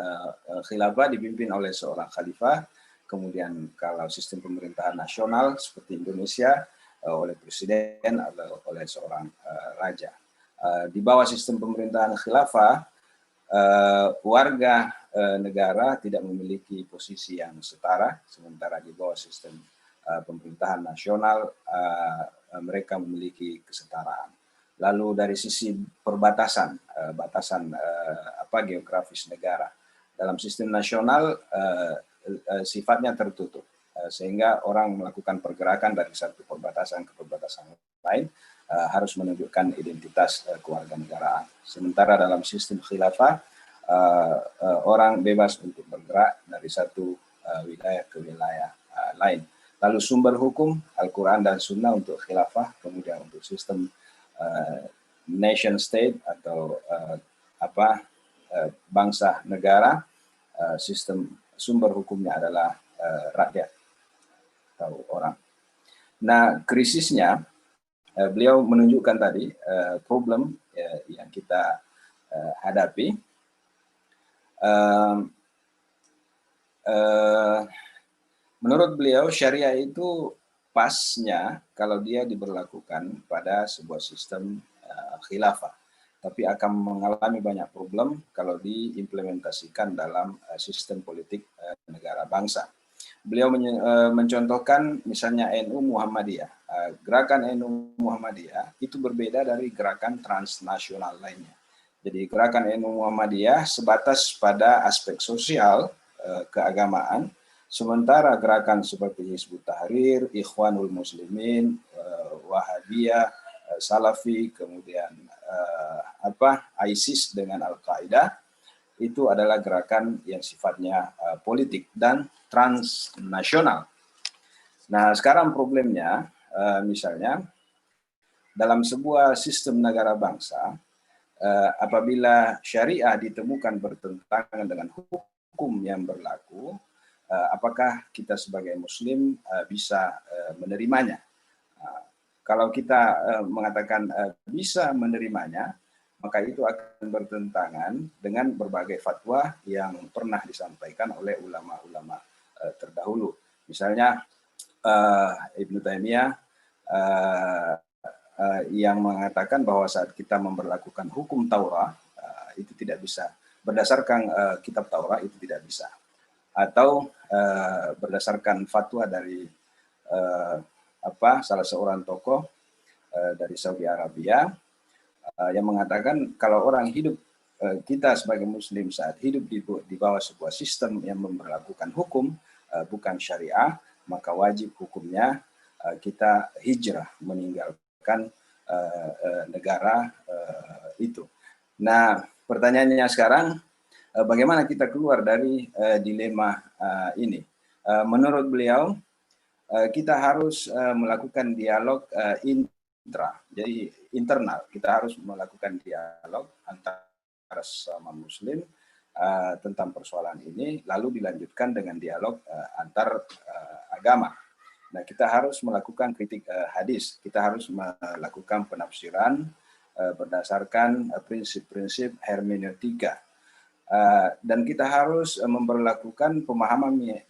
khilafah dipimpin oleh seorang khalifah, kemudian kalau sistem pemerintahan nasional seperti Indonesia oleh presiden atau oleh seorang raja. Di bawah sistem pemerintahan khilafah, warga negara tidak memiliki posisi yang setara, sementara di bawah sistem pemerintahan nasional mereka memiliki kesetaraan. Lalu dari sisi perbatasan, batasan geografis negara. Dalam sistem nasional sifatnya tertutup, sehingga orang melakukan pergerakan dari satu perbatasan ke perbatasan lain harus menunjukkan identitas kewarganegaraan. Sementara dalam sistem khilafah, orang bebas untuk bergerak dari satu wilayah ke wilayah lain. Lalu sumber hukum Al-Quran dan Sunnah untuk khilafah, kemudian untuk sistem nation state atau bangsa negara, sistem sumber hukumnya adalah rakyat atau orang. Nah, krisisnya beliau menunjukkan tadi problem yang kita hadapi. Menurut beliau, syariah itu pasnya kalau dia diberlakukan pada sebuah sistem khilafah, tapi akan mengalami banyak problem kalau diimplementasikan dalam sistem politik negara bangsa. Beliau mencontohkan misalnya NU Muhammadiyah. Gerakan NU Muhammadiyah itu berbeda dari gerakan transnasional lainnya. Jadi gerakan NU Muhammadiyah sebatas pada aspek sosial keagamaan, sementara gerakan seperti Hizbut Tahrir, Ikhwanul Muslimin, Wahabiyah, Salafi, kemudian ISIS dengan Al-Qaeda, itu adalah gerakan yang sifatnya politik dan transnasional. Nah, sekarang problemnya, misalnya dalam sebuah sistem negara bangsa, apabila syariah ditemukan bertentangan dengan hukum yang berlaku, apakah kita sebagai Muslim bisa menerimanya? Kalau kita mengatakan bisa menerimanya, maka itu akan bertentangan dengan berbagai fatwa yang pernah disampaikan oleh ulama-ulama terdahulu. Misalnya Ibnu Taimiyah yang mengatakan bahwa saat kita memberlakukan hukum Taurat itu tidak bisa berdasarkan kitab Taurat, itu tidak bisa. Atau berdasarkan fatwa dari salah seorang tokoh dari Saudi Arabia yang mengatakan kalau orang hidup, kita sebagai Muslim saat hidup di bawah sebuah sistem yang memberlakukan hukum bukan syariah, maka wajib hukumnya kita hijrah, meninggalkan negara itu. Nah, pertanyaannya sekarang, bagaimana kita keluar dari dilema ini? Menurut beliau, kita harus melakukan dialog jadi internal. Kita harus melakukan dialog antara sesama Muslim tentang persoalan ini, lalu dilanjutkan dengan dialog antar agama. Nah, kita harus melakukan kritik hadis. Kita harus melakukan penafsiran berdasarkan prinsip-prinsip hermeneutika. Dan kita harus memperlakukan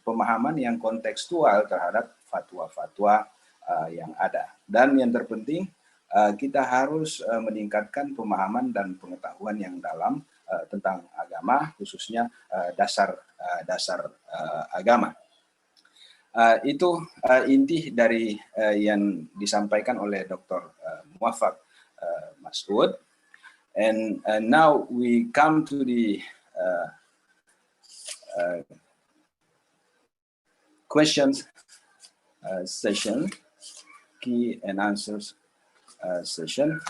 pemahaman yang kontekstual terhadap fatwa-fatwa yang ada. Dan yang terpenting, kita harus meningkatkan pemahaman dan pengetahuan yang dalam tentang agama, khususnya dasar agama. Itu inti dari yang disampaikan oleh Dr. Muwaffaq Mas'ud. And now we come to the questions session, key and answers session.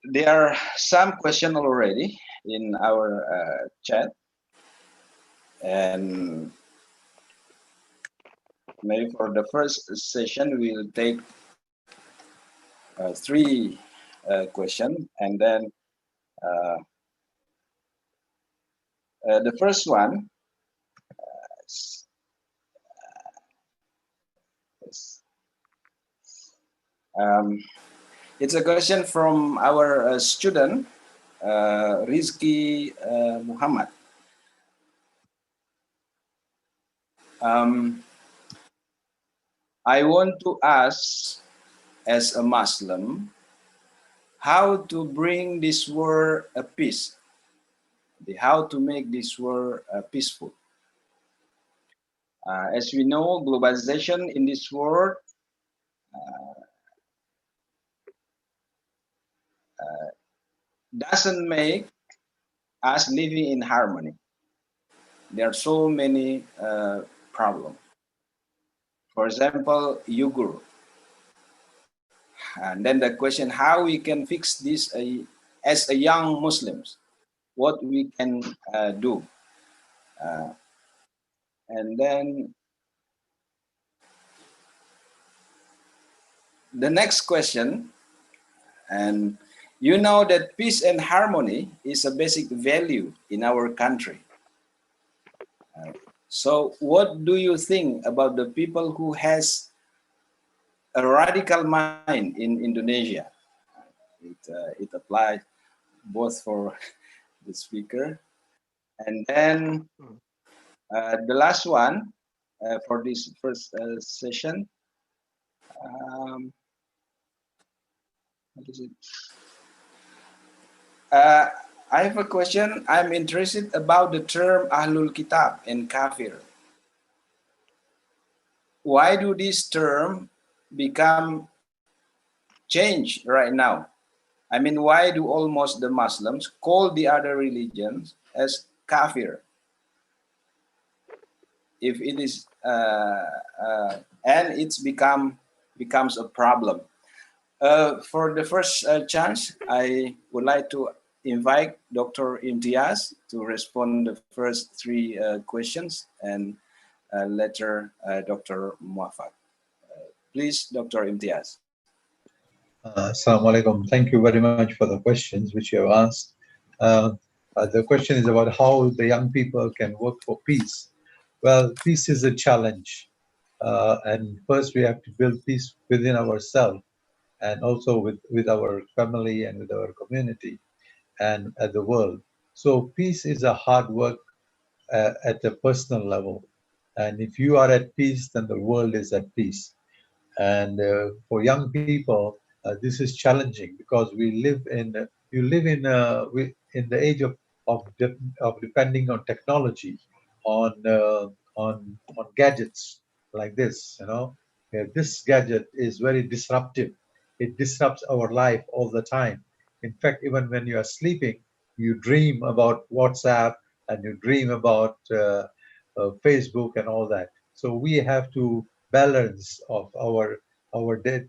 There are some questions already in our chat, and maybe for the first session we will take 3 questions, and then the first one it's a question from our student Rizky Muhammad. I want to ask, as a Muslim, how to bring this world a peace, how to make this world peaceful. As we know, globalization in this world doesn't make us living in harmony. There are so many problems. For example, Uyghur. And then the question, how we can fix this as a young Muslims, what we can do. And then the next question, and you know that peace and harmony is a basic value in our country. So what do you think about the people who has a radical mind in Indonesia? It applies both for the speaker. And then the last one for this first session, what is it? I have a question. I'm interested about the term Ahlul Kitab and Kafir. Why do this term become changed right now? I mean, why do almost the Muslims call the other religions as Kafir? If it is, and it's becomes a problem. For the first chance, I would like to invite Dr. Imtiaz to respond the first three questions, and later Dr. Muafak. Please, Dr. Imtiaz. Assalamu alaikum. Thank you very much for the questions which you have asked. The question is about how the young people can work for peace. Well, peace is a challenge. And first we have to build peace within ourselves and also with our family and with our community and at the world. So peace is a hard work at a personal level. And if you are at peace, then the world is at peace. And for young people, this is challenging because we live in in the age of depending on technology, on gadgets like this. You know, this gadget is very disruptive. It disrupts our life all the time. In fact, even when you are sleeping, you dream about WhatsApp and you dream about Facebook and all that. So we have to balance of our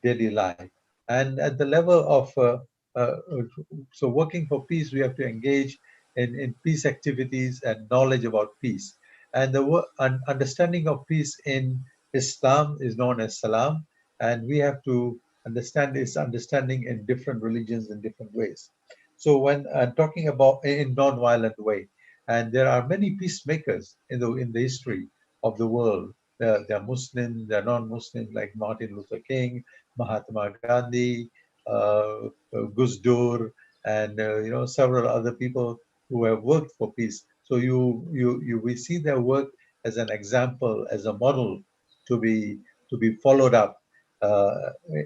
daily life, and at the level of uh, so working for peace, we have to engage in peace activities and knowledge about peace. And the understanding of peace in Islam is known as salam, and we have to understand this understanding in different religions in different ways. So when talking about in non-violent way, and there are many peacemakers in the history of the world. They're Muslim, they're non-Muslim, like Martin Luther King, Mahatma Gandhi, Gus Dur, and several other people who have worked for peace. So we see their work as an example, as a model to be followed up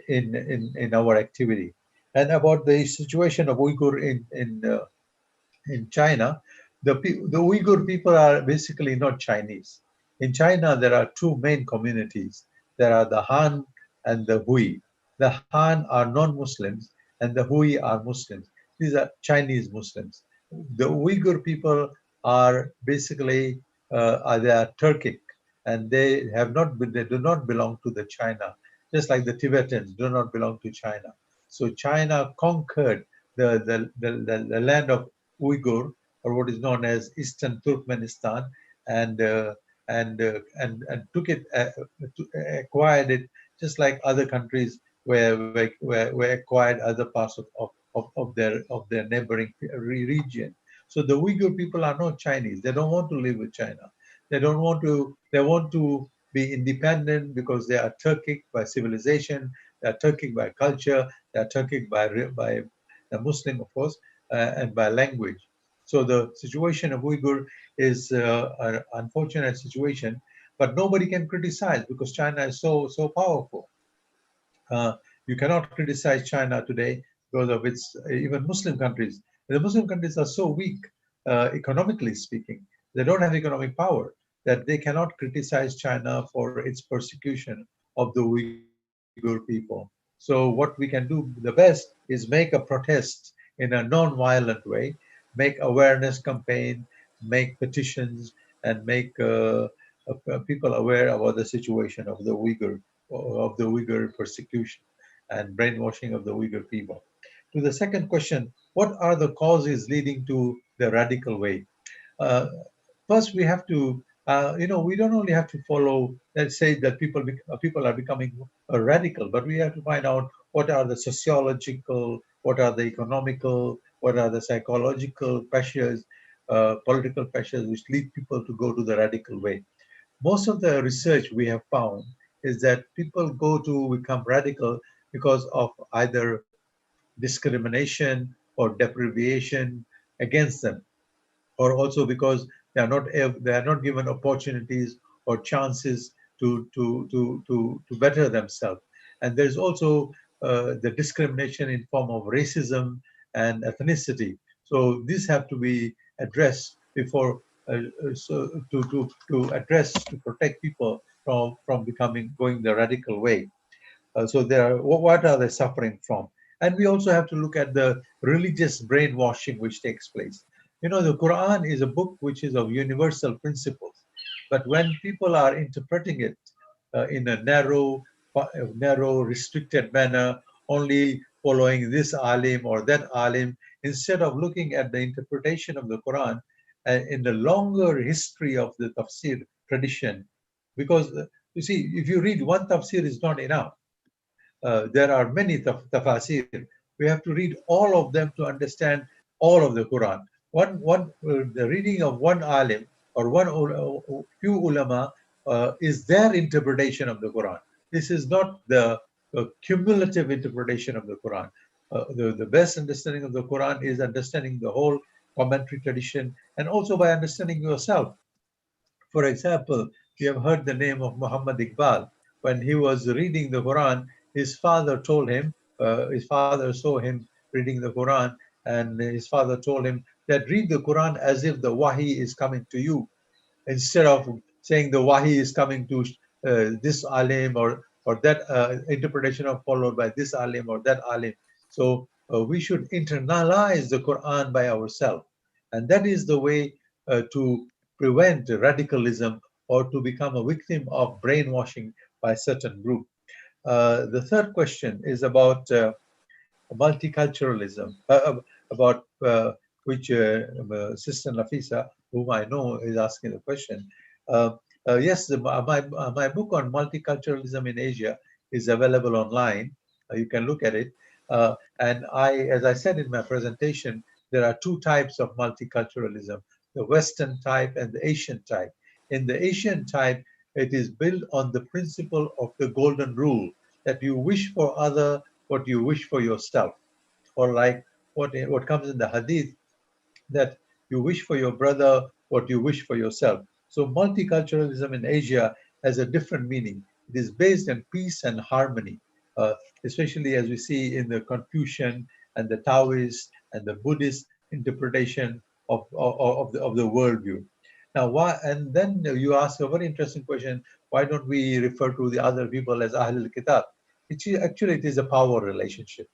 in our activity. And about the situation of Uyghur in China, the Uyghur people are basically not Chinese. In China, there are two main communities. There are the Han and the Hui. The Han are non-Muslims and the Hui are Muslims. These are Chinese Muslims. The Uyghur people are basically they are Turkic, and they do not belong to the China, just like the Tibetans do not belong to China. So China conquered the land of Uyghur, or what is known as Eastern Turkmenistan, and took it, acquired it, just like other countries where acquired other parts of their neighboring region. So the Uyghur people are not Chinese. They don't want to live with China. They don't want to. They want to be independent because they are Turkic by civilization. They are Turkic by culture. They are Turkic by the Muslim, of course, and by language. So the situation of Uyghur is an unfortunate situation, but nobody can criticize because China is so powerful. You cannot criticize China today because of its even Muslim countries. The Muslim countries are so weak, economically speaking. They don't have economic power that they cannot criticize China for its persecution of the Uyghur people. So what we can do the best is make a protest in a non-violent way, make awareness campaign, make petitions, and make people aware about the situation of the Uyghur persecution and brainwashing of the Uyghur people. To the second question, what are the causes leading to the radical way? Uh, First, we have to, we don't only have to follow, let's say that people are becoming radical, but we have to find out what are the sociological, what are the economical, what are the psychological pressures, political pressures which lead people to go to the radical way. Most of the research we have found is that people go to become radical because of either discrimination or deprivation against them, or also because they are not given opportunities or chances to better themselves. And there's also the discrimination in form of racism and ethnicity. So these have to be addressed before to protect people from becoming going the radical way. So what are they suffering from? And we also have to look at the religious brainwashing which takes place. The Quran is a book which is of universal principles, but when people are interpreting it in a narrow, restricted manner, only following this alim or that alim, instead of looking at the interpretation of the Quran in the longer history of the tafsir tradition, because you see, if you read one tafsir is not enough. There are many tafasir. We have to read all of them to understand all of the Quran. The reading of one alim or few ulama is their interpretation of the Quran. This is not the cumulative interpretation of the Quran. The best understanding of the Quran is understanding the whole commentary tradition, and also by understanding yourself. For example, you have heard the name of Muhammad Iqbal. When he was reading the Quran, his father saw him reading the Quran, and his father told him that read the Quran as if the wahi is coming to you, instead of saying the wahi is coming to this alim or that interpretation of followed by this alim or that alim. So we should internalize the Quran by ourselves, and that is the way to prevent radicalism or to become a victim of brainwashing by certain group. The third question is about multiculturalism, about which Sister Nafisa, whom I know, is asking the question. Yes, my book on multiculturalism in Asia is available online. You can look at it. And as I said in my presentation, there are two types of multiculturalism: the Western type and the Asian type. In the Asian type, it is built on the principle of the golden rule, that you wish for other what you wish for yourself, or like what comes in the hadith, that you wish for your brother what you wish for yourself. So multiculturalism in Asia has a different meaning. It is based on peace and harmony, uh, especially as we see in the Confucian and the Taoist and the Buddhist interpretation of the worldview. Now, why? And then you ask a very interesting question: why don't we refer to the other people as Ahlul Kitab? Actually, it is a power relationship.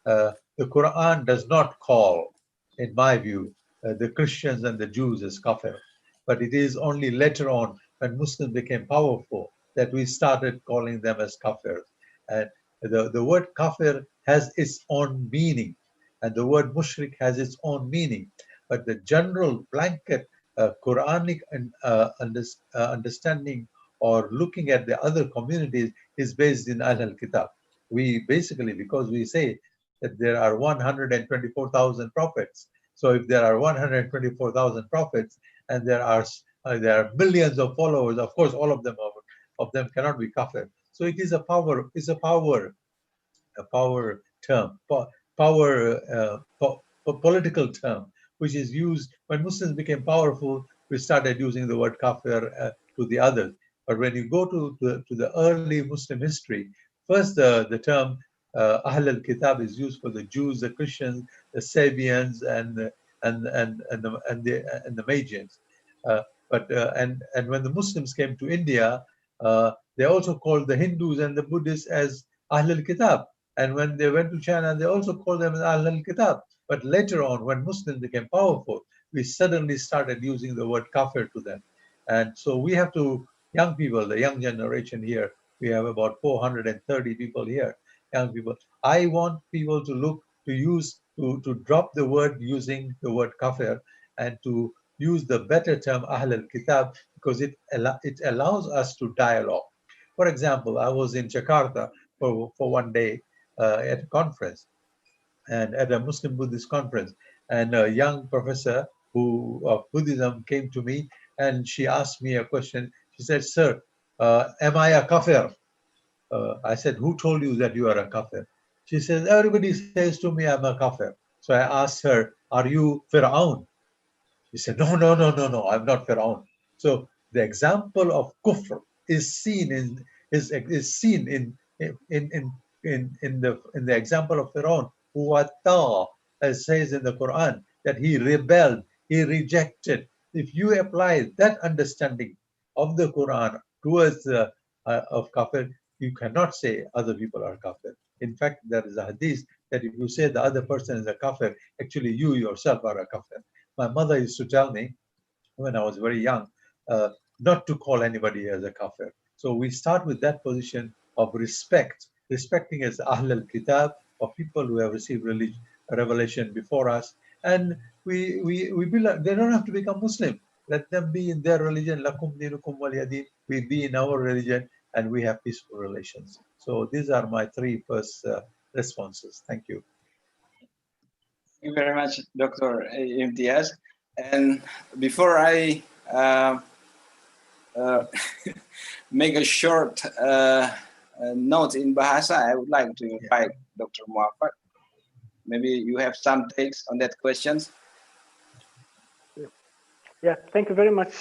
The Quran does not call, in my view, the Christians and the Jews as kafir, but it is only later on, when Muslims became powerful, that we started calling them as kafir. And the word kafir has its own meaning, and the word mushrik has its own meaning. But the general blanket Quranic understanding or looking at the other communities is based in Ahl al-Kitab. We basically, because we say that there are 124,000 prophets. So if there are 124,000 prophets and there are millions of followers, of course, all of them cannot be kafir. So it is a power term, political term, which is used when Muslims became powerful. We started using the word kafir to the others. But when you go to the early Muslim history, first the term Ahl al-Kitab is used for the Jews, the Christians, the Sabians, and the Magians. And when the Muslims came to India, they also called the Hindus and the Buddhists as Ahl al-Kitab. And when they went to China, they also called them Ahl al-Kitab. But later on, when Muslims became powerful, we suddenly started using the word kafir to them. And so we have to, young people, the young generation here, we have about 430 people here, young people. I want people to look, to drop the word using the word kafir and to use the better term Ahl al-Kitab, because it allows us to dialogue. For example, I was in Jakarta for one day at a conference, and at a Muslim Buddhist conference, and a young professor of Buddhism came to me, and she asked me a question. She said, "Sir, am I a kafir?" I said, "Who told you that you are a kafir?" She says, "Everybody says to me I'm a kafir." So I asked her, "Are you Fir'aun?" He said, "No, no, no, no, no, I'm not Fir'aun." So the example of kufr is seen in the example of Fir'aun, who as says in the Quran, that he rebelled, he rejected. If you apply that understanding of the Quran towards of kafir, you cannot say other people are kafir. In fact, there is a hadith that if you say the other person is a kafir, actually you yourself are a kafir. My mother used to tell me when I was very young not to call anybody as a kafir. So we start with that position of respect, respecting as Ahl al-Kitab, of people who have received revelation before us. And we they don't have to become Muslim. Let them be in their religion. Lakum dinukum waliyadin. We be in our religion and we have peaceful relations. So these are my three first responses. Thank you. Thank you very much, Dr. Imtiaz. And before I make a short note in Bahasa, I would like to invite Dr. Muhammad. Maybe you have some takes on that questions. Yeah, thank you very much.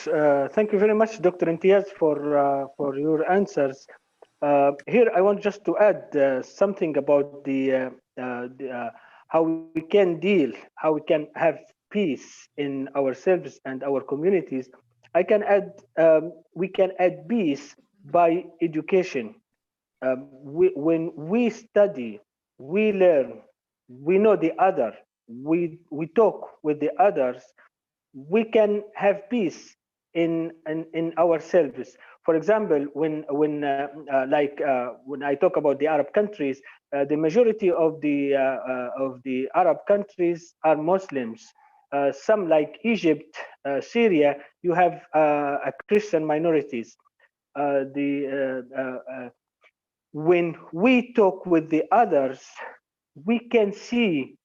Thank you very much, Dr. Imtiaz, for your answers. Here, I want just to add something about how we can deal, how we can have peace in ourselves and our communities. I can add, we can add peace by education. When we study, we learn, we know the other, we talk with the others, we can have peace in ourselves. For example, when I talk about the Arab countries, the majority of the Arab countries are Muslims. Some like Egypt, Syria, you have Christian minorities. When we talk with the others, we can see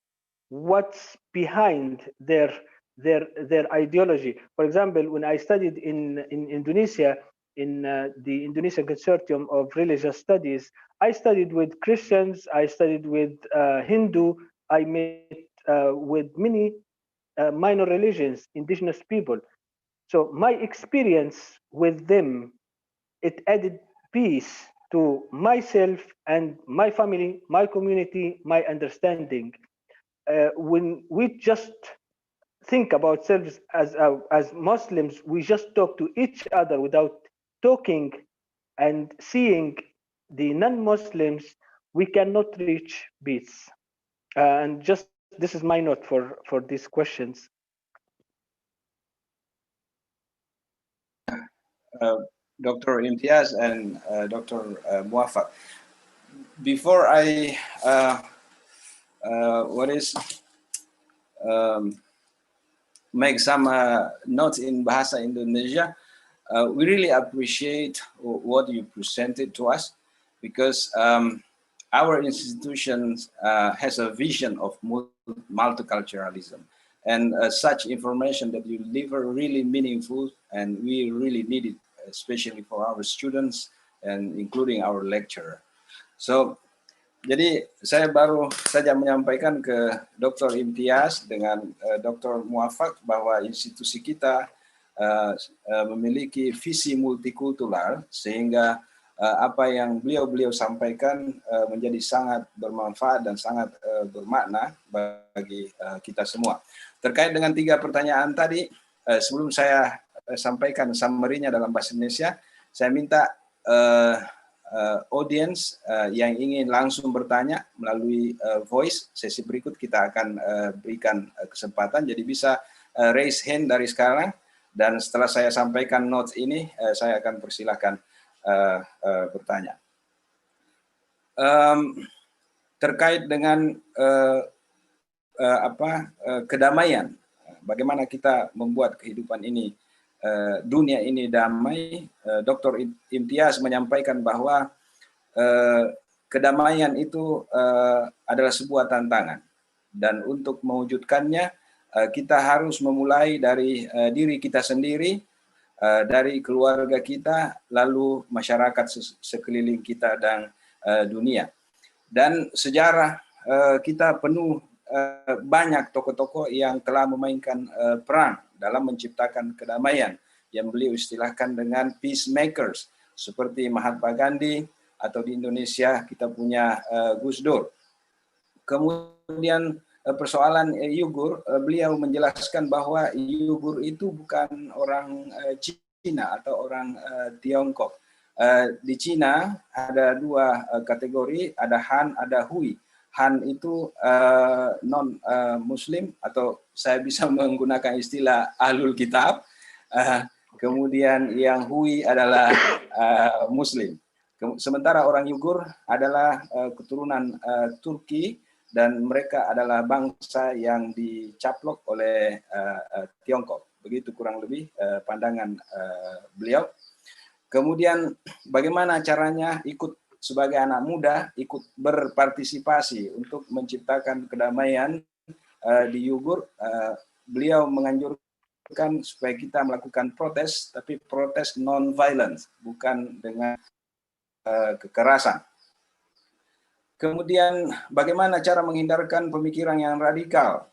what's behind their ideology. For example, when I studied in Indonesia, in the Indonesian Consortium of Religious Studies, I studied with Christians, I studied with Hindu, I met with many minor religions, indigenous people. So my experience with them, it added peace to myself and my family, my community, my understanding. When we just think about selves as Muslims, we just talk to each other without talking and seeing the non-Muslims, we cannot reach peace. And just this is my note for these questions. Dr. Imtiaz and Dr. Muafak. Before I make some notes in Bahasa Indonesia, we really appreciate what you presented to us, because our institution has a vision of multiculturalism, and such information that you deliver really meaningful, and we really need it, especially for our students and including our lecturer. So, jadi saya baru saja menyampaikan ke Dr. Imtiaz dengan Dr. Muafak bahwa institusi kita memiliki visi multikultural, sehingga apa yang beliau sampaikan menjadi sangat bermanfaat dan sangat bermakna bagi kita semua. Terkait dengan 3 pertanyaan tadi, sebelum saya sampaikan summary-nya dalam bahasa Indonesia, saya minta audience yang ingin langsung bertanya melalui voice, sesi berikut kita akan berikan kesempatan, jadi bisa raise hand dari sekarang, dan setelah saya sampaikan notes ini, saya akan persilahkan bertanya. Terkait dengan kedamaian, bagaimana kita membuat kehidupan ini, dunia ini damai, Dr. Imtiaz menyampaikan bahwa kedamaian itu adalah sebuah tantangan, dan untuk mewujudkannya kita harus memulai dari diri kita sendiri, dari keluarga kita, lalu masyarakat sekeliling kita dan dunia. Dan sejarah kita penuh banyak tokoh-tokoh yang telah memainkan peran dalam menciptakan kedamaian yang beliau istilahkan dengan peacemakers, seperti Mahatma Gandhi, atau di Indonesia kita punya Gus Dur. Kemudian persoalan Uyghur, beliau menjelaskan bahwa Uyghur itu bukan orang Cina atau orang Tiongkok. Di Cina ada dua kategori, ada Han, ada Hui. Han itu non Muslim, atau saya bisa menggunakan istilah ahlul kitab. Kemudian yang Hui adalah Muslim. Sementara orang Uyghur adalah keturunan Turki, dan mereka adalah bangsa yang dicaplok oleh Tiongkok. Begitu kurang lebih pandangan beliau. Kemudian bagaimana caranya ikut sebagai anak muda, ikut berpartisipasi untuk menciptakan kedamaian di Uyghur. Beliau menganjurkan supaya kita melakukan protes, tapi protes non-violence, bukan dengan kekerasan. Kemudian bagaimana cara menghindarkan pemikiran yang radikal?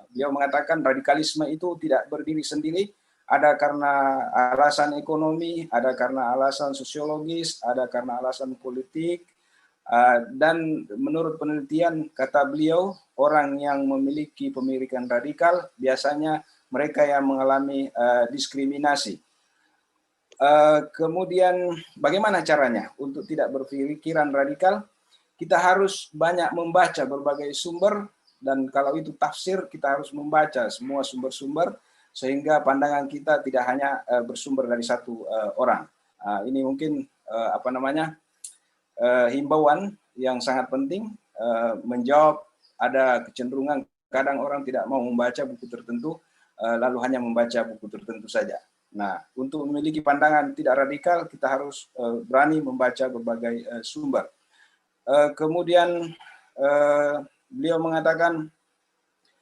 Beliau mengatakan radikalisme itu tidak berdiri sendiri, ada karena alasan ekonomi, ada karena alasan sosiologis, ada karena alasan politik, dan menurut penelitian, kata beliau, orang yang memiliki pemikiran radikal biasanya mereka yang mengalami diskriminasi. Kemudian bagaimana caranya untuk tidak berpikiran radikal? Kita harus banyak membaca berbagai sumber, dan kalau itu tafsir, kita harus membaca semua sumber-sumber, sehingga pandangan kita tidak hanya bersumber dari satu orang. Ini mungkin himbauan yang sangat penting, menjawab ada kecenderungan kadang orang tidak mau membaca buku tertentu, lalu hanya membaca buku tertentu saja. Nah, untuk memiliki pandangan tidak radikal, kita harus berani membaca berbagai sumber. Kemudian beliau mengatakan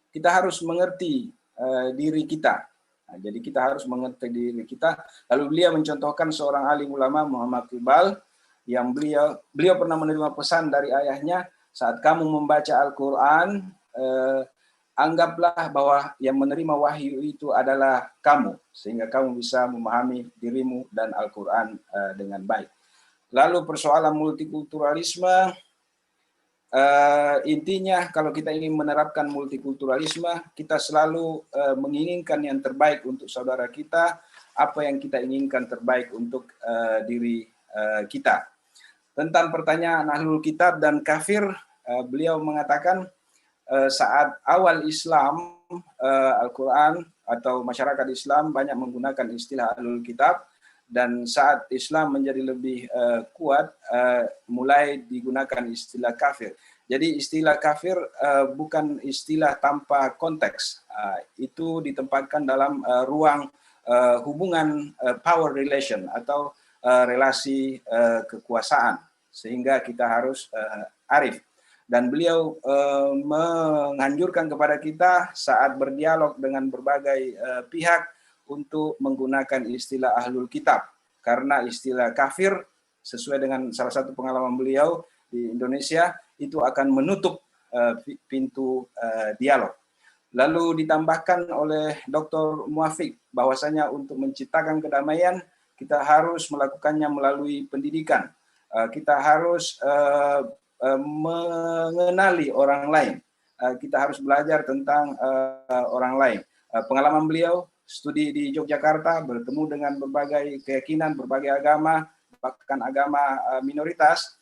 kita harus mengerti diri kita. Nah, jadi kita harus mengerti diri kita. Lalu beliau mencontohkan seorang alim ulama, Muhammad Iqbal, yang beliau pernah menerima pesan dari ayahnya, saat kamu membaca Al-Quran, anggaplah bahwa yang menerima wahyu itu adalah kamu, sehingga kamu bisa memahami dirimu dan Al-Quran dengan baik. Lalu persoalan multikulturalisme, intinya kalau kita ingin menerapkan multikulturalisme, kita selalu menginginkan yang terbaik untuk saudara kita, apa yang kita inginkan terbaik untuk diri kita. Tentang pertanyaan ahlul kitab dan kafir, beliau mengatakan saat awal Islam, Al-Quran atau masyarakat Islam banyak menggunakan istilah ahlul kitab, dan saat Islam menjadi lebih kuat, mulai digunakan istilah kafir. Jadi istilah kafir bukan istilah tanpa konteks. Itu ditempatkan dalam ruang hubungan power relation atau relasi kekuasaan. Sehingga kita harus arif. Dan beliau menganjurkan kepada kita saat berdialog dengan berbagai pihak untuk menggunakan istilah ahlul kitab, karena istilah kafir sesuai dengan salah satu pengalaman beliau di Indonesia itu akan menutup pintu dialog. Lalu ditambahkan oleh Dr. Muafiq bahwasanya untuk menciptakan kedamaian kita harus melakukannya melalui pendidikan. Kita harus mengenali orang lain. Kita harus belajar tentang orang lain. Pengalaman beliau studi di Yogyakarta, bertemu dengan berbagai keyakinan, berbagai agama, bahkan agama minoritas,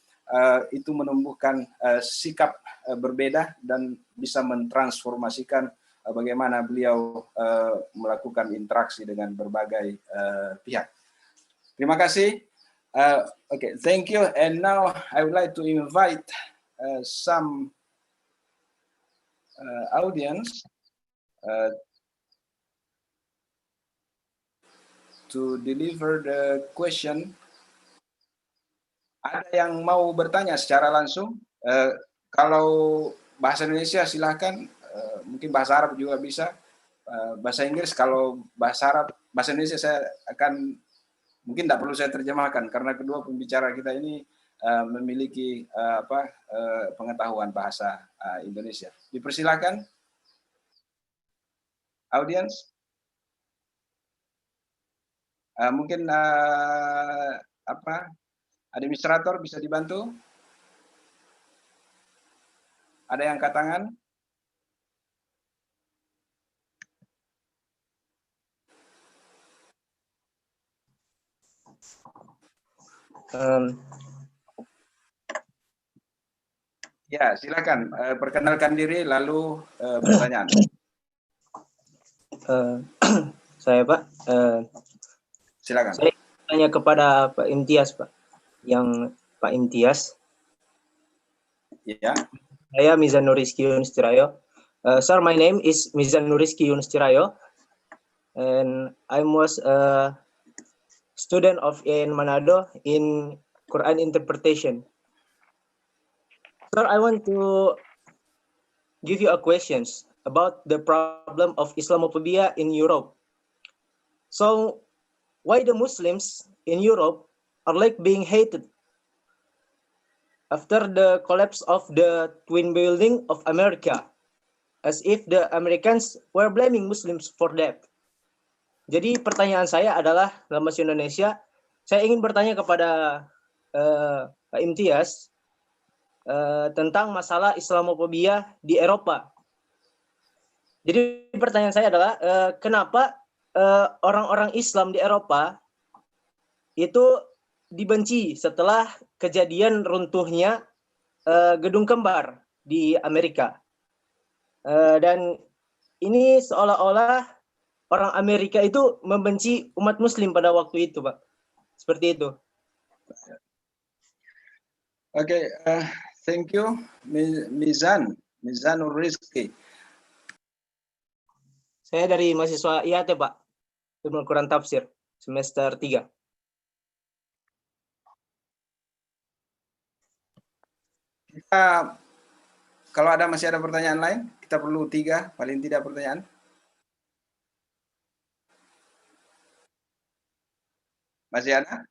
itu menumbuhkan sikap berbeda dan bisa mentransformasikan bagaimana beliau melakukan interaksi dengan berbagai pihak. Terima kasih. Okay, thank you. And now I would like to invite some audience to deliver the question. Ada yang mau bertanya secara langsung? Kalau bahasa Indonesia silahkan, mungkin bahasa Arab juga bisa. Bahasa Inggris, kalau bahasa Indonesia saya akan, mungkin tidak perlu saya terjemahkan karena kedua pembicara kita ini memiliki pengetahuan bahasa Indonesia. Dipersilakan, audience. Mungkin administrator bisa dibantu? Ada yang angkat tangan? Ya, silakan perkenalkan diri lalu pertanyaan. Saya Pak, silakan. Saya tanya kepada Pak Imtiaz Pak, yang Pak Imtiaz. Ya. Saya Mizanur Rizky Yunus Tirayo. Sir, my name is Mizanur Rizky Yunus Tirayo, and I was a student of in Manado in Quran interpretation. Sir, I want to give you a questions about the problem of Islamophobia in Europe. So, why the Muslims in Europe are like being hated after the collapse of the Twin Building of America, as if the Americans were blaming Muslims for that? Jadi pertanyaan saya adalah dalam bahasa Indonesia, saya ingin bertanya kepada Pak Imtiaz tentang masalah Islamophobia di Eropa. Jadi pertanyaan saya adalah kenapa orang-orang Islam di Eropa itu dibenci setelah kejadian runtuhnya gedung kembar di Amerika. Dan ini seolah-olah orang Amerika itu membenci umat Muslim pada waktu itu, Pak. Seperti itu. Oke, thank you, Mizanur Rizky. Saya dari mahasiswa IAT, Pak. Ilmu Al-Quran Tafsir, semester 3. Kita, kalau masih ada pertanyaan lain, kita perlu 3, paling tidak pertanyaan. Masih ada?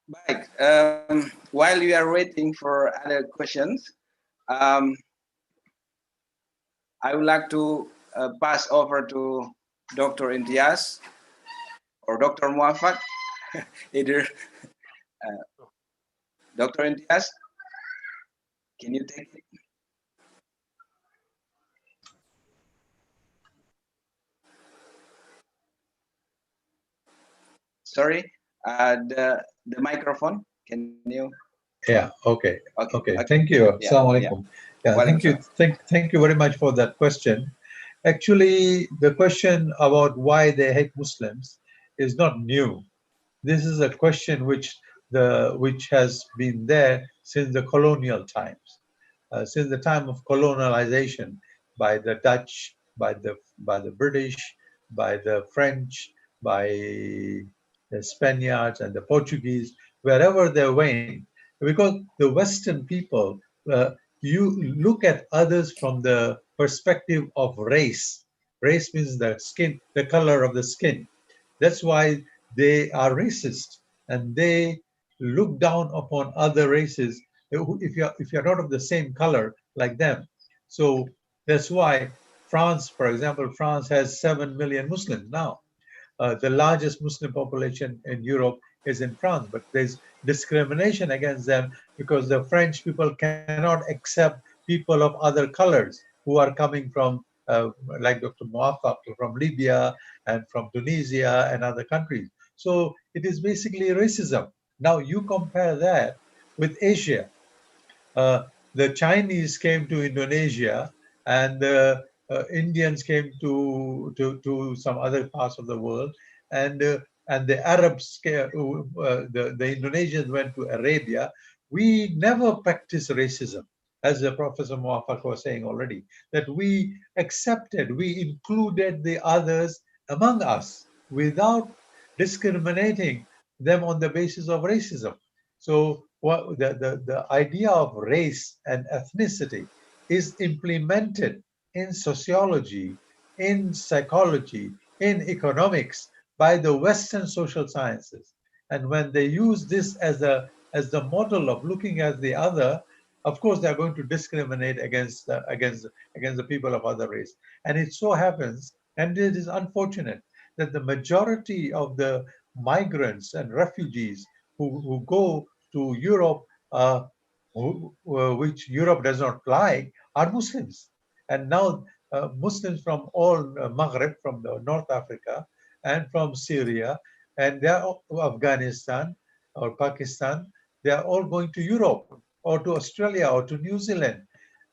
Baik, while we are waiting for other questions, I would like to pass over to Dr. Imtiaz or Dr. Muafak, either. Dr. Imtiaz, can you take it? Sorry, the microphone. Can you? Yeah. Okay. Thank you. Yeah, Assalamualaikum. Yeah. Thank you. Thank you very much for that question. Actually, the question about why they hate Muslims is not new. This is a question which has been there since the colonial times, since the time of colonialization by the Dutch, by the British, by the French, by the Spaniards and the Portuguese, wherever they went, because the Western people, you look at others from the perspective of race. Race means the skin, the color of the skin. That's why they are racist, and they look down upon other races if you're not of the same color like them. So that's why France, for example, France has 7 million Muslims now. The largest Muslim population in Europe is in France, but there's discrimination against them because the French people cannot accept people of other colors who are coming from like Dr. Muafaq from Libya and from Tunisia and other countries. So it is basically racism. Now you compare that with Asia. The Chinese came to Indonesia, and the Indians came to some other parts of the world, and the Arabs, the Indonesians went to Arabia. We never practiced racism, as Professor Muafaq was saying already, that we accepted, we included the others among us without discriminating them on the basis of racism. So what the idea of race and ethnicity is implemented in sociology, in psychology, in economics by the Western social sciences. And when they use this as the model of looking at the other, of course they are going to discriminate against the people of other race. And it so happens, and it is unfortunate, that the majority of the migrants and refugees who go to Europe, which Europe does not like, are Muslims. And now Muslims from all Maghreb, from the North Africa, and from Syria, and they are Afghanistan or Pakistan, they are all going to Europe or to Australia or to New Zealand.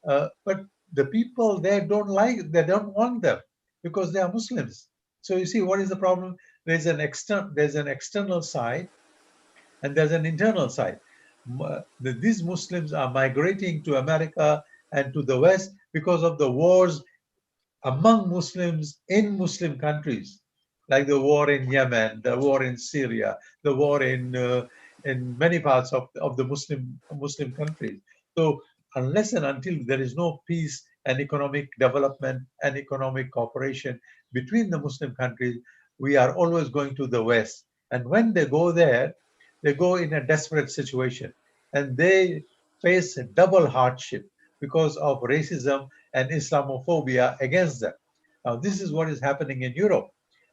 But the people there don't like, they don't want them because they are Muslims. So you see, what is the problem? There's an external side, and there's an internal side. These Muslims are migrating to America and to the West because of the wars among Muslims in Muslim countries, like the war in Yemen, the war in Syria, the war in many parts of the Muslim countries. So unless and until there is no peace and economic development and economic cooperation between the Muslim countries, we are always going to the West. And when they go there, they go in a desperate situation, and they face a double hardship because of racism and Islamophobia against them. Now, this is what is happening in Europe,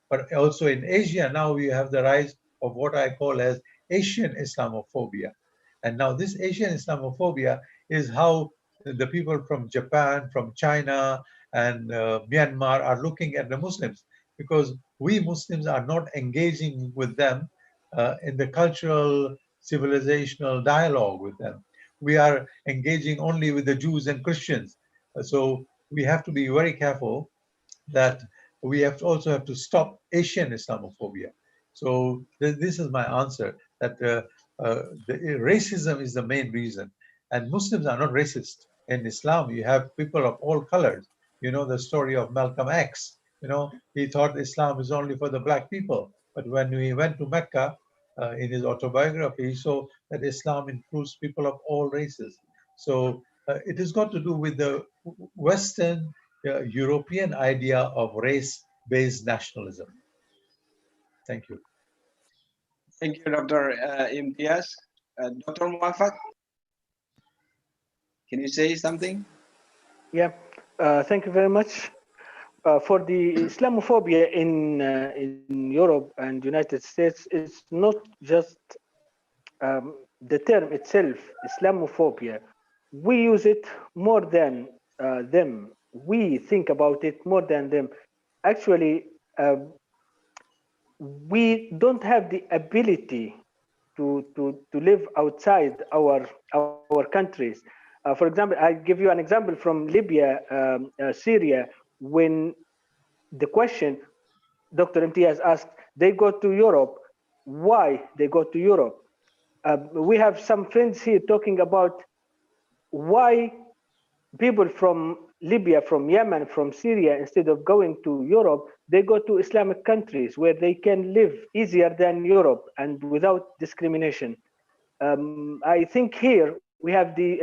but also in Asia. Now we have the rise of what I call as Asian Islamophobia. And now this Asian Islamophobia is how the people from Japan, from China, and Myanmar are looking at the Muslims, because we Muslims are not engaging with them in the cultural, civilizational dialogue with them. We are engaging only with the Jews and Christians. So we have to be very careful that we also have to stop Asian Islamophobia. So this is my answer, that the racism is the main reason. And Muslims are not racist. In Islam, you have people of all colors. You know the story of Malcolm X. He thought Islam is only for the black people. But when he went to Mecca, in his autobiography, he saw that Islam includes people of all races. So it has got to do with the Western European idea of race-based nationalism. Thank you. Thank you, Dr. Imtiaz. Dr. Muafaq, can you say something? Yeah, thank you very much. For the Islamophobia in Europe and United States, it's not just the term itself, Islamophobia. We use it more than them. We think about it more than them. Actually, we don't have the ability to live outside our countries. For example, I give you an example from Libya, Syria. When the question Dr. Imtiaz asked, they go to Europe. Why they go to Europe? We have some friends here talking about why people from Libya, from Yemen, from Syria, instead of going to Europe, they go to Islamic countries where they can live easier than Europe and without discrimination. I think here we have the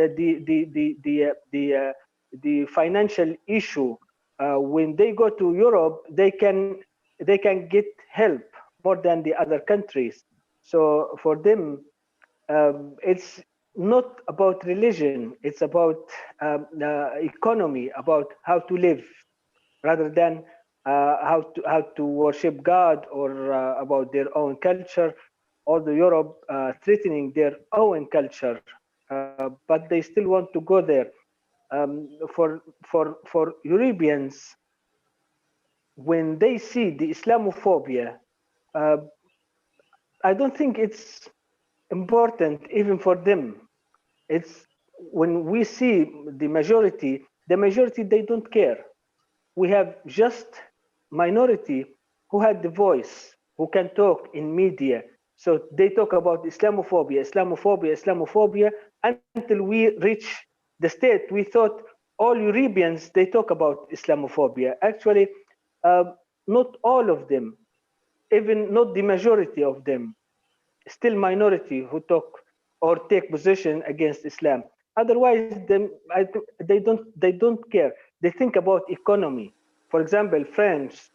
financial issue. When they go to Europe, they can get help more than the other countries. So for them, it's not about religion. It's about economy, about how to live, rather than how to worship God, or about their own culture. Although Europe threatening their own culture, but they still want to go there. For Europeans, when they see the Islamophobia, I don't think it's important even for them. It's when we see the majority they don't care. We have just minority who had the voice, who can talk in media. So they talk about Islamophobia, Islamophobia, Islamophobia, until we reach the state. We thought all Europeans, they talk about Islamophobia. Actually, not all of them, even not the majority of them, still minority who talk or take position against Islam. Otherwise, they don't care. They think about economy. For example, French,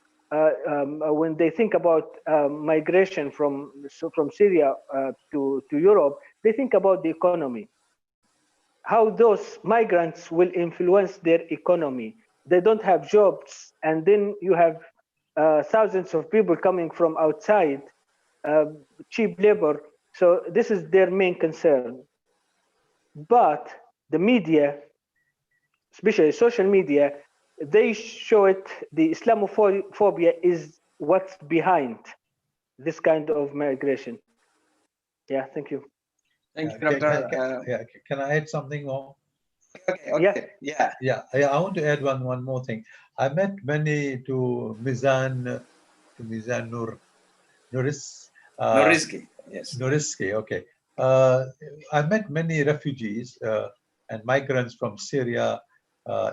when they think about migration from Syria to Europe, they think about the economy. How those migrants will influence their economy. They don't have jobs, and then you have thousands of people coming from outside, cheap labor. So this is their main concern. But the media, especially social media, they show it, the Islamophobia is what's behind this kind of migration. Yeah, thank you. Thank you, Can, Doctor. can I add something more? Okay. Yeah. I want to add one more thing. I met many to Mizan Nuriski. Yes. Nuriski, okay. I met many refugees and migrants from Syria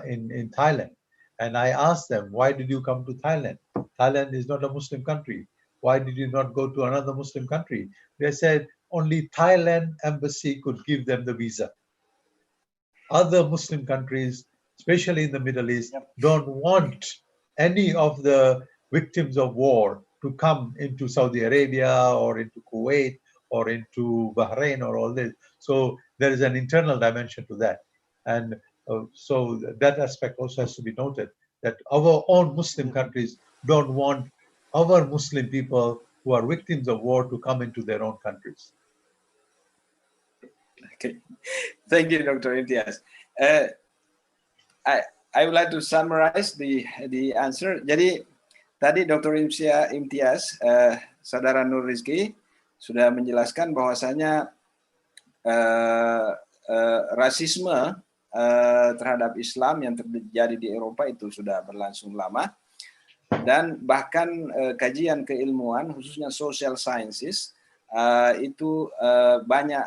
in Thailand. And I asked them, why did you come to Thailand? Thailand is not a Muslim country. Why did you not go to another Muslim country? They said only Thailand embassy could give them the visa. Other Muslim countries, especially in the Middle East, don't want any of the victims of war to come into Saudi Arabia or into Kuwait or into Bahrain or all this. So there is an internal dimension to that. And so that aspect also has to be noted, that our own Muslim countries don't want our Muslim people who are victims of war to come into their own countries. Okay, thank you, Dr. Imtiaz. I would like to summarize the answer. Jadi tadi Dr. Imtiaz, Saudara Nur Rizki sudah menjelaskan bahwasanya rasisme terhadap Islam yang terjadi di Eropa itu sudah berlangsung lama, dan bahkan kajian keilmuan khususnya social sciences itu banyak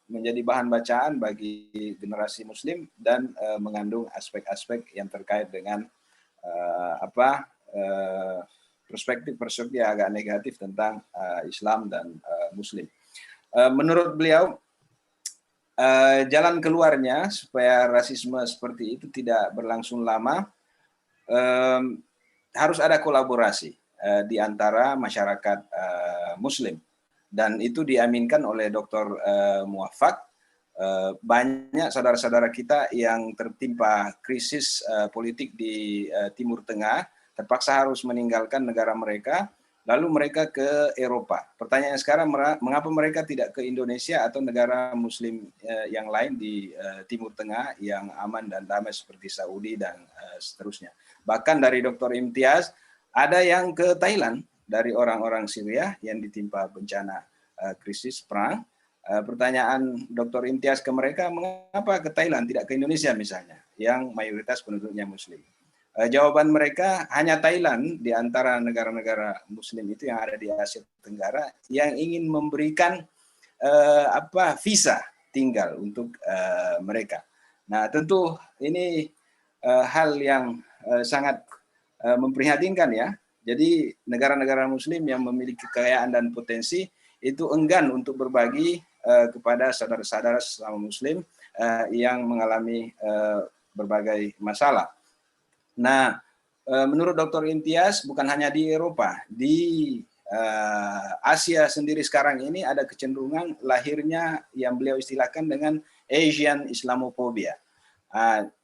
menjadi bahan bacaan bagi generasi Muslim dan mengandung aspek-aspek yang terkait dengan perspektif yang agak negatif tentang Islam dan Muslim. Menurut beliau, jalan keluarnya supaya rasisme seperti itu tidak berlangsung lama, harus ada kolaborasi di antara masyarakat Muslim, dan itu diaminkan oleh Dr. Muwafaq. Banyak saudara-saudara kita yang tertimpa krisis politik di Timur Tengah terpaksa harus meninggalkan negara mereka, lalu mereka ke Eropa. Pertanyaannya sekarang, mengapa mereka tidak ke Indonesia atau negara Muslim yang lain di Timur Tengah yang aman dan damai seperti Saudi dan seterusnya. Bahkan dari Dr. Imtiaz, ada yang ke Thailand dari orang-orang Syria yang ditimpa bencana krisis perang. Pertanyaan Dr. Imtiaz ke mereka, mengapa ke Thailand, tidak ke Indonesia misalnya, yang mayoritas penduduknya Muslim? Jawaban mereka, hanya Thailand di antara negara-negara Muslim itu yang ada di Asia Tenggara yang ingin memberikan visa tinggal untuk mereka. Nah, tentu ini hal yang sangat memprihatinkan ya. Jadi negara-negara Muslim yang memiliki kekayaan dan potensi itu enggan untuk berbagi kepada saudara-saudara sesama Muslim yang mengalami berbagai masalah. Nah, menurut Dr. Imtiaz, bukan hanya di Eropa, di Asia sendiri sekarang ini ada kecenderungan lahirnya yang beliau istilahkan dengan Asian Islamophobia.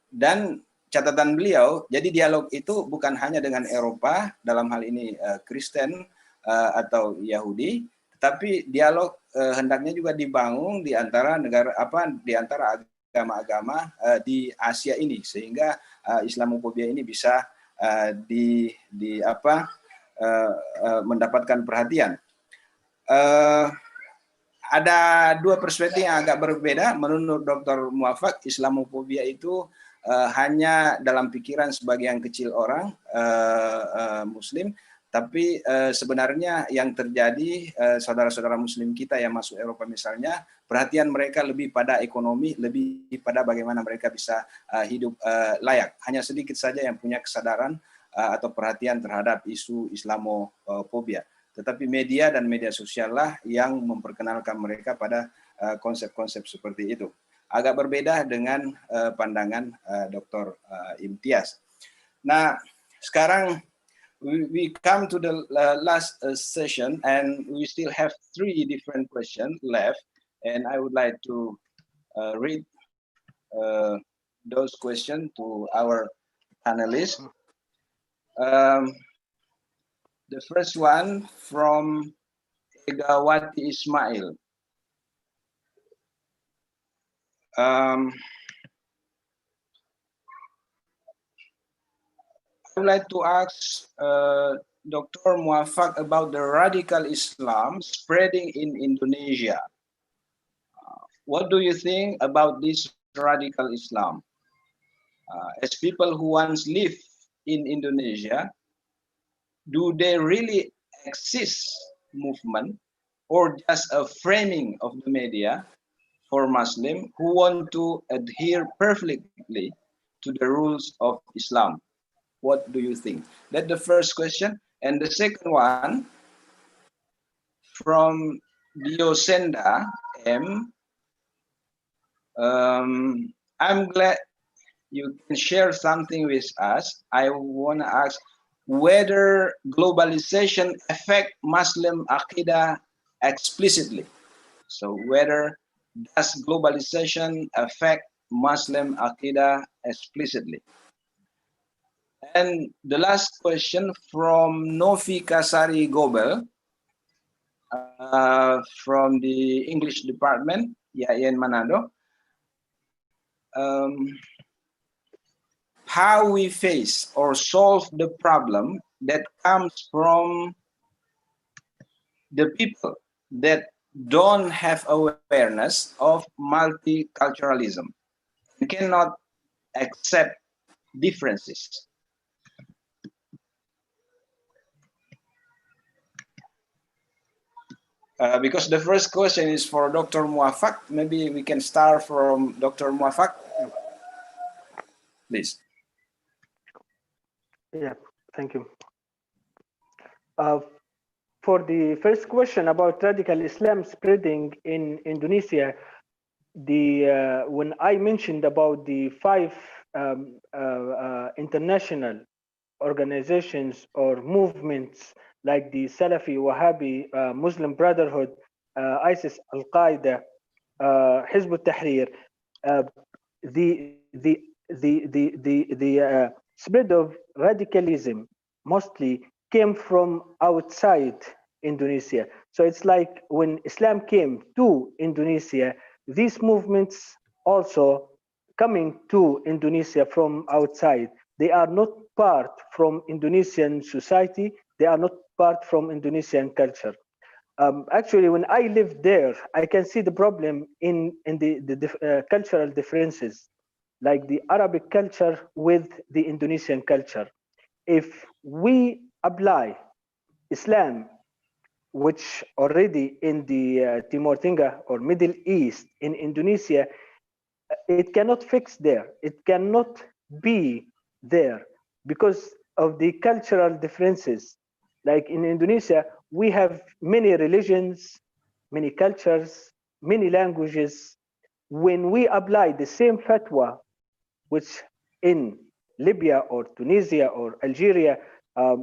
Dan catatan beliau, jadi dialog itu bukan hanya dengan Eropa, dalam hal ini Kristen atau Yahudi, tetapi dialog hendaknya juga dibangun di antara negara di antara agama-agama di Asia ini, sehingga Islamophobia ini bisa mendapatkan perhatian. Ada dua perspektif yang agak berbeda. Menurut Dr. Muafak, Islamofobia itu hanya dalam pikiran sebagian kecil orang Muslim, tapi sebenarnya yang terjadi saudara-saudara Muslim kita yang masuk Eropa misalnya, perhatian mereka lebih pada ekonomi, lebih pada bagaimana mereka bisa hidup layak. Hanya sedikit saja yang punya kesadaran atau perhatian terhadap isu Islamofobia. Tetapi media dan media sosial lah yang memperkenalkan mereka pada konsep-konsep seperti itu. Agak berbeda dengan pandangan Dr. Imtiaz. Nah, sekarang we come to the last session and we still have 3 different questions left, and I would like to read those questions to our panelists. The first one from Egawati Ismail. I would like to ask Dr. Muafak about the radical Islam spreading in Indonesia. What do you think about this radical Islam? As people who once lived in Indonesia, do they really exist movement or just a framing of the media for Muslims who want to adhere perfectly to the rules of Islam? What do you think? That's the first question. And the second one from Diosenda M. I'm glad you can share something with us. I want to ask whether globalization affect Muslim Aqidah explicitly. So whether does globalization affect Muslim Aqidah explicitly? And the last question from Novi Kasari Gobel from the English department, IAIN Manado. How we face or solve the problem that comes from the people that don't have awareness of multiculturalism and cannot accept differences. Because the first question is for Dr. Muafak, maybe we can start from Dr. Muafak, please. Yeah, thank you. For the first question about radical Islam spreading in Indonesia, when I mentioned about the 5 international organizations or movements like the Salafi, Wahhabi, Muslim Brotherhood, ISIS, Al-Qaeda, Hizb ut-Tahrir, the spread of radicalism mostly came from outside Indonesia. So it's like when Islam came to Indonesia, these movements also coming to Indonesia from outside. They are not part from Indonesian society. They are not part from Indonesian culture. Actually, when I lived there, I can see the problem in the cultural differences, like the Arabic culture with the Indonesian culture. If we apply Islam, which already in the Timor Tengah or Middle East in Indonesia, it cannot fix there. It cannot be there because of the cultural differences. Like in Indonesia, we have many religions, many cultures, many languages. When we apply the same fatwa, which in Libya or Tunisia or Algeria,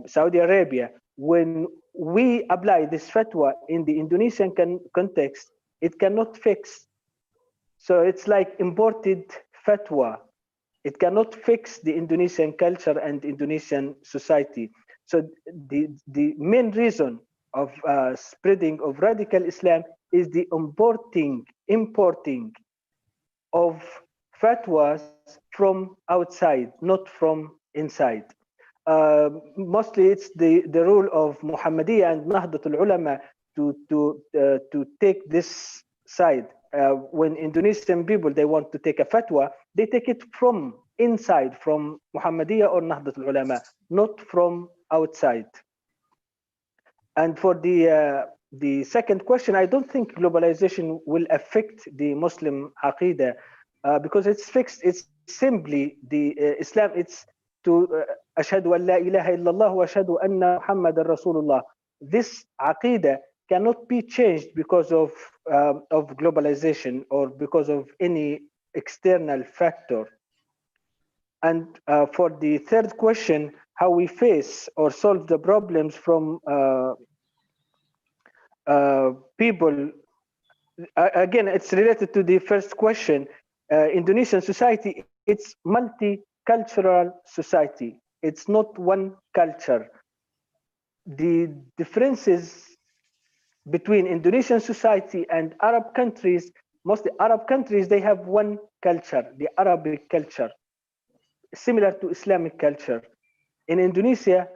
Saudi Arabia, when we apply this fatwa in the Indonesian context, it cannot fix. So it's like imported fatwa. It cannot fix the Indonesian culture and Indonesian society. So the main reason of spreading of radical Islam is the importing of fatwas from outside, not from inside. mostly it's the rule of Muhammadiyya and Nahdlatul Ulama to take this side. When Indonesian people they want to take a fatwa, they take it from inside, from Muhammadiyya or Nahdlatul Ulama, not from outside. And for the second question, I don't think globalization will affect the Muslim aqidah because it's fixed. It's simply the Islam. It's to ashhadu an la ilaha illallah wa ashhadu anna Muhammadan Rasulullah. This aqidah cannot be changed because of globalization or because of any external factor. And for the third question, how we face or solve the problems from people, again, it's related to the first question. Indonesian society, it's multicultural society. It's not one culture. The differences between Indonesian society and Arab countries, mostly Arab countries, they have one culture, the Arabic culture, similar to Islamic culture. In Indonesia,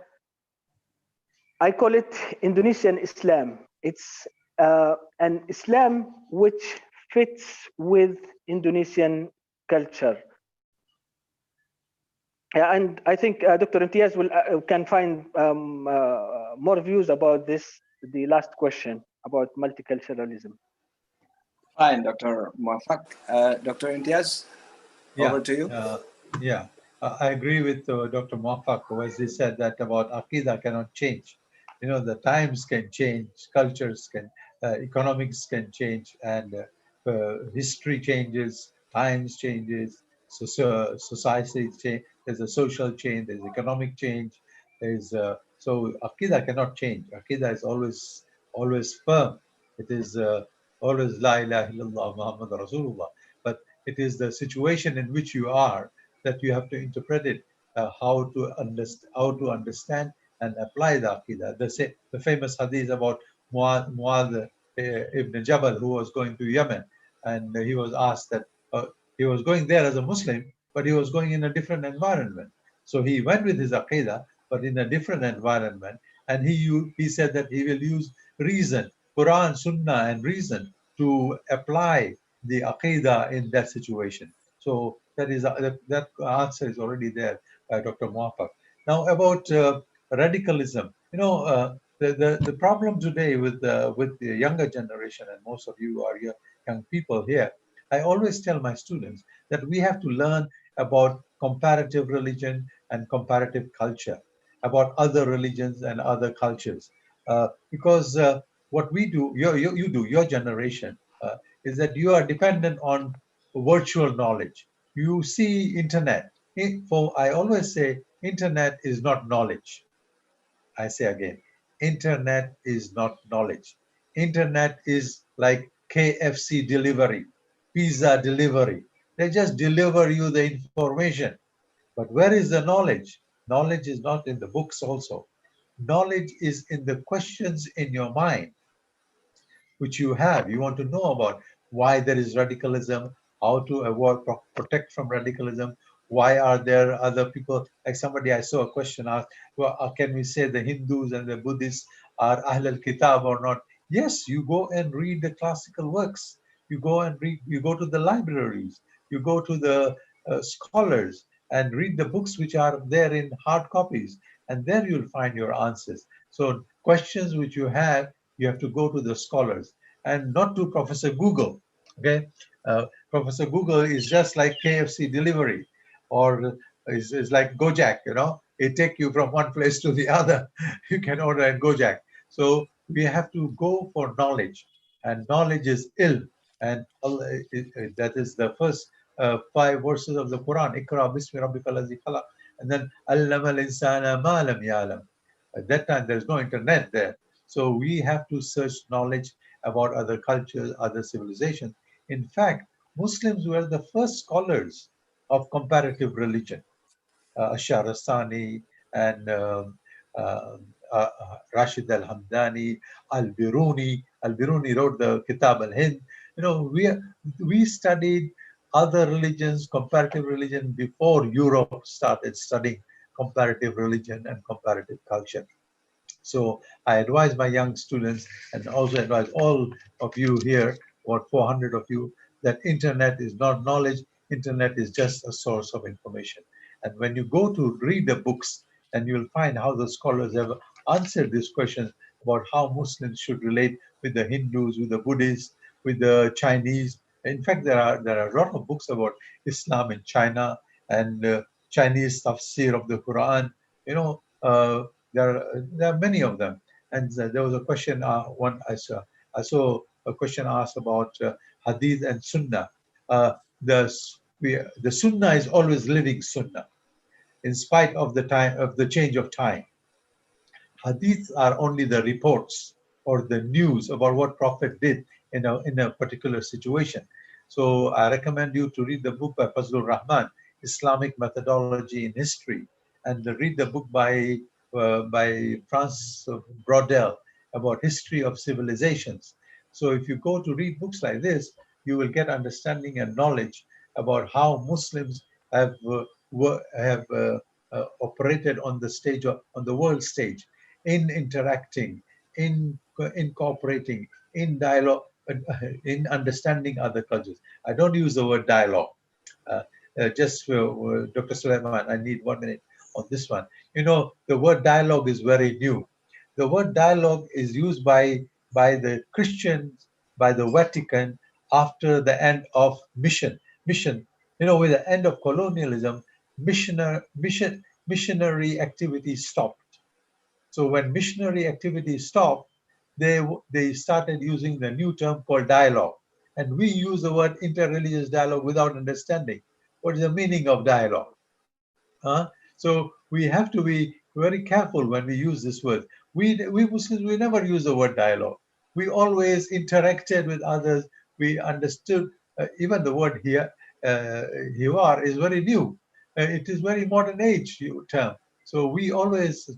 I call it Indonesian Islam. It's an Islam which fits with Indonesian culture. And I think Dr. Imtiaz can find more views about this, the last question about multiculturalism. Fine, Dr. Muafak. Dr. Imtiaz, over to you. I agree with Dr. Muafak, as he said that about Aqidah cannot change. You know, the times can change, cultures can, economics can change, and history changes, times changes, society change. There's a social change, there's economic change. There's so Aqidah cannot change. Aqidah is always firm. It is always La ilaha illallah Muhammad Rasulullah. But it is the situation in which you are that you have to interpret it, how to understand and apply the Aqidah. The famous hadith about Muad ibn Jabal, who was going to Yemen, and he was asked that he was going there as a Muslim, but he was going in a different environment. So he went with his Aqidah, but in a different environment, and he said that he will use reason, Quran, Sunnah, and reason to apply the Aqidah in that situation. So that answer is already there by Dr. Muafak. Now about radicalism, you know, the problem today with the younger generation, and most of you are young people here, I always tell my students that we have to learn about comparative religion and comparative culture, about other religions and other cultures, because what we do, your generation, is that you are dependent on virtual knowledge. You see internet. I always say internet is not knowledge. I say again, internet is not knowledge. Internet is like KFC delivery, pizza delivery. They just deliver you the information. But where is the knowledge? Knowledge is not in the books also. Knowledge is in the questions in your mind, which you have. You want to know about why there is radicalism, how to avoid, protect from radicalism. Why are there other people? Like somebody, I saw a question asked, well, can we say the Hindus and the Buddhists are Ahl al-Kitab or not? Yes, you go and read the classical works. You go and read, you go to the libraries, you go to the scholars and read the books which are there in hard copies, and there you'll find your answers. So questions which you have to go to the scholars and not to Professor Google. Okay, Professor Google is just like KFC delivery, or is like Gojek. You know, it take you from one place to the other. You can order at Gojek. So we have to go for knowledge, and knowledge is ilm, and that is the first 5 verses of the Quran. Iqra bismi rabbikal ladzi khalaq, and then allama al-insana ma lam ya'lam. At that time, there's no internet there. So we have to search knowledge about other cultures, other civilizations. In fact, Muslims were the first scholars of comparative religion. Asharastani and Rashid al-Hamdani, al-Biruni. Al-Biruni wrote the Kitab al-Hind. You know, we studied other religions, comparative religion, before Europe started studying comparative religion and comparative culture. So I advise my young students and also advise all of you here, about 400 of you, that internet is not knowledge, internet is just a source of information. And when you go to read the books, and you'll find how the scholars have answered this question about how Muslims should relate with the Hindus, with the Buddhists, with the Chinese. In fact, there are a lot of books about Islam in China and Chinese tafsir of the Quran. You know, there are many of them. And there was a question I saw a question asked about Hadith and Sunnah. The Sunnah is always living Sunnah, in spite of the change of time. Hadiths are only the reports or the news about what Prophet did in a particular situation. So I recommend you to read the book by Fazlur Rahman, Islamic Methodology in History, and read the book by Franz Brodel about history of civilizations. So if you go to read books like this, you will get understanding and knowledge about how Muslims have operated on the world stage, in interacting, in cooperating, in dialogue, in understanding other cultures. I don't use the word dialogue. Just Dr. Sulaiman, I need 1 minute on this one. You know, the word dialogue is very new. The word dialogue is used by the Christians, by the Vatican, after the end of mission. You know, with the end of colonialism, missionary activity stopped. So when missionary activity stopped, they started using the new term called dialogue. And we use the word interreligious dialogue without understanding what is the meaning of dialogue. So we have to be very careful when we use this word. We Muslims, we never use the word dialogue. We always interacted with others. We understood, even the word here, hiwar, is very new. It is very modern age term. So we always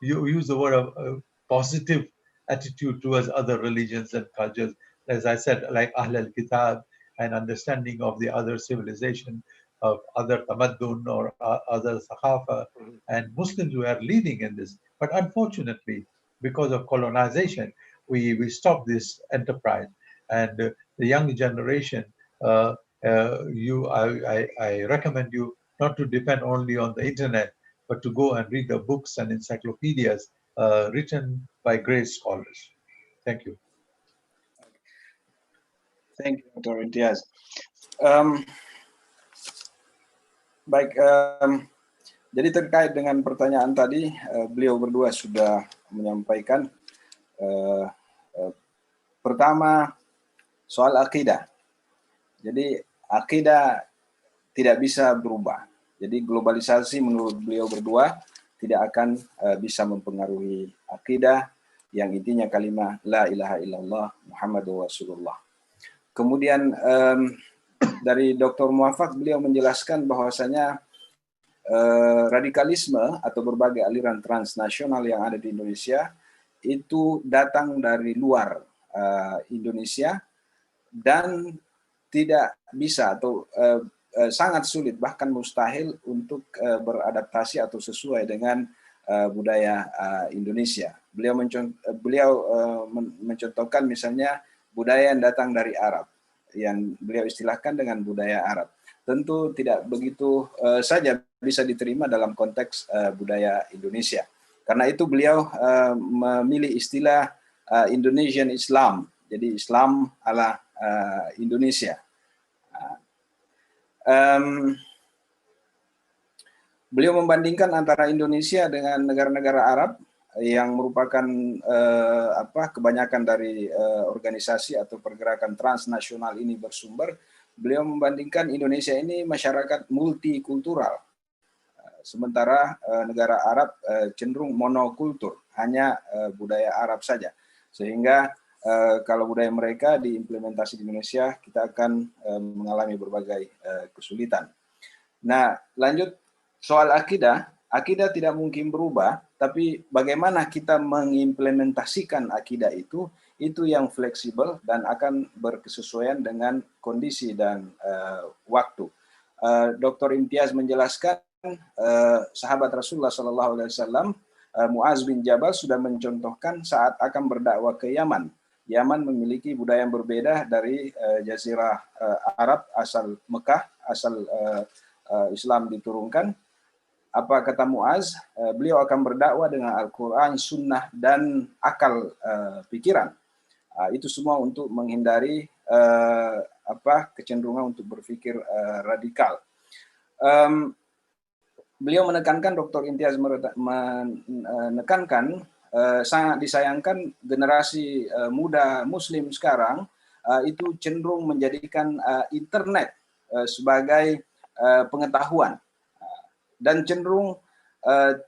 use the word of positive attitude towards other religions and cultures. As I said, like Ahl al-Kitab, and understanding of the other civilization, of other tamaddun or other thaqafa, and Muslims were leading in this. But unfortunately, because of colonization, we stopped this enterprise. And the young generation, I recommend you not to depend only on the internet, but to go and read the books and encyclopedias written by great scholars. Thank you. Thank you, Dr. Imtiaz. Baik, jadi terkait dengan pertanyaan tadi, beliau berdua sudah menyampaikan. Pertama, soal akidah. Jadi akidah tidak bisa berubah. Jadi globalisasi menurut beliau berdua tidak akan bisa mempengaruhi akidah yang intinya kalimat La ilaha illallah Muhammadur Rasulullah. Kemudian dari Dr. Muafak, beliau menjelaskan bahwasanya radikalisme atau berbagai aliran transnasional yang ada di Indonesia itu datang dari luar Indonesia dan tidak bisa atau sangat sulit, bahkan mustahil untuk beradaptasi atau sesuai dengan budaya Indonesia. Beliau mencontohkan misalnya budaya yang datang dari Arab, yang beliau istilahkan dengan budaya Arab. Tentu tidak begitu saja bisa diterima dalam konteks budaya Indonesia. Karena itu beliau memilih istilah Indonesian Islam, jadi Islam ala Indonesia. Beliau membandingkan antara Indonesia dengan negara-negara Arab yang merupakan kebanyakan dari organisasi atau pergerakan transnasional ini bersumber. Beliau membandingkan Indonesia ini masyarakat multikultural, sementara negara Arab cenderung monokultur, hanya budaya Arab saja. Sehingga kalau budaya mereka diimplementasi di Indonesia, kita akan mengalami berbagai kesulitan. Nah, lanjut soal akidah. Akidah tidak mungkin berubah, tapi bagaimana kita mengimplementasikan akidah itu yang fleksibel dan akan berkesesuaian dengan kondisi dan waktu. Dr. Imtiaz menjelaskan sahabat Rasulullah SAW, Muaz bin Jabal sudah mencontohkan saat akan berdakwah ke Yaman. Yaman memiliki budaya yang berbeda dari Jazirah Arab, asal Mekah, asal Islam diturunkan. Apa kata Muaz? Beliau akan berdakwah dengan Al-Quran, Sunnah, dan akal pikiran. Itu semua untuk menghindari kecenderungan untuk berpikir radikal. Beliau menekankan, Dr. Imtiaz menekankan, sangat disayangkan generasi muda Muslim sekarang itu cenderung menjadikan internet sebagai pengetahuan dan cenderung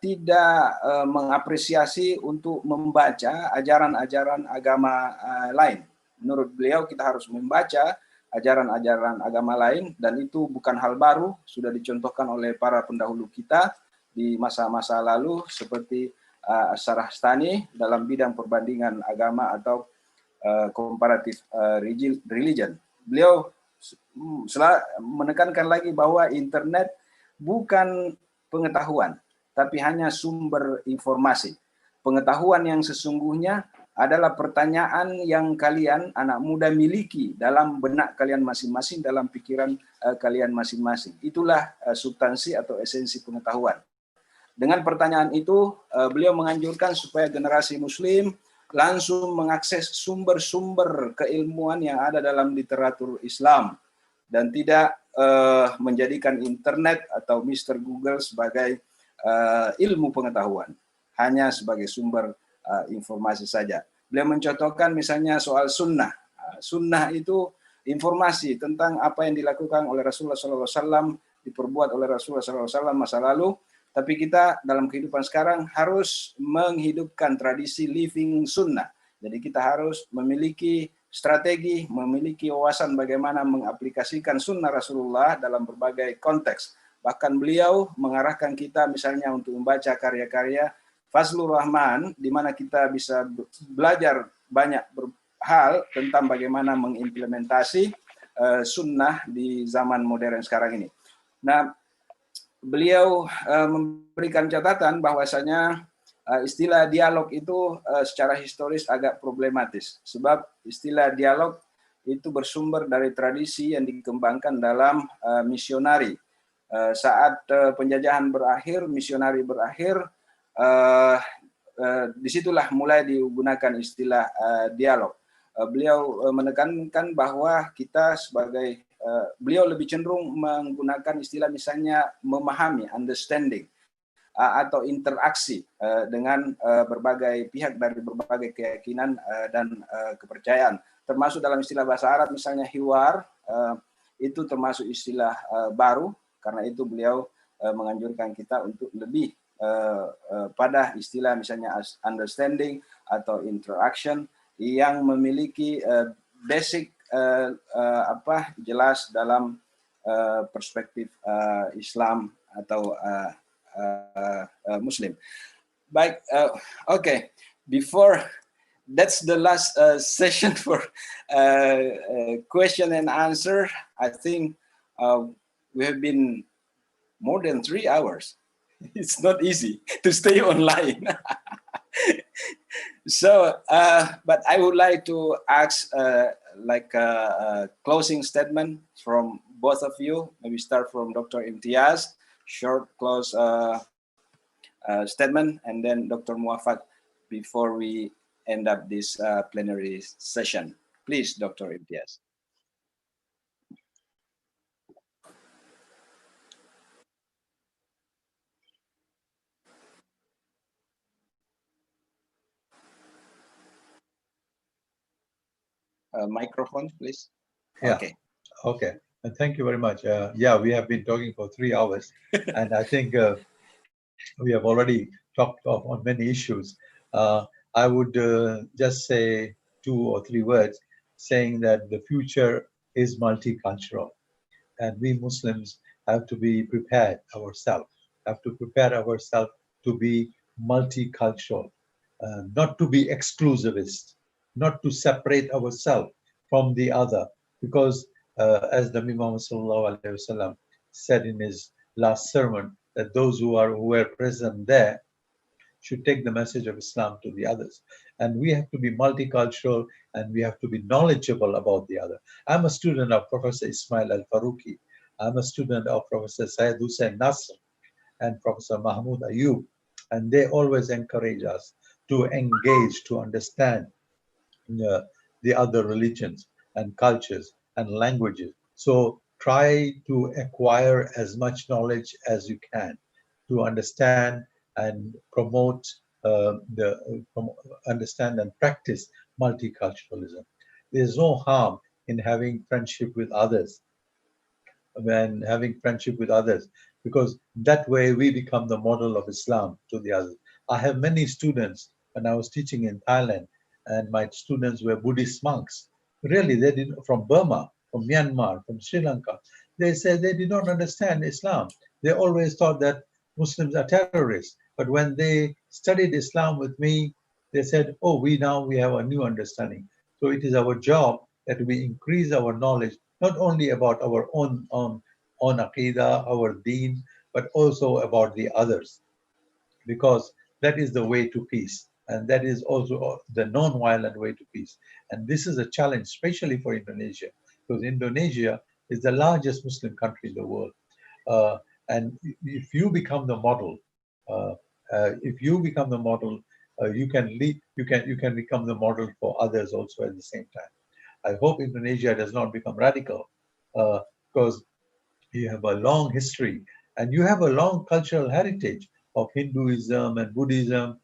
tidak mengapresiasi untuk membaca ajaran-ajaran agama lain. Menurut beliau kita harus membaca ajaran-ajaran agama lain, dan itu bukan hal baru, sudah dicontohkan oleh para pendahulu kita di masa-masa lalu seperti As-Sarastani dalam bidang perbandingan agama atau comparative religion. Beliau menekankan lagi bahwa internet bukan pengetahuan, tapi hanya sumber informasi. Pengetahuan yang sesungguhnya adalah pertanyaan yang kalian, anak muda, miliki dalam benak kalian masing-masing, dalam pikiran kalian masing-masing. Itulah substansi atau esensi pengetahuan. Dengan pertanyaan itu, beliau menganjurkan supaya generasi Muslim langsung mengakses sumber-sumber keilmuan yang ada dalam literatur Islam, dan tidak menjadikan internet atau Mr. Google sebagai ilmu pengetahuan, hanya sebagai sumber informasi saja. Beliau mencontohkan misalnya soal sunnah. Sunnah itu informasi tentang apa yang dilakukan oleh Rasulullah SAW, diperbuat oleh Rasulullah SAW masa lalu, tapi kita dalam kehidupan sekarang harus menghidupkan tradisi living sunnah. Jadi kita harus memiliki strategi, memiliki wawasan bagaimana mengaplikasikan sunnah Rasulullah dalam berbagai konteks. Bahkan beliau mengarahkan kita misalnya untuk membaca karya-karya Fazlur Rahman, di mana kita bisa belajar banyak hal tentang bagaimana mengimplementasi sunnah di zaman modern sekarang ini. Nah, beliau memberikan catatan bahwasanya istilah dialog itu secara historis agak problematis, sebab istilah dialog itu bersumber dari tradisi yang dikembangkan dalam misionari. Saat penjajahan berakhir, misionari berakhir, disitulah mulai digunakan istilah dialog. Beliau menekankan bahwa kita sebagai beliau lebih cenderung menggunakan istilah misalnya memahami, understanding, atau interaksi dengan berbagai pihak dari berbagai keyakinan dan kepercayaan. Termasuk dalam istilah bahasa Arab misalnya hiwar, itu termasuk istilah baru, karena itu beliau menganjurkan kita untuk lebih pada istilah misalnya understanding atau interaction yang memiliki basic jelas dalam perspektif Islam atau Muslim. Baik, okay. Before, that's the last session for question and answer. I think we have been more than 3 hours. It's not easy to stay online. So, but I would like to ask like a closing statement from both of you. Maybe start from Dr. Imtiaz, short close statement, and then Dr. Muafak before we end up this plenary session. Please, Dr. Imtiaz. Microphone, please. Yeah. Okay. Okay. And thank you very much. Yeah, we have been talking for 3 hours, and I think we have already talked on many issues. I would just say 2 or 3 words, saying that the future is multicultural, and we Muslims have to be prepared ourselves, to be multicultural, not to be exclusivist, not to separate ourselves from the other, because as Nabi Muhammad sallallahu alaihi wasallam said in his last sermon, that those who were present there should take the message of Islam to the others. And we have to be multicultural and we have to be knowledgeable about the other. I'm a student of Professor Ismail Al-Faruqi. I'm a student of Professor Syed Hussein Nasr and Professor Mahmoud Ayub. And they always encourage us to engage, to understand the other religions and cultures and languages. So try to acquire as much knowledge as you can to understand and promote understand and practice multiculturalism. There's no harm in having friendship with others, because that way we become the model of Islam to the others. I have many students when I was teaching in Thailand, and my students were Buddhist monks. Really, they did from Burma, from Myanmar, from Sri Lanka. They said they did not understand Islam. They always thought that Muslims are terrorists. But when they studied Islam with me, they said, "Oh, we have a new understanding." So it is our job that we increase our knowledge not only about our own aqidah, our deen, but also about the others, because that is the way to peace. And that is also the non-violent way to peace. And this is a challenge, especially for Indonesia, because Indonesia is the largest Muslim country in the world. And if you become the model, you can lead. You can become the model for others also at the same time. I hope Indonesia does not become radical, because you have a long history and you have a long cultural heritage of Hinduism and Buddhism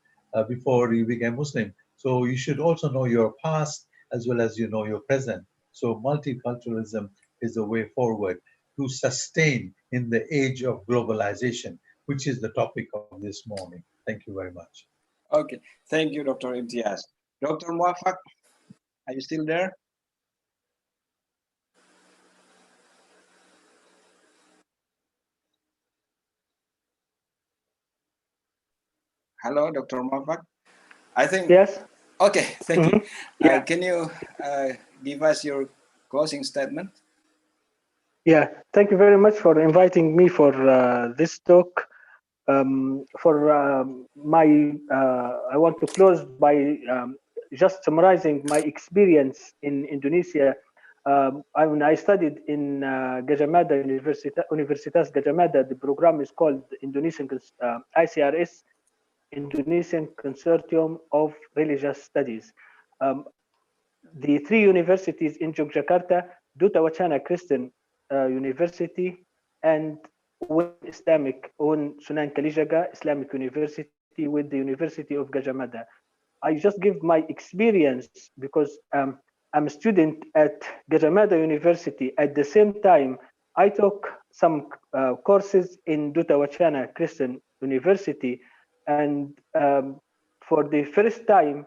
before you became Muslim. So you should also know your past as well as your present. So multiculturalism is the way forward to sustain in the age of globalization, which is the topic of this morning. Thank you very much. Okay, thank you, Dr. Imtiaz. Dr. Muafak, are you still there? Hello, Dr. Muafak. I think. Yes. Okay, thank you. Yeah. Can you give us your closing statement? Yeah, thank you very much for inviting me for this talk. I want to close by just summarizing my experience in Indonesia. When I studied in Gajah Mada Universitas Gajah Mada, the program is called Indonesian ICRS, Indonesian Consortium of Religious Studies. The three universities in Yogyakarta, Duta Wacana Christian University, and Islamic on Sunan Kalijaga Islamic University with the University of Gajah Mada. I just give my experience because I'm a student at Gajah Mada University. At the same time, I took some courses in Duta Wacana Christian University, and for the first time,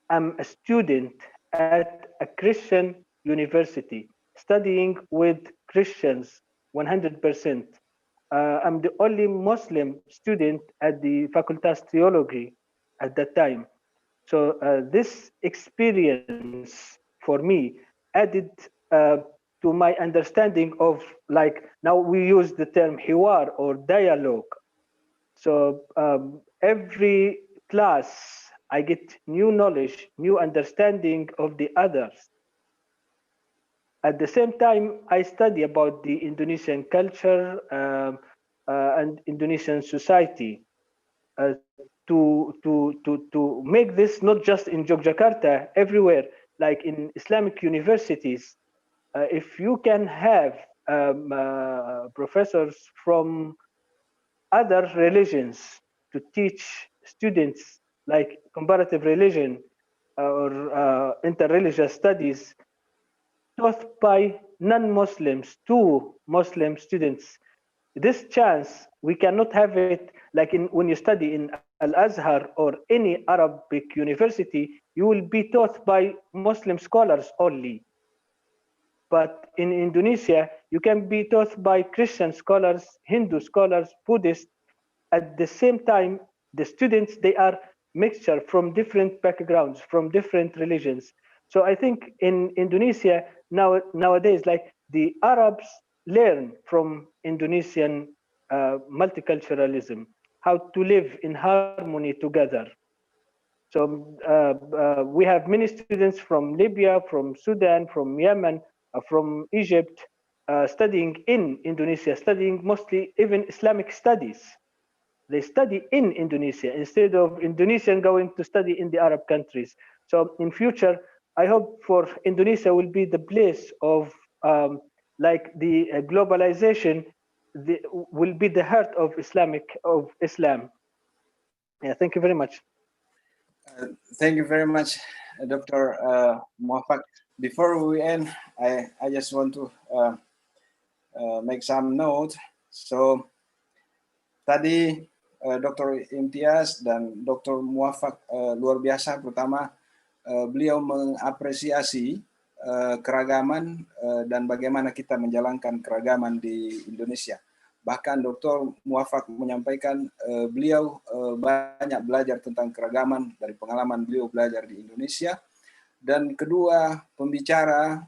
I'm a student at a Christian university studying with Christians 100%. I'm the only Muslim student at the Facultas Theology at that time. So this experience for me added to my understanding of, like, now we use the term hiwar or dialogue. So every class I get new knowledge, new understanding of the others. At the same time, I study about the Indonesian culture and Indonesian society to make this not just in Yogyakarta, everywhere, like in Islamic universities. If you can have professors from other religions to teach students like comparative religion or interreligious studies taught by non-Muslims to Muslim students. This chance, we cannot have it like when you study in Al-Azhar or any Arabic university, you will be taught by Muslim scholars only. But in Indonesia, you can be taught by Christian scholars, Hindu scholars, Buddhists. At the same time, the students, they are mixture from different backgrounds, from different religions. So I think in Indonesia nowadays, like the Arabs learn from Indonesian multiculturalism, how to live in harmony together. So we have many students from Libya, from Sudan, from Yemen, from Egypt, studying in Indonesia, studying mostly even Islamic studies. They study in Indonesia instead of Indonesian going to study in the Arab countries. So in future, I hope for Indonesia will be the place of like the globalization will be the heart of Islam. Yeah, thank you very much. Thank you very much, Dr. Muafak. Before we end, I just want to make some note. So tadi Dr. Imtiaz dan Dr. Muafak luar biasa. Pertama, beliau mengapresiasi keragaman dan bagaimana kita menjalankan keragaman di Indonesia. Bahkan Dr. Muafak menyampaikan beliau banyak belajar tentang keragaman dari pengalaman beliau belajar di Indonesia. Dan kedua, pembicara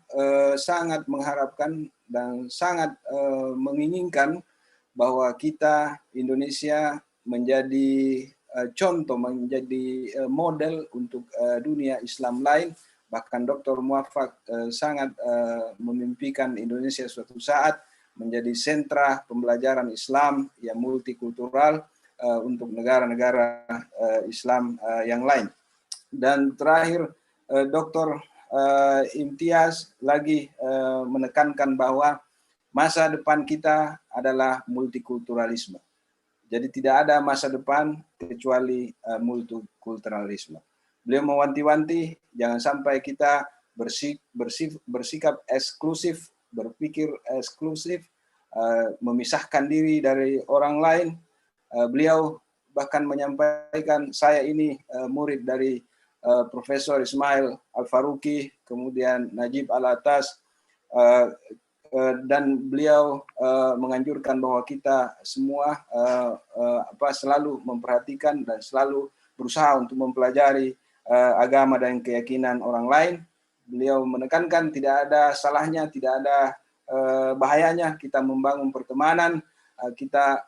sangat mengharapkan dan sangat menginginkan bahwa kita Indonesia menjadi contoh, menjadi model untuk dunia Islam lain. Bahkan Dr. Muafak sangat memimpikan Indonesia suatu saat menjadi sentra pembelajaran Islam yang multikultural untuk negara-negara Islam yang lain. Dan terakhir, Dr. Imtiaz lagi menekankan bahwa masa depan kita adalah multikulturalisme. Jadi tidak ada masa depan kecuali multikulturalisme. Beliau mewanti-wanti jangan sampai kita bersikap eksklusif, berpikir eksklusif, memisahkan diri dari orang lain. Beliau bahkan menyampaikan, saya ini murid dari Profesor Ismail Al-Faruqi, kemudian Najib Al-Atas, dan beliau menganjurkan bahwa kita semua selalu memperhatikan dan selalu berusaha untuk mempelajari agama dan keyakinan orang lain. Beliau menekankan tidak ada salahnya, tidak ada bahayanya kita membangun pertemanan, kita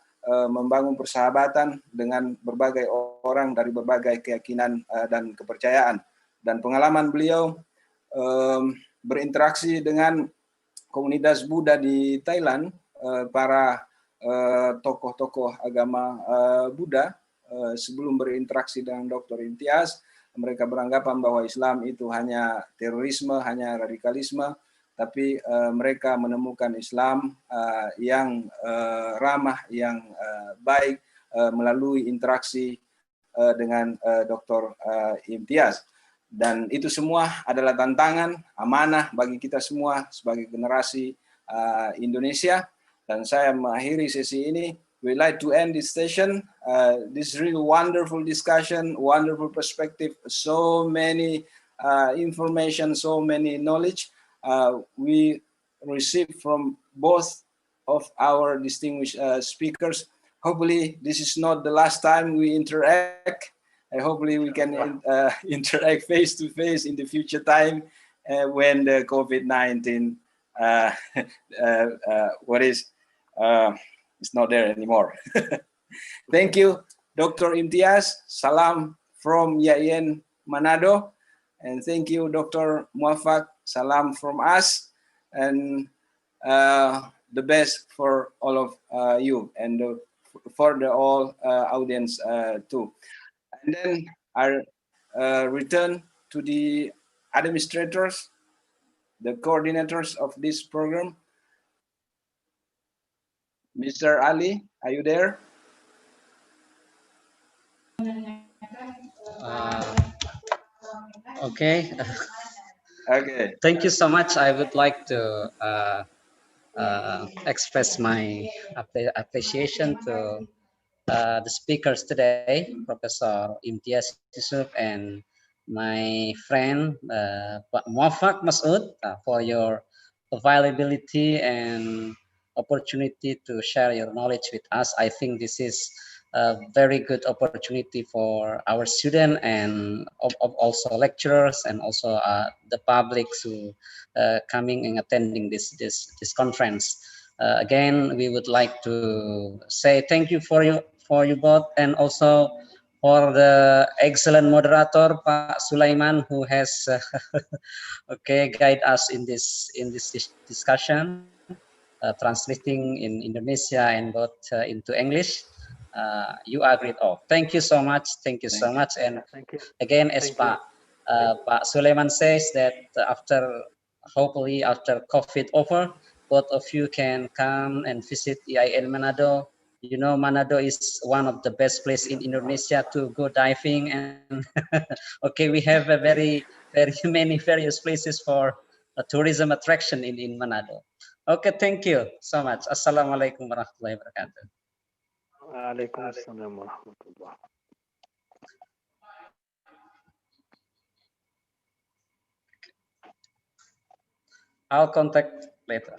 membangun persahabatan dengan berbagai orang dari berbagai keyakinan dan kepercayaan. Dan pengalaman beliau berinteraksi dengan komunitas Buddha di Thailand, para tokoh-tokoh agama Buddha, sebelum berinteraksi dengan Dr. Imtiaz, mereka beranggapan bahwa Islam itu hanya terorisme, hanya radikalisme, tapi mereka menemukan Islam yang ramah, yang baik melalui interaksi dengan Dr. Imtiaz. Dan itu semua adalah tantangan, amanah bagi kita semua sebagai generasi Indonesia. Dan saya mengakhiri sesi ini. We like to end this session. This really wonderful discussion, wonderful perspective, so many information, so many knowledge we received from both of our distinguished speakers. Hopefully, this is not the last time we interact. Hopefully, we can interact face to face in the future time when the COVID-19 is not there anymore. Thank you, Dr. Imtiaz. Salam from Yayan, Manado. And thank you, Dr. Muafak. Salam from us. And the best for all of you and for the all audience too. And then I return to the administrators, the coordinators of this program. Mr. Ali, are you there? Okay. Okay. Thank you so much. I would like to express my appreciation to the speakers today, Professor Imtiaz Yusuf and my friend Pak Muafak Masud, for your availability and opportunity to share your knowledge with us. I think this is a very good opportunity for our students and also lecturers and also the public who coming and attending this conference. Again, we would like to say thank you for you both, and also for the excellent moderator Pak Sulaiman, who has okay guide us in this discussion, translating in Indonesia and both into English. You are great all. Thank you so much. Thank you so much. And Thank you. again, as Pak Sulaiman says, that hopefully after COVID over, both of you can come and visit IAIN Manado. You know, Manado is one of the best place in Indonesia to go diving, and okay, we have a very many various places for a tourism attraction in Manado. Okay, thank you so much. Assalamualaikum warahmatullahi wabarakatuh. Waalaikumsalam warahmatullah. I'll contact later.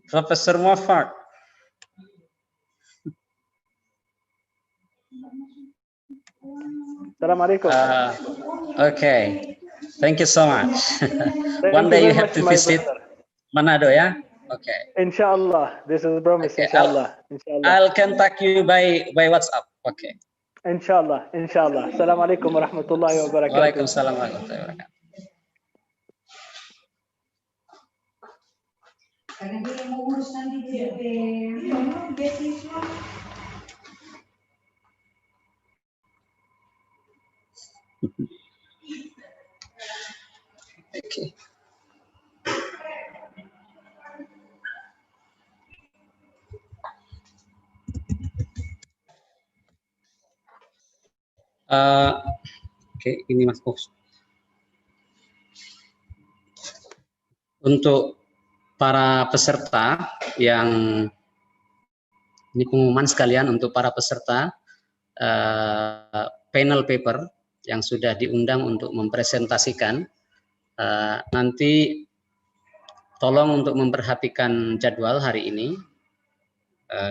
Professor Moffat. Assalamualaikum. Okay, thank you so much. One day you have to visit Manado, yeah? Okay. Inshallah, this is a promise. Okay, Inshallah. Inshallah. I'll contact you by WhatsApp. Okay. Inshallah. Inshallah. Assalamualaikum warahmatullahi wabarakatuh. Waalaikumsalam warahmatullahi wabarakatuh. Karena dia mau urus nanti beasiswa. Okay. Oke, ini Mas Bos. Untuk para peserta yang ini pengumuman sekalian untuk para peserta panel paper yang sudah diundang untuk mempresentasikan, nanti tolong untuk memperhatikan jadwal hari ini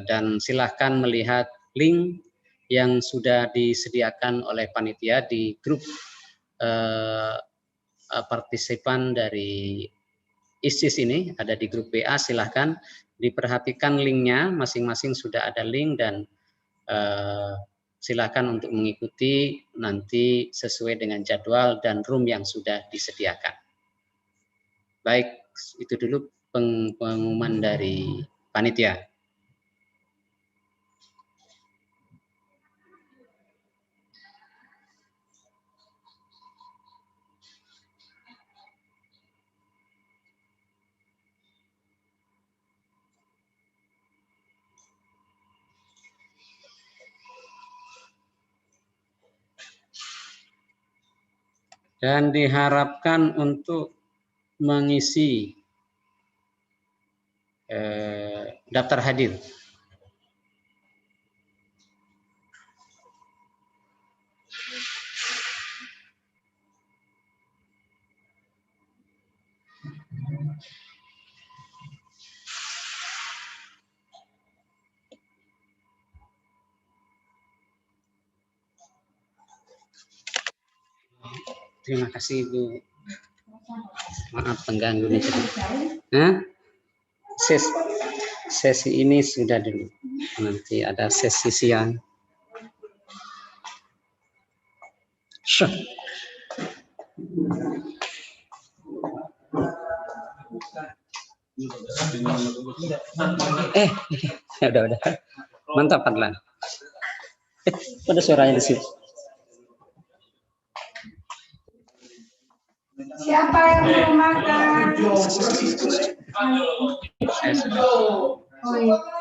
dan silahkan melihat link yang sudah disediakan oleh panitia di grup partisipan dari ISCIS ini, ada di grup WA. Silahkan diperhatikan linknya, masing-masing sudah ada link, dan silahkan untuk mengikuti nanti sesuai dengan jadwal dan room yang sudah disediakan. Baik, itu dulu pengumuman dari panitia. Dan diharapkan untuk mengisi daftar hadir. Terima kasih Ibu. Maaf pengganggu nih. Sesi ini sudah dulu. Nanti ada sesi siang. Udah. Mantap Padlan. Ada suaranya di sini. Siapa yang mau makan? Saya sudah. Oh iya.